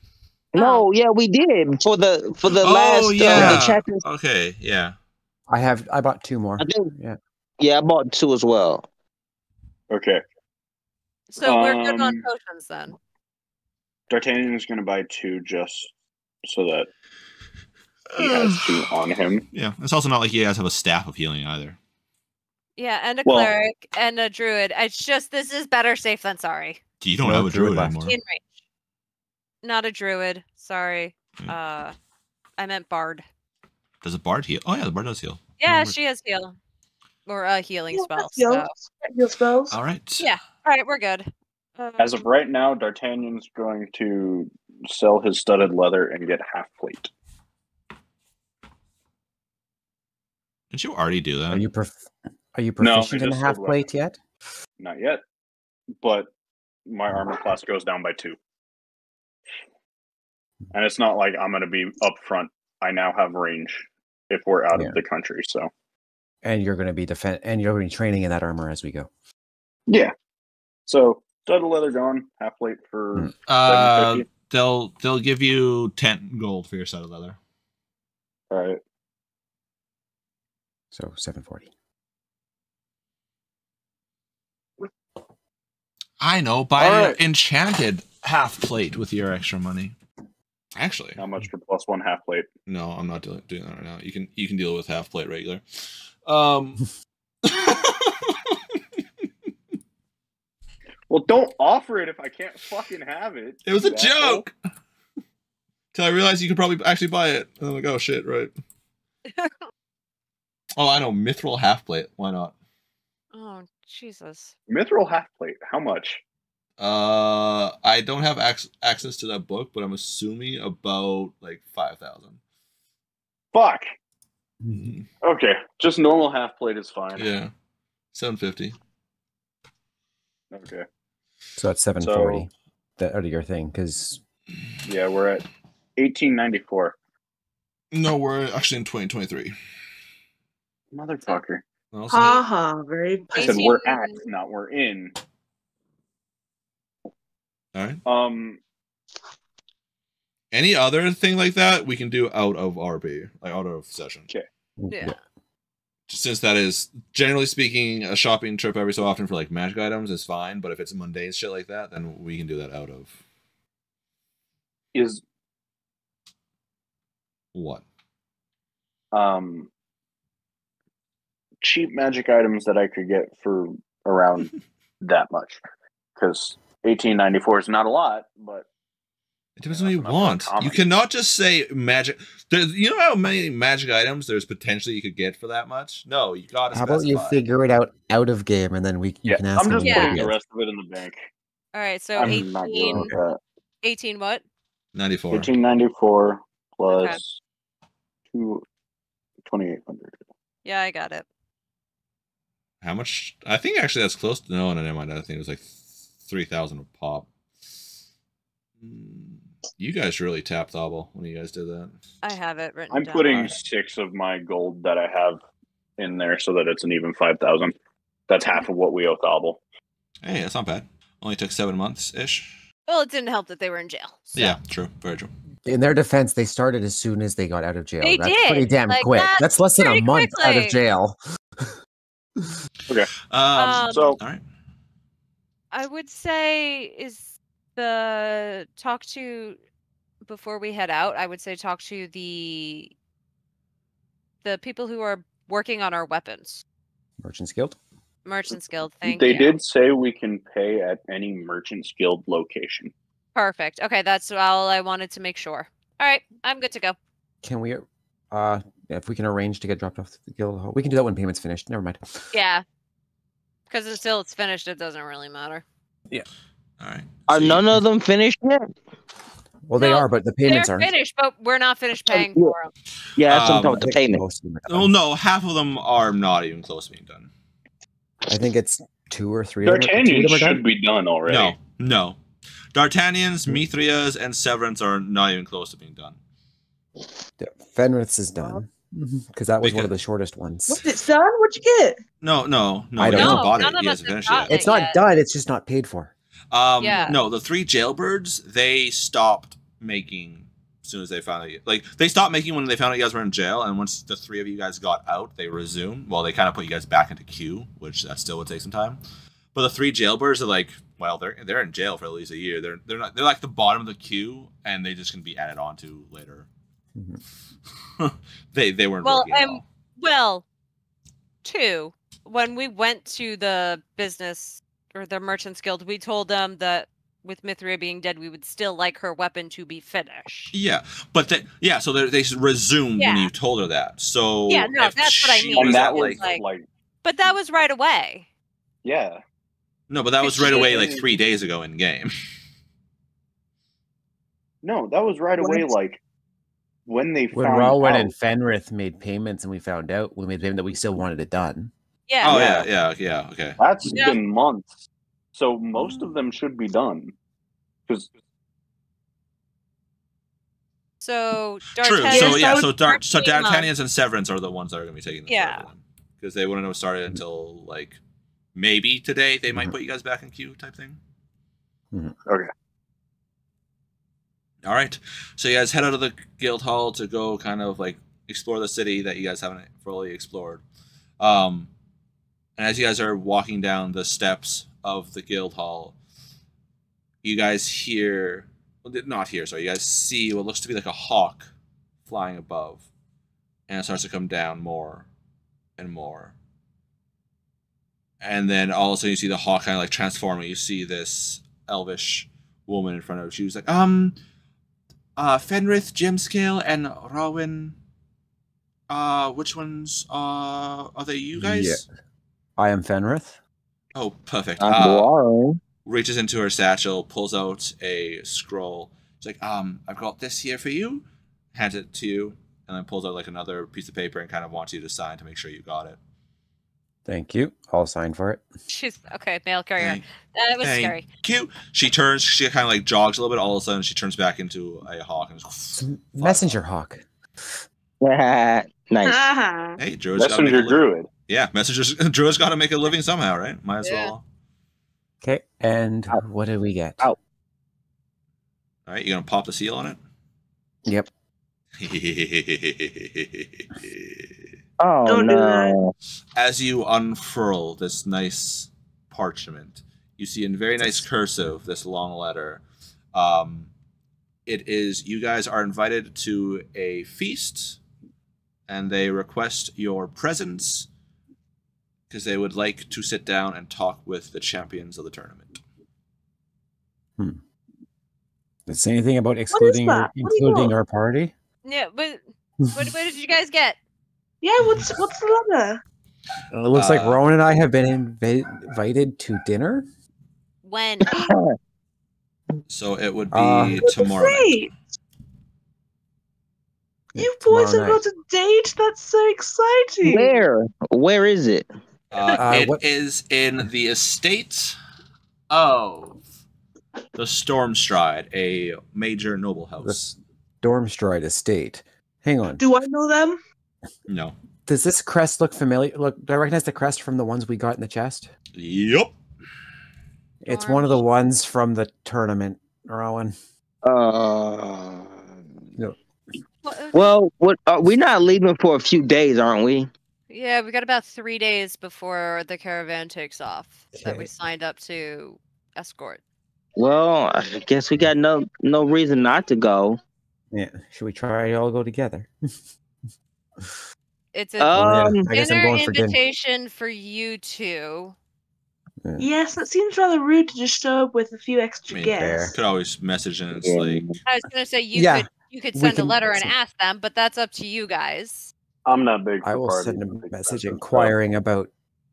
No, we did for the last the chapter. Okay, yeah. I bought 2 more. I think, I bought 2 as well. Okay. So we're good on potions then. D'Artagnan is going to buy 2 just so that he has 2 on him. Yeah, it's also not like you guys have a staff of healing either. Yeah, and a cleric and a druid. It's just this is better safe than sorry. You don't have a druid anymore. In range. Not a druid. Sorry. I meant bard. Does a bard heal? Oh yeah, the bard does heal. Yeah, she has heal. Or a healing spell. Heal spells. All right. Yeah. All right, we're good. As of right now, D'Artagnan's going to sell his studded leather and get half plate. Did you already do that? Are you proficient in the half plate yet? Not yet, but my armor class goes down by 2. And it's not like I'm going to be up front. I now have range if we're out of the country. So, and you're going to be and you're going to be training in that armor as we go. Yeah. So studded leather gone, half plate for $750. They'll give you 10 gold for your studded leather. All right. So 740. I know. Buy an enchanted half plate with your extra money. Actually, how much for +1 half plate? No, I'm not doing that right now. You can deal with half plate regular. Well, don't offer it if I can't fucking have it. It was a joke. Till I realized you could probably actually buy it. And I'm like, oh shit, right. Oh, I know. Mithril half plate. Why not? Oh, Jesus. Mithril half plate. How much? I don't have access to that book, but I'm assuming about like 5,000. Fuck. Okay, just normal half plate is fine. Yeah, 750. Okay. So that's 740. That out of your thing, because yeah, we're at 1894. No, we're actually in 2023. Motherfucker. Very. I said we're at, not we're in. All right. Any other thing like that we can do out of RP, like out of session. Okay. Yeah. Since that is generally speaking a shopping trip every so often for like magic items is fine, but if it's mundane shit like that, then we can do that out of. Is what? Cheap magic items that I could get for around that much, because 1894 is not a lot, but it depends on what you want. You cannot just say magic. You know how many magic items there's potentially you could get for that much? No, you gotta. How about you figure it out of game, and then you can ask. I'm just putting the rest of it in the bank. All right, so 18. 18 what? 94. 1894 plus 2,800. Yeah, I got it. How much? I think actually that's close to no, never mind. I think it was like 3,000 a pop. You guys really tapped Obel when you guys did that. I have it written I'm down. putting 6 of my gold that I have in there so that it's an even 5,000. That's half of what we owe Obel. Hey, that's not bad. Only took 7 months ish. Well, it didn't help that they were in jail. So. Yeah, true. Very true. In their defense, they started as soon as they got out of jail. They That's did. pretty damn Like, quick. That's less than a month out of jail. Okay. So, all right. I would say is the talk to before we head out. I would say talk to the people who are working on our weapons. Merchants Guild. Merchants Guild. Thank you. They did say we can pay at any Merchants Guild location. Perfect. Okay, that's all I wanted to make sure. All right, I'm good to go. Can we, if we can arrange to get dropped off the guild hall, we can do that when payment's finished. Never mind. Yeah, because until it's finished, it doesn't really matter. Yeah. All right. Are none of them finished yet? Well, they are, but the payments They're aren't. finished, but we're not finished paying for them. Yeah, that's what I'm talking about, the payment. Oh no, half of them are not even close to being done. I think it's 2 or 3. D'Artagnan should be done already. No. D'Artagnan's, Mithria's, and Severance are not even close to being done. Yeah, Fenrith's is done. Because that was one of the shortest ones. What's it, son? What'd you get? No. I don't know. Bought none it. of He us hasn't have finished gotten it. It's not yet. done. It's just not paid for. Yeah. No, the 3 jailbirds, they stopped making as soon as they found out. Like, they stopped making when they found out you guys were in jail, and once the 3 of you guys got out, they resumed. Well, they kind of put you guys back into queue, which that still would take some time. But the 3 jailbirds are like, well, they're in jail for at least a year. They're like the bottom of the queue, and they just can be added on to later. Mm-hmm. they weren't working at all. Well, 2, when we went to the business or the Merchants Guild, we told them that with Mithria being dead, we would still like her weapon to be finished. Yeah, but so they resumed when you told her that. So yeah, no, that's what I mean. And that was like, but that was right away. Yeah. No, but that was right away, like 3 days ago in game. No, that was right away, like when they when found Rowan out. and Fenrith made payments, and we found out we made payment that we still wanted it done. Yeah. Oh yeah. Okay. That's been months, so most of them should be done. So true. So D'Artagnan's D'Artagnan's and Severance are the ones that are going to be taking the Yeah. because they wouldn't have started until like maybe today. They might put you guys back in queue type thing. Okay. All right. So you guys head out of the guild hall to go kind of like explore the city that you guys haven't fully explored. And as you guys are walking down the steps of the guild hall, you guys hear, well, not hear, sorry, you guys see what looks to be like a hawk flying above. And it starts to come down more and more. And then all of a sudden you see the hawk kind of like transforming. You see this elvish woman in front of you. She was like, Fenrith, Gemscale, and Rowan. Which ones are they you guys? Yeah. I am Fenrith. Oh, perfect. I'm Reaches into her satchel, pulls out a scroll. She's like, I've got this here for you. Hands it to you, and then pulls out like another piece of paper and kind of wants you to sign to make sure you got it. Thank you. I'll sign for it. She's okay. Mail carrier. That was scary. Cute. She turns. She kind of like jogs a little bit. All of a sudden, she turns back into a hawk and just messenger hawk. Nice. Hey, Druid's messenger druid. Yeah, Druid's got to make a living somehow, right? Might as well. Okay, and what did we get? All right, you gonna pop the seal on it? Yep. Oh, Don't do no. As you unfurl this nice parchment, you see in very nice cursive this long letter. It is, you guys are invited to a feast, and they request your presence because they would like to sit down and talk with the champions of the tournament. Does it say anything about including our party? Yeah, but what did you guys get? Yeah, what's the letter? It looks like Rowan and I have been invited to dinner. When? So it would be tomorrow night. You boys have got a date? That's so exciting. Where is it? It is in the estate of the Stormstride, a major noble house. The Stormstride estate. Hang on. Do I know them? No. Does this crest look familiar? Look, do I recognize the crest from the ones we got in the chest? Yep. It's one of the ones from the tournament, Rowan. No. Well, we're not leaving for a few days, aren't we? Yeah, we got about 3 days before the caravan takes off that we signed up to escort. Well, I guess we got no reason not to go. Yeah, should we try to all go together? It's a dinner invitation for you two. Yeah. Yes, it seems rather rude to just show up with a few extra guests. Could always message and it's like. I was gonna say you could send a letter and ask them, but that's up to you guys. I'm not big. I will send a message inquiring about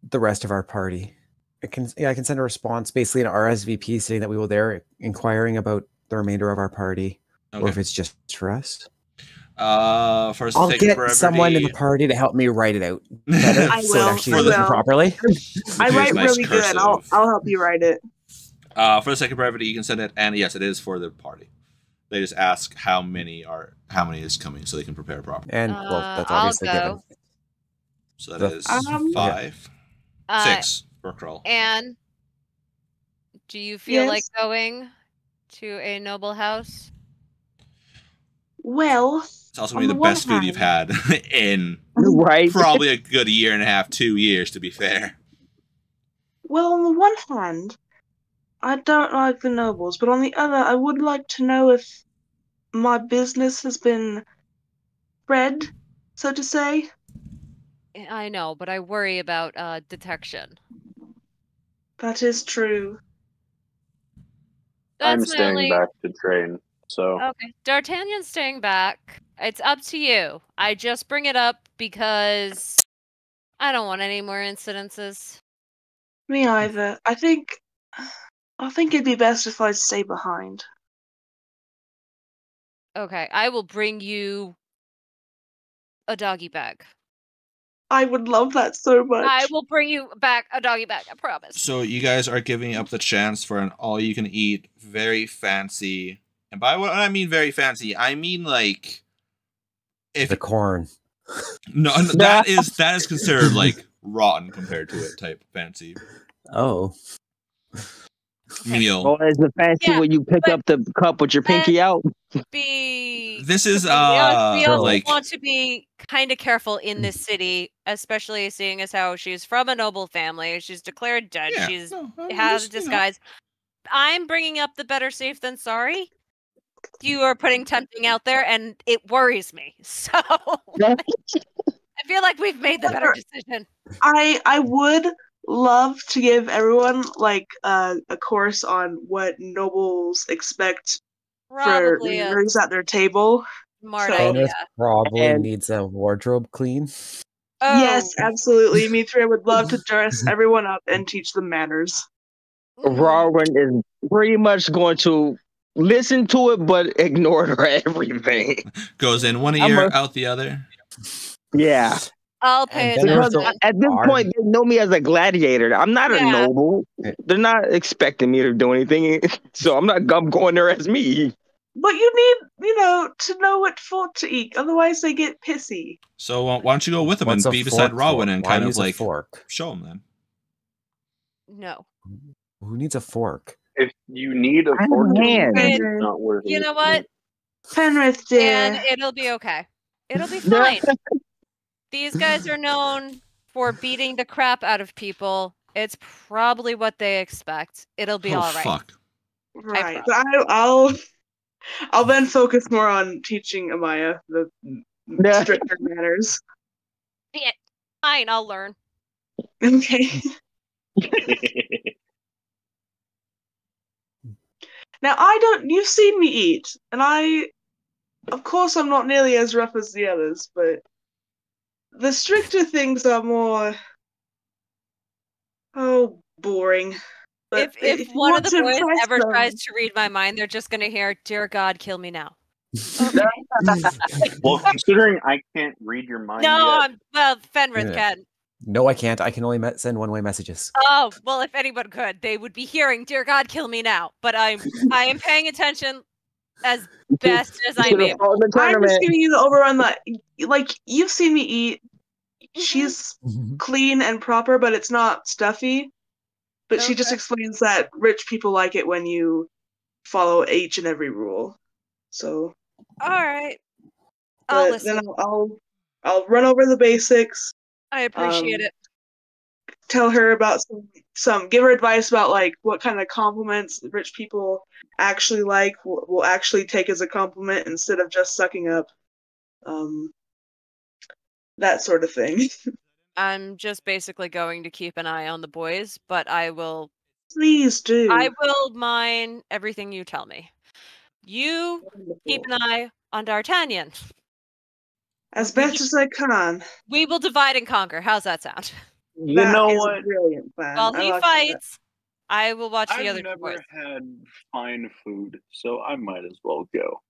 the rest of our party. I can send a response, basically an RSVP saying that we were there, inquiring about the remainder of our party, or if it's just for us. I'll get someone in the party to help me write it out better, so it actually listen properly. I write really good. I'll help you write it. For the sake of brevity, you can send it, and yes, it is for the party. They just ask how many is coming, so they can prepare properly. And that's obviously given. So that is 5, 6 for Krull. Anne, do you feel like going to a noble house? Well, it's also going to be the best food you've had in probably a good 1.5, 2 years, to be fair. Well, on the one hand, I don't like the nobles, but on the other, I would like to know if my business has been spread, so to say. I know, but I worry about detection. That is true. I'm staying back to train, so... Okay, D'Artagnan's staying back. It's up to you. I just bring it up because I don't want any more incidences. Me either. I think it'd be best if I stay behind. Okay, I will bring you a doggy bag. I would love that so much. I will bring you back a doggy bag, I promise. So you guys are giving up the chance for an all-you-can-eat, very fancy... And by what I mean very fancy, I mean like... the corn. No, that is considered like rotten compared to it type fancy. Oh. Meal. Or is it fancy when you pick up the cup with your pinky out? This is we also like want to be kind of careful in this city, especially seeing as how she's from a noble family. She's declared dead. She's has a disguise. I'm bringing up the better safe than sorry. You are putting tempting out there, and it worries me. So I feel like we've made the better decision. I would love to give everyone like a course on what nobles expect for drinks at their table. Smart idea. Probably needs a wardrobe clean. Yes, absolutely. Me three would love to dress everyone up and teach them manners. Rowan is pretty much going to listen to it, but ignore everything. Goes in one ear, out the other. Yeah. I'll pay attention. At this point, they know me as a gladiator. I'm not a noble. They're not expecting me to do anything, so I'm going there as me. But you need, to know what fort to eat. Otherwise, they get pissy. So why don't you go with them and be beside Rowan and kind of like show them then? No. Who needs a fork? If you need a fork, it's not worth it. You know what? Penrith, dear. And it'll be okay. It'll be fine. These guys are known for beating the crap out of people. It's probably what they expect. It'll be all right. Fuck. Right. But I'll then focus more on teaching Amaya the stricter manners. Yeah, fine, I'll learn. Okay. Now, you've seen me eat, and of course I'm not nearly as rough as the others, but the stricter things are more, boring. If one of the boys ever tries to read my mind, they're just going to hear, "Dear God, kill me now." Okay. Well, considering I can't read your mind yet. Well, Fenrith can. No, I can't. I can only send one-way messages. Oh, well, if anyone could, they would be hearing, "Dear God, kill me now." But I am paying attention as best as I'm able. I'm just giving you the overrun that, like, you've seen me eat. She's clean and proper, but it's not stuffy. But she just explains that rich people like it when you follow each and every rule. So. All right. I'll listen. Then I'll run over the basics. I appreciate it. Tell her about give her advice about like what kind of compliments rich people actually like, will actually take as a compliment instead of just sucking up. That sort of thing. I'm just basically going to keep an eye on the boys, but I will. Please do. I will mine everything you tell me. You keep an eye on D'Artagnan. As best as I can. We will divide and conquer. How's that sound? You know what? Brilliant plan. While he fights, I will watch the other boys. I've never had fine food, so I might as well go.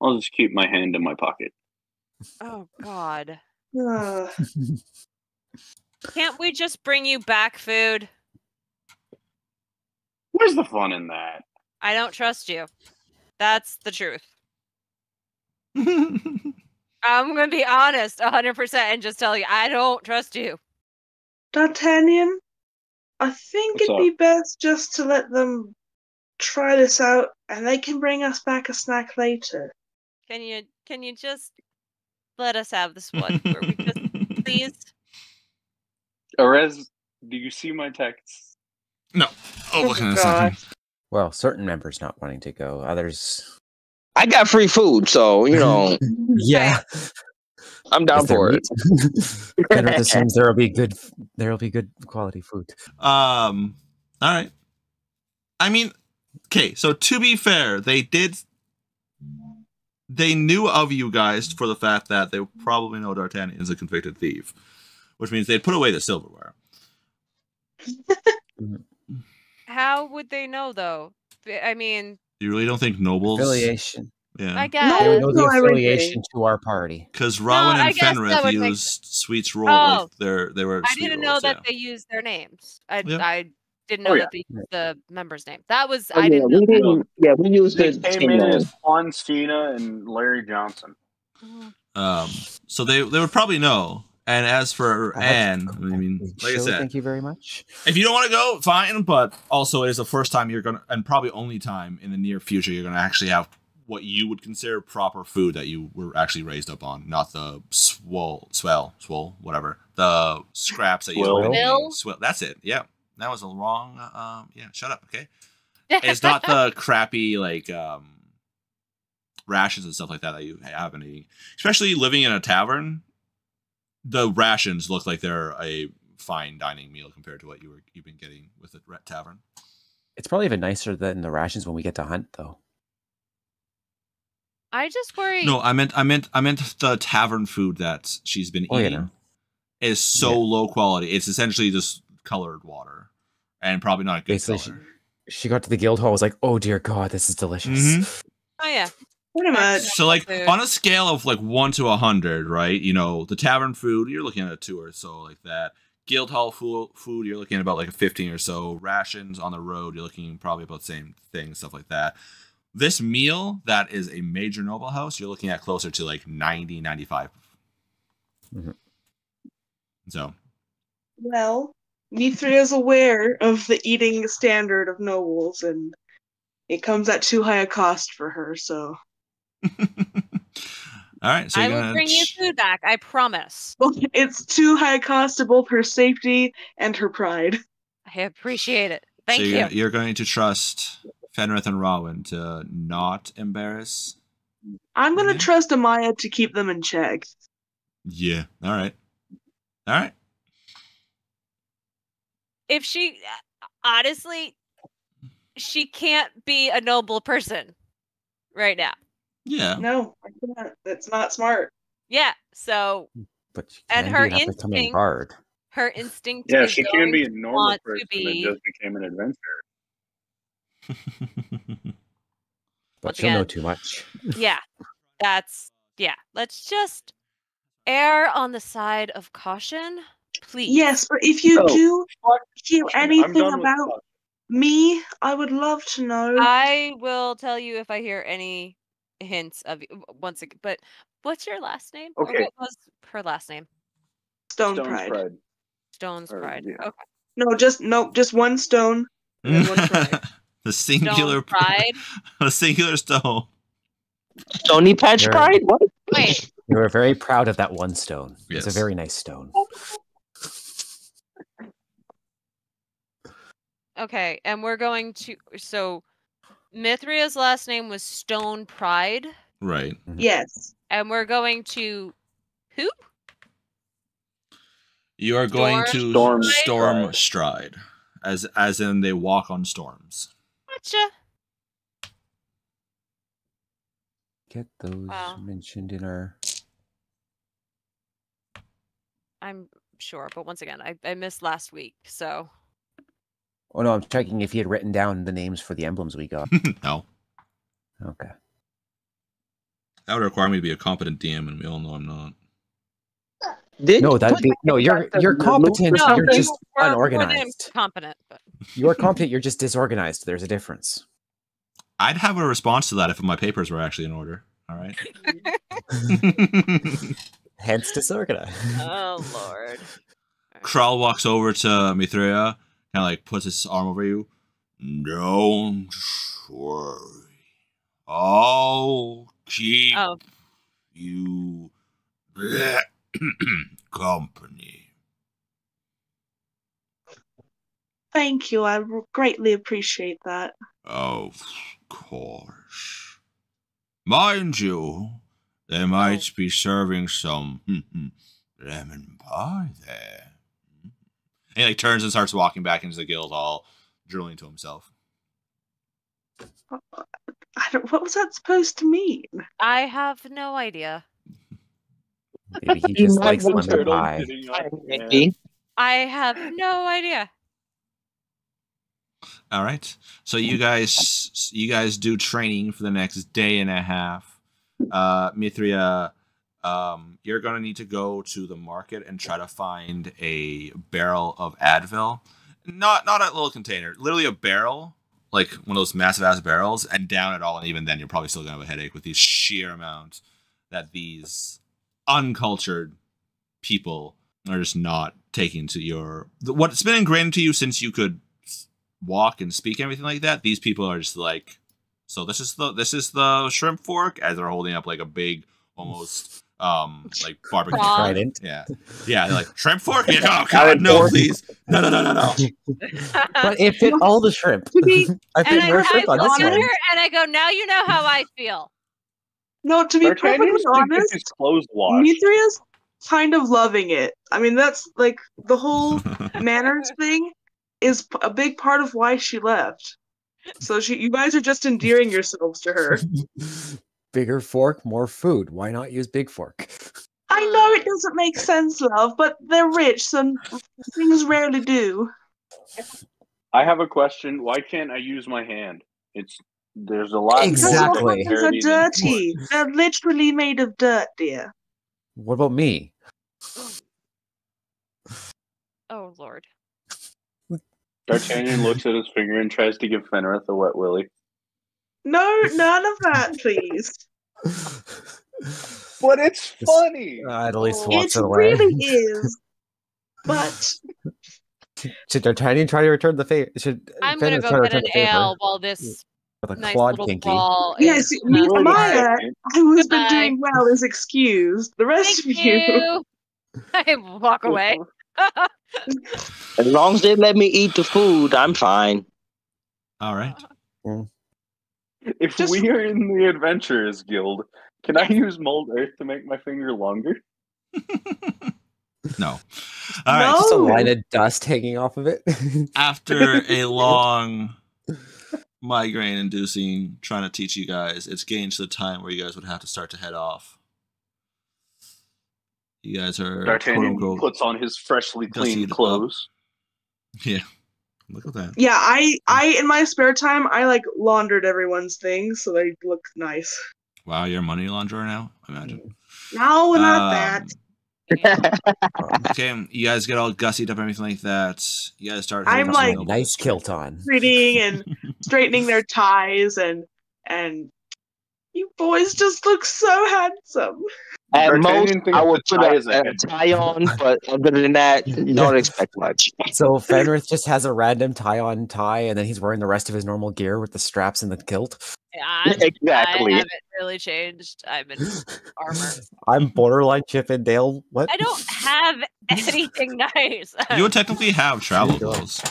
I'll just keep my hand in my pocket. Oh, God. Can't we just bring you back food? Where's the fun in that? I don't trust you. That's the truth. I'm going to be honest 100% and just tell you, I don't trust you. D'Artagnan, I think it'd be best just to let them try this out, and they can bring us back a snack later. Can you just let us have this one? Where we just, please? Arez, do you see my texts? No. Oh, look at this. Well, certain members not wanting to go, others. I got free food, so you know. Yeah, I'm down for it. Fenrith assumes there will be good quality food. All right. I mean, okay. So to be fair, they knew of you guys for the fact that they probably know D'Artagnan is a convicted thief, which means they'd put away the silverware. How would they know, though? I mean, you really don't think nobles affiliation? Yeah, I guess they would know the affiliation to our party because Rowan and Fenrith used Sweet's role. Like they were. I didn't know that they used their names. I didn't know that they used the member's name. That was I didn't know. Yeah, we used the came in as Juan Cena and Larry Johnson. So they would probably know. And as for Anne, I mean, like I said, thank you very much. If you don't want to go, fine. But also, it is the first time you're gonna, and probably only time in the near future, you're gonna actually have what you would consider proper food that you were actually raised up on, not the swole, whatever, the scraps that you swell. That's it. Yeah, that was a wrong. Yeah, shut up. Okay, it's not the crappy like rations and stuff like that you have been eating, especially living in a tavern. The rations look like they're a fine dining meal compared to what you've been getting with the tavern. It's probably even nicer than the rations when we get to hunt, though. I just worry. No, I meant the tavern food that she's been eating is so low quality. It's essentially just colored water, and probably not a good color. She got to the guild hall, was like, "Oh dear God, this is delicious." Oh yeah. Pretty much. So, like, on a scale of, like, 1 to 100, right? You know, the tavern food, you're looking at a 2 or so, like that. Guildhall food, you're looking at about, like, a 15 or so. Rations on the road, you're looking probably about the same thing, stuff like that. This meal, that is a major noble house, you're looking at closer to, like, 90, 95. Mm-hmm. So. Well, Mithra is aware of the eating standard of nobles, and it comes at too high a cost for her, so... All right, so I will bring you food back. I promise. Well, it's too high a cost to both her safety and her pride. I appreciate it. Thank you. You're going to trust Fenrith and Rowan to not embarrass. I'm going to trust Amaya to keep them in check. Yeah. All right. All right. If she, honestly, she can't be a noble person right now. Yeah. No, I can't. That's not smart. Yeah. So, but and her instinct, her instinct. Yeah, she can be a normal person that just became an adventurer. But she'll know too much. Yeah, let's just err on the side of caution, please. Yes, but if you do hear anything about me, I would love to know. I will tell you if I hear any hints of once again. But what's your last name? Okay. Or what was her last name? Stone's Pride. Stone's Pride. Yeah. Okay. Just one stone and then one pride. The singular Stone Pride. The singular stone. Stony Patch Pride? What? Wait. You were very proud of that one stone. Yes. It's a very nice stone. Okay, and we're going to... So, Mithria's last name was Stone Pride. Right. Yes. And we're going to... Who? You are going to Storm Stride. As in they walk on storms. Gotcha. Get those mentioned in our... I'm sure, but once again, I missed last week, so... Oh no, I'm checking if he had written down the names for the emblems we got. No. Okay. That would require me to be a competent DM, and we all know I'm not. You're competent. No, you're just unorganized. Competent, but... You're competent. You're just disorganized. There's a difference. I'd have a response to that if my papers were actually in order. All right. Hence disorganized. Oh Lord. Krull walks over to Mithria, kind of like puts his arm over you. Don't worry. I'll keep you company. Thank you. I greatly appreciate that. Of course. Mind you, they might be serving some lemon pie there. And he turns and starts walking back into the guild hall, drooling to himself. What was that supposed to mean? I have no idea. Maybe he just likes lemon pie. I have no idea. All right. So you guys do training for the next day and a half. Mithria, you're going to need to go to the market and try to find a barrel of Advil. Not a little container, literally a barrel, like one of those massive ass barrels, and down it all. And even then, you're probably still going to have a headache with the sheer amount that these uncultured people are just not taking to your... What's been ingrained to you since you could walk and speak and everything like that. These people are just like, so this is the shrimp fork, as they're holding up like a big, almost like barbecue trident. Yeah, they're like, shrimp fork. Oh God, no, please, no. But it fit all the shrimp. I fit more shrimp on this one. And I go, now you know how I feel. No, to be perfectly honest, Mithria's kind of loving it. I mean, that's like the whole manners thing is a big part of why she left. So you guys are just endearing yourselves to her. Bigger fork, more food. Why not use big fork? I know it doesn't make sense, love, but they're rich, so things rarely do. I have a question. Why can't I use my hand? There's a lot. Exactly. Because are dirty. They're literally made of dirt, dear. What about me? Oh Lord. D'Artagnan looks at his finger and tries to give Fenrith a wet willy. No, none of that, please. But it's funny. At least walks it away. It really is. But should D'Artagnan try to return the favor? I'm going to go get an ale while this with a nice quad little pinky. ball yes, Maya, who has been doing well, is excused. The rest of you... I walk away. As long as they let me eat the food, I'm fine. All right. If we are in the Adventurers Guild, can I use mold earth to make my finger longer? No. All right. Just a line of dust hanging off of it. After a long migraine-inducing trying to teach you guys, it's getting to the time where you guys would have to start to head off. You guys are... D'Artagnan puts on his freshly cleaned clothes. Yeah. Look at that. Yeah, I in my spare time, I like laundered everyone's things so they look nice. Wow, you're a money launderer now? Imagine. No, not that. Okay, you guys get all gussied up and everything like that. You guys start. I'm like nice kilt on, reading and straightening their ties, and you boys just look so handsome. At most, I would put a tie on, but other than that, don't expect much. So Fenrith just has a random tie-on tie, and then he's wearing the rest of his normal gear with the straps and the kilt. Yeah, exactly. I haven't really changed. I'm in armor. I'm borderline Chip and Dale. What? I don't have anything nice. You would technically have travel clothes.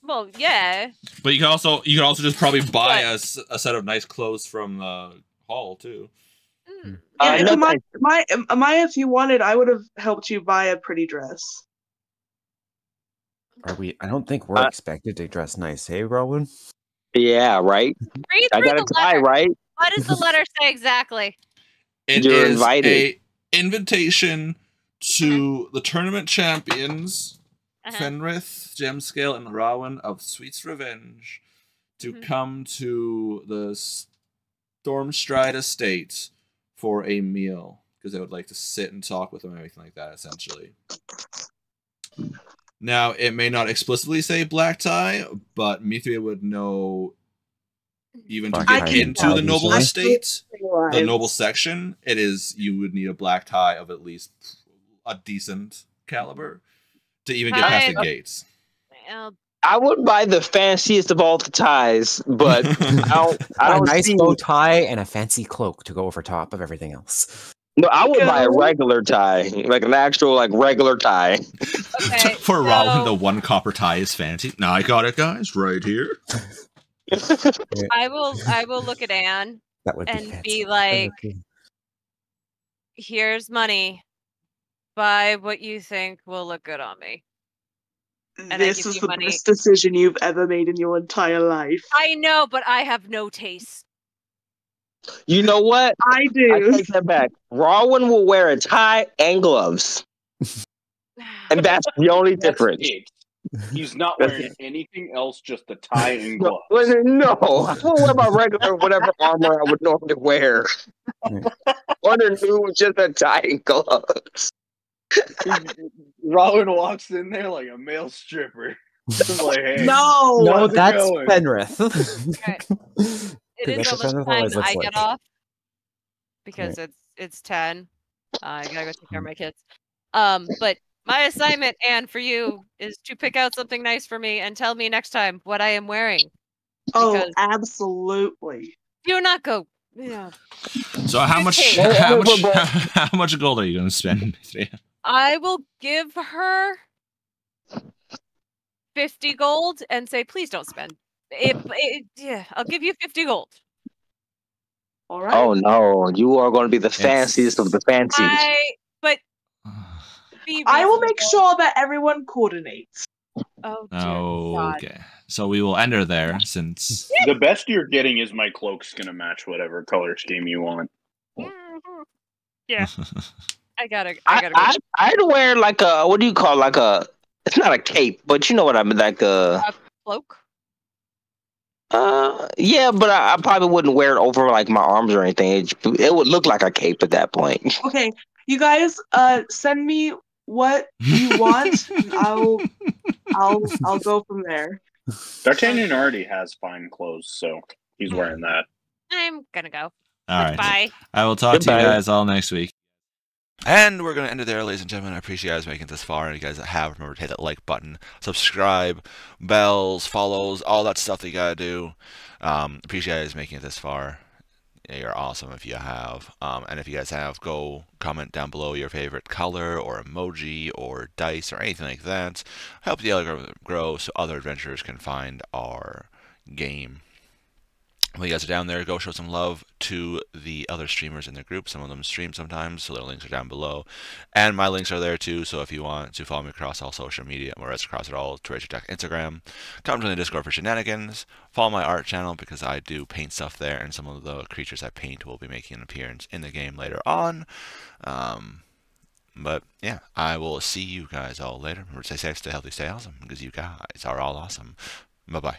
Well, yeah. But you can also just probably buy a set of nice clothes from the hall too. Yeah, Maya, if you wanted, I would have helped you buy a pretty dress. Are we? I don't think we're expected to dress nice, hey, Rowan? Yeah, right. Read I got a tie, right? What does the letter say exactly? You're invited. A invitation to the tournament champions, Fenrith, Gemscale, and Rowan of Sweet's Revenge, to come to the Stormstride Estate for a meal, because they would like to sit and talk with them and everything like that, essentially. Now, it may not explicitly say black tie, but Mithria would know, even to get into the noble estate, the noble section, you would need a black tie of at least a decent caliber to even get past the gates. I would buy the fanciest of all the ties, but I don't a nice bow tie and a fancy cloak to go over top of everything else. No, I would buy a regular tie, like an actual regular tie. Okay, for Rowan, the one copper tie is fancy. Now I got it, guys, right here. I will look at Anne and be like, "Here's money. Buy what you think will look good on me." And this is the best decision you've ever made in your entire life. I know, but I have no taste. You know what? I do. I take that back. Rowan will wear a tie and gloves. And that's the only difference. He's not wearing anything else, just a tie and gloves. No, I don't wear my regular whatever armor I would normally wear. Underneath just a tie and gloves. Rowan walks in there like a male stripper. Like, hey, no, that's Fenrith. Okay. It is almost time I get off because it's 10. I gotta go take care of my kids. But my assignment, Anne, for you is to pick out something nice for me and tell me next time what I am wearing. Oh, absolutely. Do not go. Yeah. So how much gold are you going to spend? I will give her 50 gold and say, please don't spend. I'll give you 50 gold. All right. Oh no, you are going to be the fanciest of the fancies. I will make sure that everyone coordinates. Oh, dear okay. God. So we will end her there, since the best you're getting is my cloak's going to match whatever color scheme you want. Yeah. I gotta. I'd wear like a, what do you call, like a, it's not a cape, but you know what I mean, like a cloak. Yeah, but I probably wouldn't wear it over like my arms or anything. It would look like a cape at that point. Okay, you guys, send me what you want. I'll go from there. D'Artagnan already has fine clothes, so he's wearing that. I'm gonna go. All right. Bye. I will talk to you guys all next week. And we're going to end it there, ladies and gentlemen. I appreciate you guys making it this far. And you guys that have, remember to hit that like button, subscribe, bells, follows, all that stuff that you got to do. Appreciate you guys making it this far. Yeah, you're awesome if you have. And if you guys have, go comment down below your favorite color or emoji or dice or anything like that. Help the algorithm grow so other adventurers can find our game. When you guys are down there, go show some love to the other streamers in the group. Some of them stream sometimes, so their links are down below. And my links are there too, so if you want to follow me across all social media, I'm across it all, Twitch, Instagram. Come to the Discord for shenanigans. Follow my art channel because I do paint stuff there, and some of the creatures I paint will be making an appearance in the game later on. But yeah, I will see you guys all later. Remember, stay safe, stay healthy, stay awesome, because you guys are all awesome. Bye-bye.